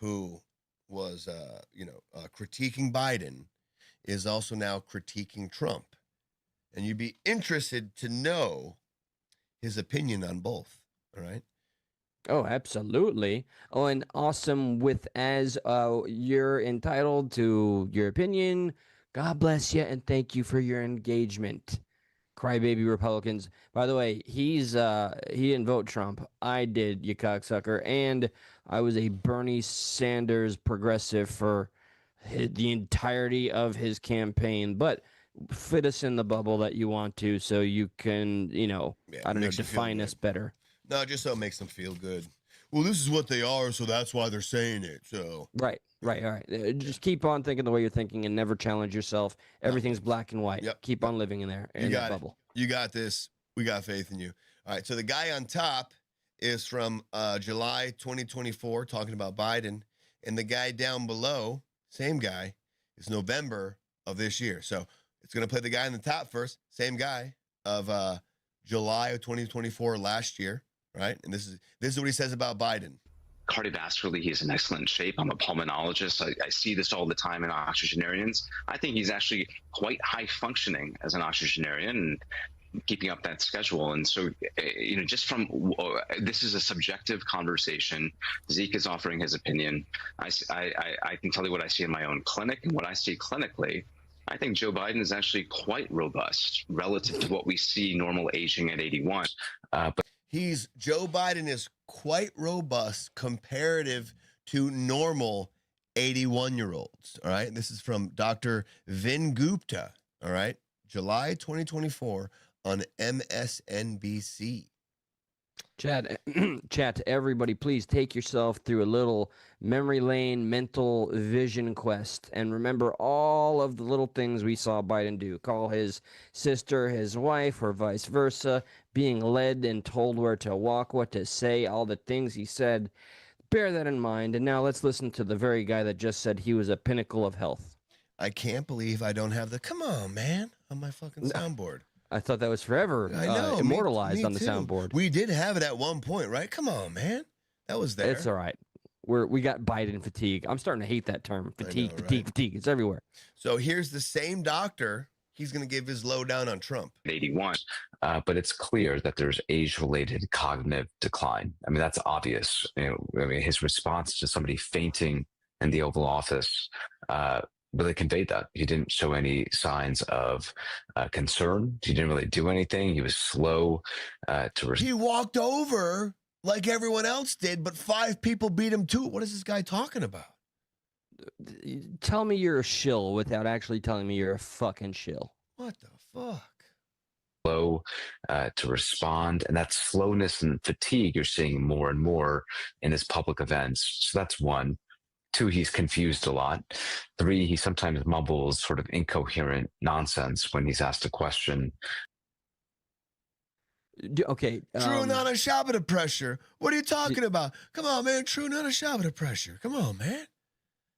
who was critiquing Biden is also now critiquing Trump, and you'd be interested to know his opinion on both. All right. Oh, absolutely. Oh, and awesome with as you're entitled to your opinion. God bless you and thank you for your engagement. Crybaby Republicans. By the way, he didn't vote Trump. I did, you cocksucker. And I was a Bernie Sanders progressive for the entirety of his campaign. But fit us in the bubble that you want to, so you can, I don't know, define us better. No, just so it makes them feel good. Well, this is what they are, so that's why they're saying it. So Right. All right. Just keep on thinking the way you're thinking and never challenge yourself. Everything's black and white. Yep. Keep on living in there, in that bubble. You got this. We got faith in you. All right. So the guy on top is from July 2024, talking about Biden. And the guy down below, same guy, is November of this year. So it's going to play the guy on the top first, same guy of July of 2024 last year, right? And this is what he says about Biden. Cardiovascularly, he's in excellent shape. I'm a pulmonologist. I see this all the time in octogenarians. I think he's actually quite high functioning as an octogenarian and keeping up that schedule. And so, just from this is a subjective conversation. Zeke is offering his opinion. I can tell you what I see in my own clinic and what I see clinically. I think Joe Biden is actually quite robust relative to what we see normal aging at 81. But Joe Biden is quite robust comparative to normal 81-year-olds. All right. This is from Dr. Vin Gupta. All right. July 2024 on MSNBC. Chat to everybody, please take yourself through a little memory lane mental vision quest and remember all of the little things we saw Biden do. Call his sister his wife or vice versa, being led and told where to walk, what to say, all the things he said. Bear that in mind. And now let's listen to the very guy that just said he was a pinnacle of health. I can't believe I don't have the "come on, man" on my fucking soundboard. I thought that was forever immortalized on the soundboard. We did have it at one point, right? Come on, man. That was there. It's all right. We got Biden fatigue. I'm starting to hate that term. Fatigue. It's everywhere. So here's the same doctor. He's going to give his lowdown on Trump. 81, but it's clear that there's age-related cognitive decline. I mean, that's obvious. His response to somebody fainting in the Oval Office really conveyed that. He didn't show any signs of concern. He didn't really do anything. He was slow to He walked over like everyone else did, but 5 people beat him to it. What is this guy talking about? Tell me you're a shill without actually telling me you're a fucking shill. What the fuck? Slow to respond, and that slowness and fatigue you're seeing more and more in his public events. So that's one. 2, he's confused a lot. 3, he sometimes mumbles sort of incoherent nonsense when he's asked a question. Okay. True Nana Shabbat pressure. What are you talking about? Come on, man. True Nana Shabbat pressure. Come on, man.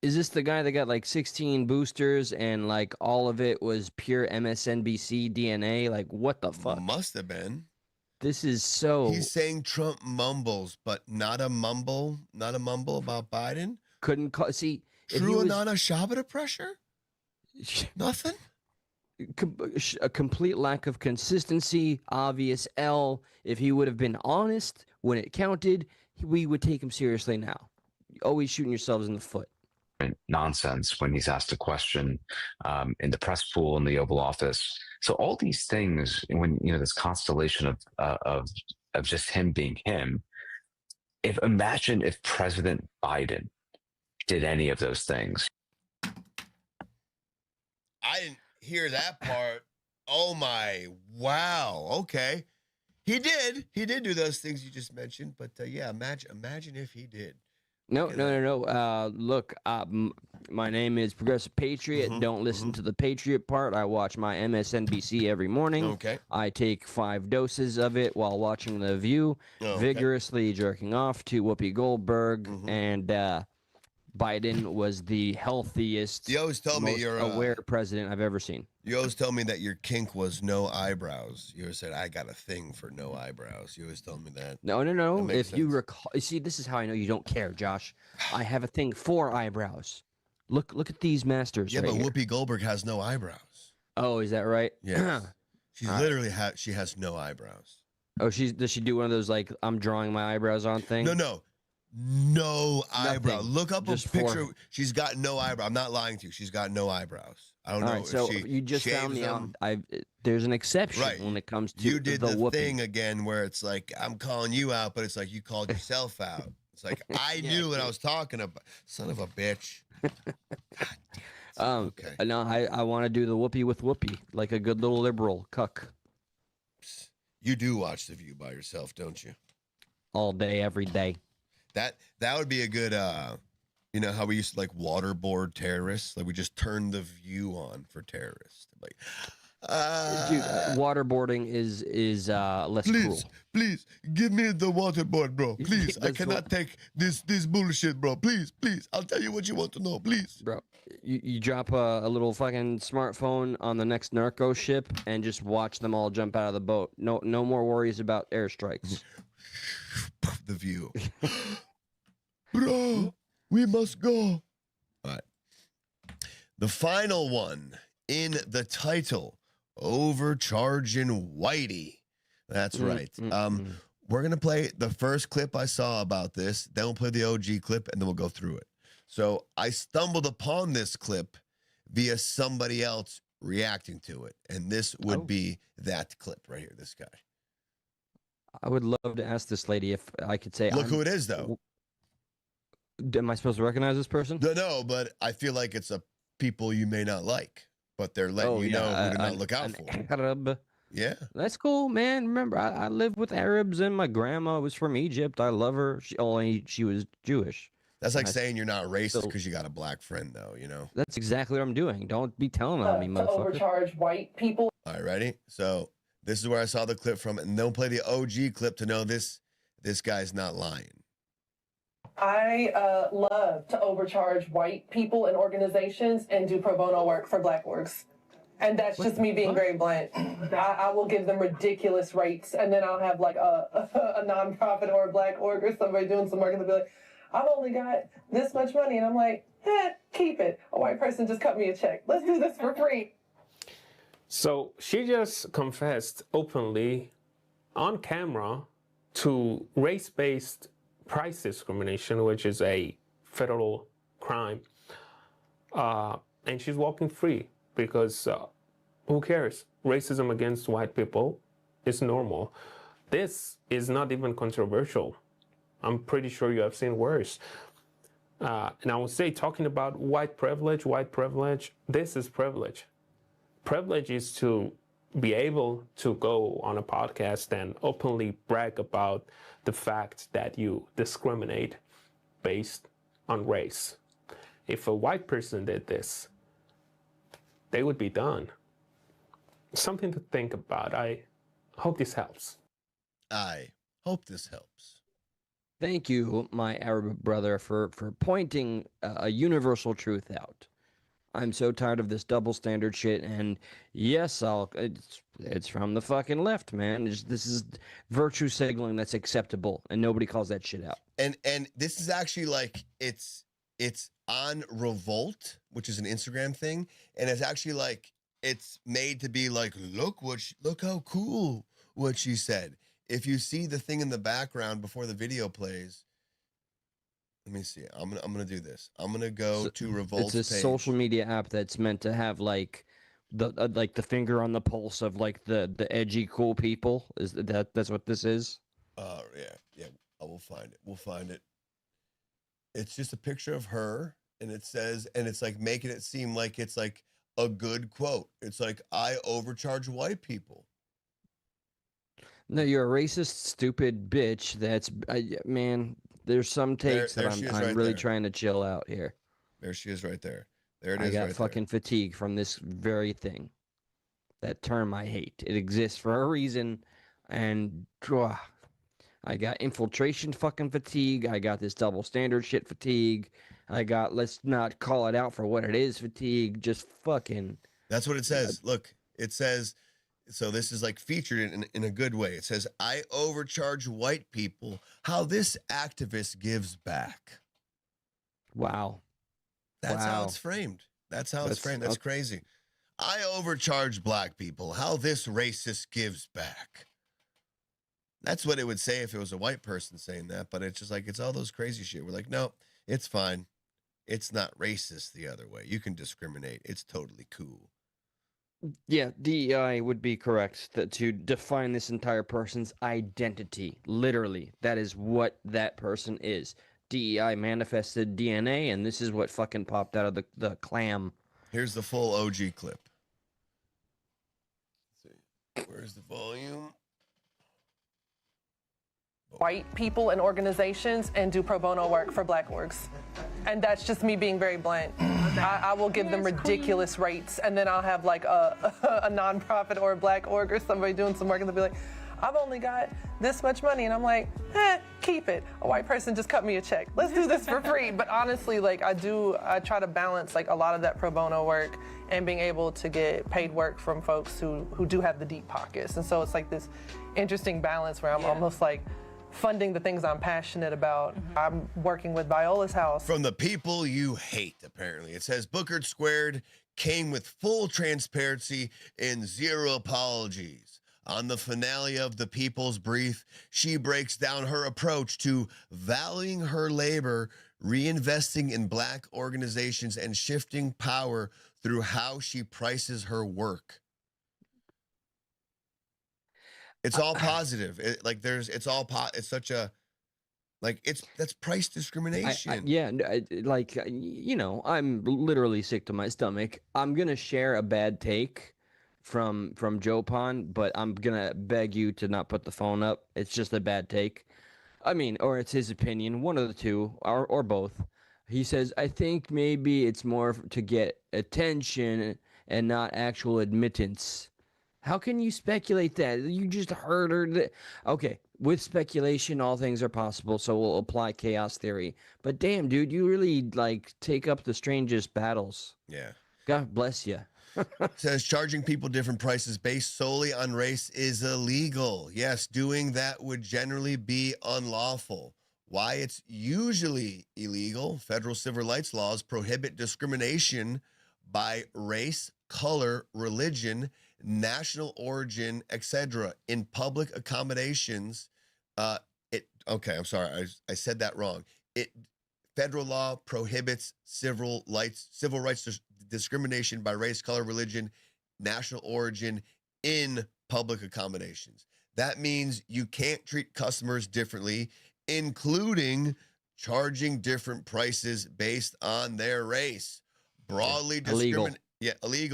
Is this the guy that got like 16 boosters and like all of it was pure MSNBC DNA? Like, what the fuck? Must have been. This is so. He's saying Trump mumbles, but not a mumble about Biden. Couldn't see. True Nana Shabbat pressure? Nothing? A complete lack of consistency, obvious L. If he would have been honest when it counted, we would take him seriously now. Always shooting yourselves in the foot. Nonsense when he's asked a question in the press pool in the Oval Office. So all these things, when this constellation of just him being him. Imagine if President Biden did any of those things. I didn't hear that part. Oh my, wow. Okay. He did do those things you just mentioned, but yeah, imagine if he did. No. Look, my name is Progressive Patriot. Don't listen to the Patriot part. I watch my MSNBC every morning. Okay. I take 5 doses of it while watching The View, vigorously jerking off to Whoopi Goldberg, and Biden was the healthiest, you always tell me most you're aware president I've ever seen. You always tell me that your kink was no eyebrows. You always said, I got a thing for no eyebrows. You always tell me that. No. If you recall, see, this is how I know you don't care, Josh. I have a thing for eyebrows. Look at these masters. Yeah, right but here. Whoopi Goldberg has no eyebrows. Oh, is that right? Yeah. She literally has no eyebrows. Oh, does she do one of those like I'm drawing my eyebrows on thing? No. no eyebrow. Nothing. Look up a Just picture. forehead. She's got no eyebrow. I'm not lying to you. She's got no eyebrows. I don't know All right, if so she you just found shaves me them. out. There's an exception Right. when it comes to You did the whoopee. thing again where it's like, I'm calling you out, but it's like you called yourself out. It's like, I knew what I was talking about. Son of a bitch. Okay. No, I want to do the whoopee with whoopee, like a good little liberal cuck. You do watch The View by yourself, don't you? All day, every day. That would be a good, you know how we used to like waterboard terrorists? Like we just turn The View on for terrorists. Like, Dude, waterboarding is less cruel. Please, give me the waterboard, bro. Please, I That's cannot take this bullshit, bro. Please, I'll tell you what you want to know, please. Bro, you drop a little fucking smartphone on the next narco ship and just watch them all jump out of the boat. No more worries about airstrikes. The View. Bro, we must go. All right. The final one in the title, Overcharging Whitey. That's right. We're going to play the first clip I saw about this, then we'll play the OG clip, and then we'll go through it. So I stumbled upon this clip via somebody else reacting to it, and this would be that clip right here, this guy. I would love to ask this lady if I could say... Look who it is, though. Am I supposed to recognize this person? No, but I feel like it's a people you may not like, but they're letting you know who to not look out for. Arab. Yeah. That's cool, man. Remember, I lived with Arabs, and my grandma was from Egypt. I love her. She was Jewish. That's like saying you're not racist because you got a black friend, though, you know? That's exactly what I'm doing. Don't be telling on me, motherfucker. Overcharge white people. All right, ready? So this is where I saw the clip from, and they'll play the OG clip to know this guy's not lying. I love to overcharge white people and organizations and do pro bono work for black orgs. And that's just me being very blunt. I will give them ridiculous rates, and then I'll have like a nonprofit or a black org or somebody doing some work, and they'll be like, I've only got this much money. And I'm like, keep it. A white person just cut me a check. Let's do this for free. So she just confessed openly on camera to race-based price discrimination, which is a federal crime. And she's walking free because who cares? Racism against white people is normal. This is not even controversial. I'm pretty sure you have seen worse. And I would say, talking about white privilege, this is privilege. Privilege is to be able to go on a podcast and openly brag about the fact that you discriminate based on race. If a white person did this, they would be done. Something to think about. I hope this helps. I hope this helps. Thank you, my Arab brother, for pointing a universal truth out. I'm so tired of this double standard shit, and yes, it's from the fucking left, man. This is virtue signaling that's acceptable, and nobody calls that shit out. And this is actually like it's on Revolt, which is an Instagram thing, and it's actually like it's made to be like, look how cool what she said. If you see the thing in the background before the video plays, let me see. I'm gonna do this. I'm gonna go to Revolt's It's a page. social media app that's meant to have like the finger on the pulse of like the edgy cool people. Is that's what this is? Yeah. I will find it. We'll find it. It's just a picture of her, and it says, and it's like making it seem like it's like a good quote. It's like, I overcharge white people. No, you're a racist, stupid bitch. Man. There's some takes that I'm really trying to chill out here. There she is right there. There it is. I got fucking fatigue from this very thing. That term I hate. It exists for a reason, and I got infiltration fucking fatigue. I got this double standard shit fatigue. I got let's not call it out for what it is fatigue. Just fucking. That's what it says. Look, it says. So this is like featured in a good way. It says, I overcharge white people. How this activist gives back. Wow. That's how it's framed. That's how it's framed. That's crazy. I overcharge black people. How this racist gives back. That's what it would say if it was a white person saying that, but it's just like, it's all those crazy shit. We're like, no, it's fine. It's not racist the other way. You can discriminate. It's totally cool. Yeah, DEI would be correct to define this entire person's identity. Literally, that is what that person is. DEI manifested DNA, and this is what fucking popped out of the clam. Here's the full OG clip. Let's see. Where's the volume? White people and organizations and do pro bono work for black orgs. And that's just me being very blunt. I will give them ridiculous rates, and then I'll have like a nonprofit or a black org or somebody doing some work, and they'll be like, I've only got this much money, and I'm like, keep it. A white person just cut me a check. Let's do this for free. But honestly, like I try to balance like a lot of that pro bono work and being able to get paid work from folks who do have the deep pockets. And so it's like this interesting balance where I'm almost like funding the things I'm passionate about. I'm working with Viola's house. From the people you hate, apparently. It says Booker Squared came with full transparency and zero apologies. On the finale of The People's Brief, she breaks down her approach to valuing her labor, reinvesting in black organizations, and shifting power through how she prices her work. It's all positive. It's such a, like, that's price discrimination. You know, I'm literally sick to my stomach. I'm going to share a bad take from Joe Pon, but I'm going to beg you to not put the phone up. It's just a bad take. I mean, or it's his opinion, one of the two, or both. He says, I think maybe it's more to get attention and not actual admittance. How can you speculate that? You just heard her. Okay, with speculation, all things are possible, so we'll apply chaos theory. But damn, dude, you really, like, take up the strangest battles. Yeah. God bless you. It says charging people different prices based solely on race is illegal. Yes, doing that would generally be unlawful. Why it's usually illegal, federal civil rights laws prohibit discrimination by race, color, religion, national origin, etc. in public accommodations. Okay, I'm sorry, I said that wrong. Federal law prohibits civil rights discrimination by race, color, religion, national origin in public accommodations. That means you can't treat customers differently, including charging different prices based on their race. Illegal.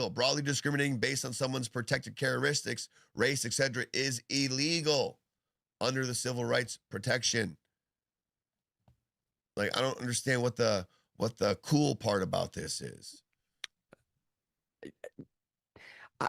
Broadly discriminating based on someone's protected characteristics, race, etc. is illegal under the civil rights protection. Like, I don't understand what the cool part about this is.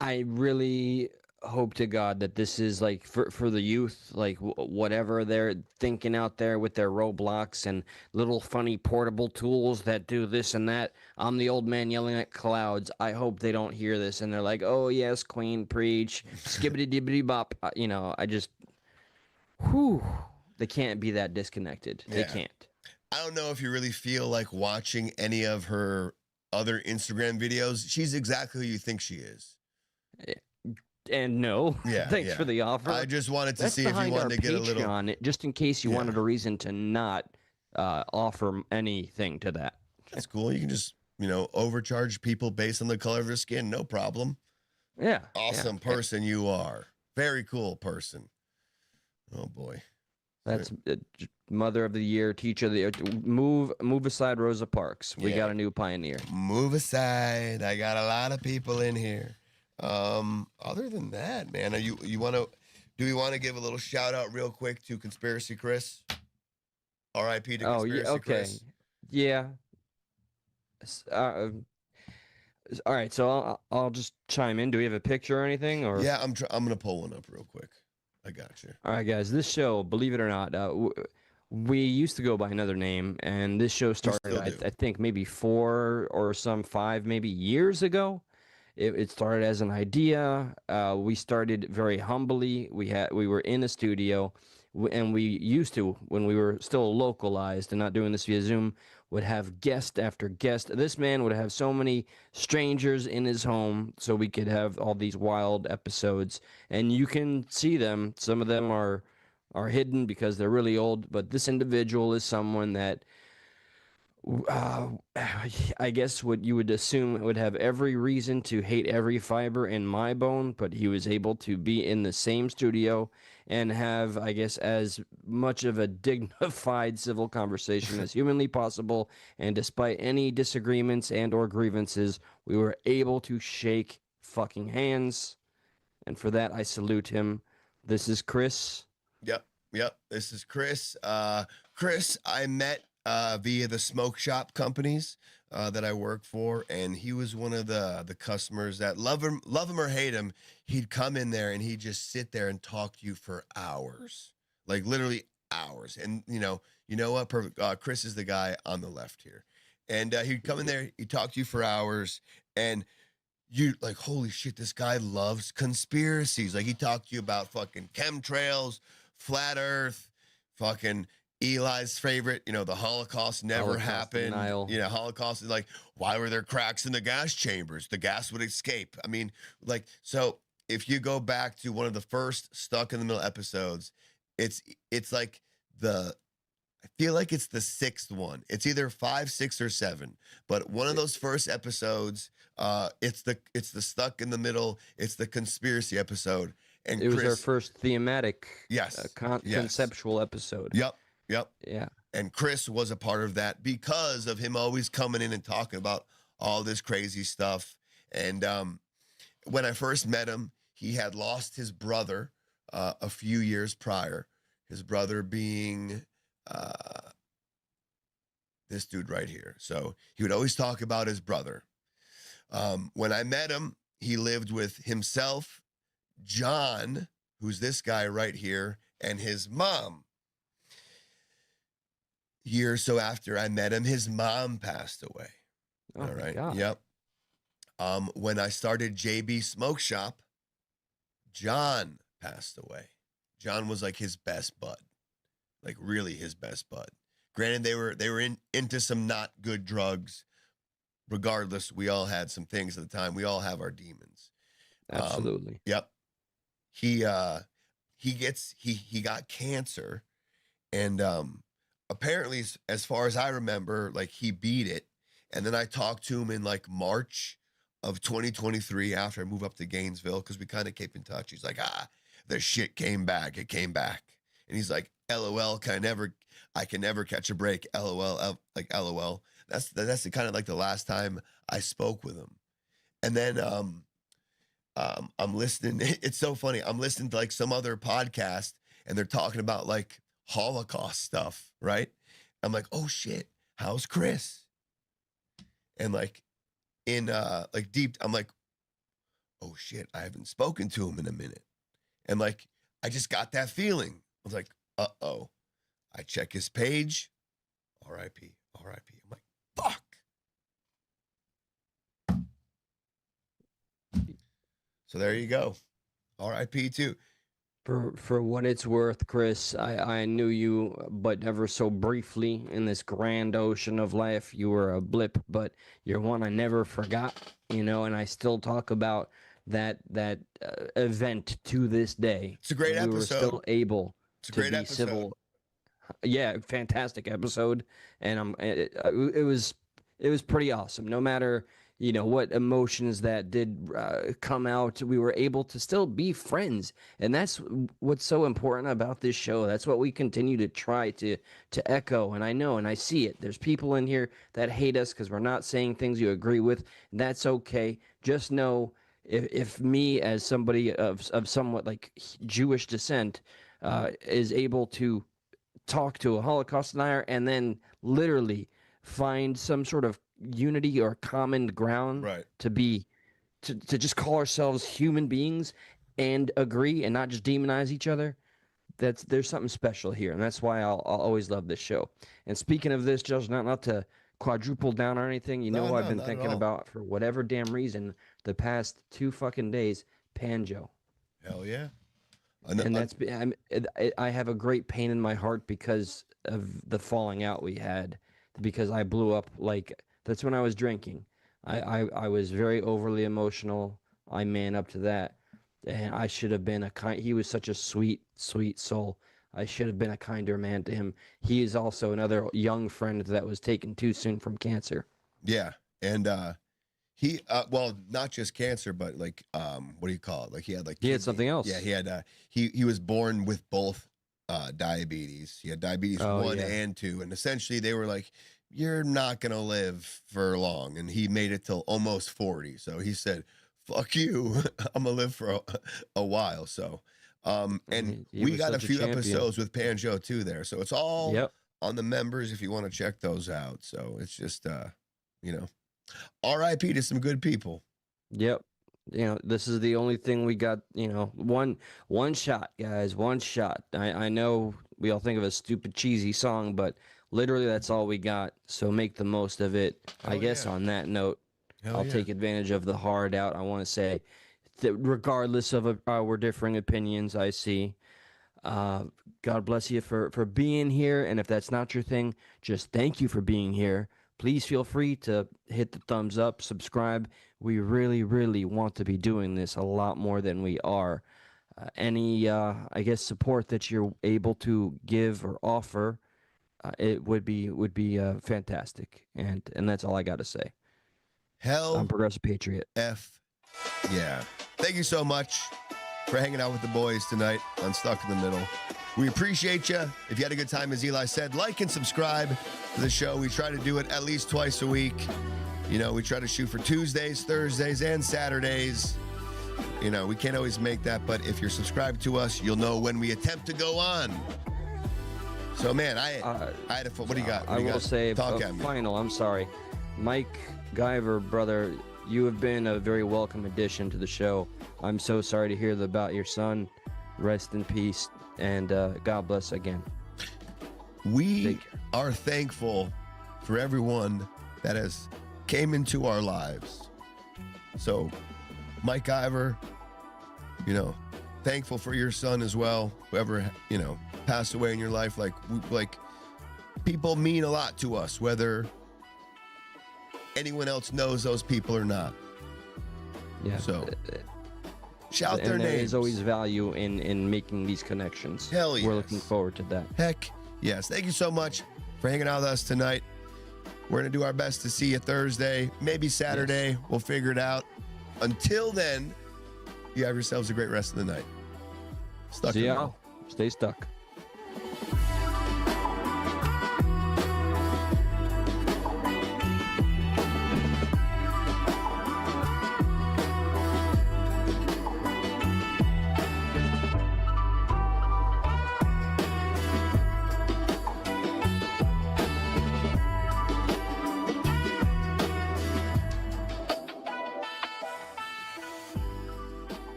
I really hope to God that this is like for the youth, like whatever they're thinking out there with their Roblox and little funny portable tools that do this and that. I'm the old man yelling at clouds. I hope they don't hear this and they're like, oh yes, Queen, preach, skibbity dibbity bop. You know, they can't be that disconnected. Yeah. They can't. I don't know if you really feel like watching any of her other Instagram videos. She's exactly who you think she is. And no, thanks for the offer. I just wanted to see if you behind wanted our to get a little, Patreon, just in case you wanted a reason to not offer anything to that. That's cool. You can just, overcharge people based on the color of their skin. No problem. Yeah. Awesome person you are. Very cool person. Oh boy. That's Mother of the Year, Teacher of the Year. Move aside, Rosa Parks. We got a new pioneer. Move aside. I got a lot of people in here. Other than that, man, do we want to give a little shout out real quick to Conspiracy Chris? R.I.P. to Conspiracy Chris. Yeah. All right, so I'll just chime in. Do we have a picture or anything? Or yeah, I'm gonna pull one up real quick. I got you. All right, guys. This show, believe it or not, we used to go by another name, and this show started, I think, maybe 4 or 5 maybe years ago. It started as an idea. We started very humbly. We were in a studio, and we used to, when we were still localized and not doing this via Zoom, would have guest after guest. This man would have so many strangers in his home so we could have all these wild episodes. And you can see them. Some of them are are hidden because they're really old. But this individual is someone that I guess what you would assume would have every reason to hate every fiber in my bone, but he was able to be in the same studio and have, I guess, as much of a dignified civil conversation as humanly possible. And despite any disagreements and or grievances, we were able to shake fucking hands. And for that, I salute him. This is Chris. Yep. This is Chris. Chris, I met via the smoke shop companies that I work for, and he was one of the customers that love him or hate him. He'd come in there and he'd just sit there and talk to you for hours, like literally hours. And you know what? Perfect. Chris is the guy on the left here, and he'd come in there, he'd talk to you for hours, and you like, holy shit, this guy loves conspiracies. Like he talked to you about fucking chemtrails, flat Earth, fucking Eli's favorite, the Holocaust never happened. Denial. Holocaust is like, why were there cracks in the gas chambers? The gas would escape. I mean, like, so if you go back to one of the first Stuck in the Middle episodes, it's like I feel like it's the 6th one. It's either 5, 6, or 7. But one of those first episodes, it's the Stuck in the Middle. It's the conspiracy episode. And it was our first thematic, yes, conceptual episode. Yep. Yeah. And Chris was a part of that because of him always coming in and talking about all this crazy stuff. And when I first met him, he had lost his brother a few years prior. His brother being this dude right here. So he would always talk about his brother. When I met him, he lived with himself, John, who's this guy right here, and his mom. Year or so after I met him, his mom passed away. Oh, all right. God. Yep. When I started JB Smoke Shop, John passed away. John was like his best bud, like really his best bud. Granted, they were into some not good drugs. Regardless, we all had some things at the time. We all have our demons. Absolutely. Yep. He got cancer, and apparently, as far as I remember, like he beat it. And then I talked to him in like March of 2023 after I moved up to Gainesville because we kind of kept in touch. He's like, the shit came back. It came back. And he's like, LOL, I can never catch a break. LOL, like LOL. That's the kind of like the last time I spoke with him. And then I'm listening. It's so funny. I'm listening to like some other podcast and they're talking about like Holocaust stuff, right? I'm like, oh shit, how's Chris? And like in like deep, I'm like, oh shit, I haven't spoken to him in a minute. And like I just got that feeling. I was like, uh-oh. I check his page, R.I.P. I'm like, fuck. So there you go. R.I.P. too. For what it's worth, Chris, I knew you, but ever so briefly in this grand ocean of life. You were a blip, but you're one I never forgot, and I still talk about that event to this day. It's a great episode. We were still able to be episode. Civil. Yeah, fantastic episode, and it was pretty awesome. No matter what emotions that did come out, we were able to still be friends, and that's what's so important about this show. That's what we continue to try to echo. And I know, and I see it. There's people in here that hate us because we're not saying things you agree with. And that's okay. Just know, if me as somebody of somewhat like Jewish descent is able to talk to a Holocaust denier and then literally find some sort of unity or common ground, right, to just call ourselves human beings and agree and not just demonize each other, there's something special here, and that's why I'll always love this show. And speaking of this, just not to quadruple down or anything, who I've been thinking about for whatever damn reason the past 2 fucking days, Panjo. Hell yeah. I have a great pain in my heart because of the falling out we had, because I blew up. Like, that's when I was drinking. I was very overly emotional. I man up to that, and I should have been he was such a sweet soul. I should have been a kinder man to him. He is also another young friend that was taken too soon from cancer. Yeah, and he well, not just cancer, but like what do you call it? Like he had something else. Yeah, he had he was born with both diabetes. He had diabetes 1 and 2, and essentially they were like, you're not gonna live for long, and he made it till almost 40. So he said, fuck you, I'm gonna live for a while. So and we got a few episodes with Panjo too there, so it's all on the members if you want to check those out. So it's just you know, RIP to some good people. Yep. You know, this is the only thing we got. You know, one shot, guys, one shot. I know we all think of a stupid cheesy song, but literally that's all we got. So make the most of it. I guess on that note, I'll take advantage of the hard out. I want to say that regardless of our differing opinions, I see. God bless you for being here. And if that's not your thing, just thank you for being here. Please feel free to hit the thumbs up, subscribe. We really, really want to be doing this a lot more than we are. Any, I guess, support that you're able to give or offer, it would be fantastic. And that's all I got to say. I'm Progressive Patriot. Yeah. Thank you so much for hanging out with the boys tonight on Stuck in the Middle. We appreciate you. If you had a good time, as Eli said, like and subscribe to the show. We try to do it at least twice a week. You know, we try to shoot for Tuesdays, Thursdays, and Saturdays. You know, we can't always make that, but if you're subscribed to us, you'll know when we attempt to go on. So, man, I had a what do you got? I will say, final, I'm sorry. Mike Guyver, brother, you have been a very welcome addition to the show. I'm so sorry to hear about your son. Rest in peace, and God bless again. We are thankful for everyone that has came into our lives. So, Mike Guyver, you know, thankful for your son as well. Whoever, you know, passed away in your life, like people mean a lot to us, whether anyone else knows those people or not. Yeah. So shout their names. There is always value in making these connections. Hell yes. We're looking forward to that. Heck yes. Thank you so much for hanging out with us tonight. We're going to do our best to see you Thursday, maybe Saturday. Yes. We'll figure it out. Until then, you have yourselves a great rest of the night. See y'all. Stay stuck.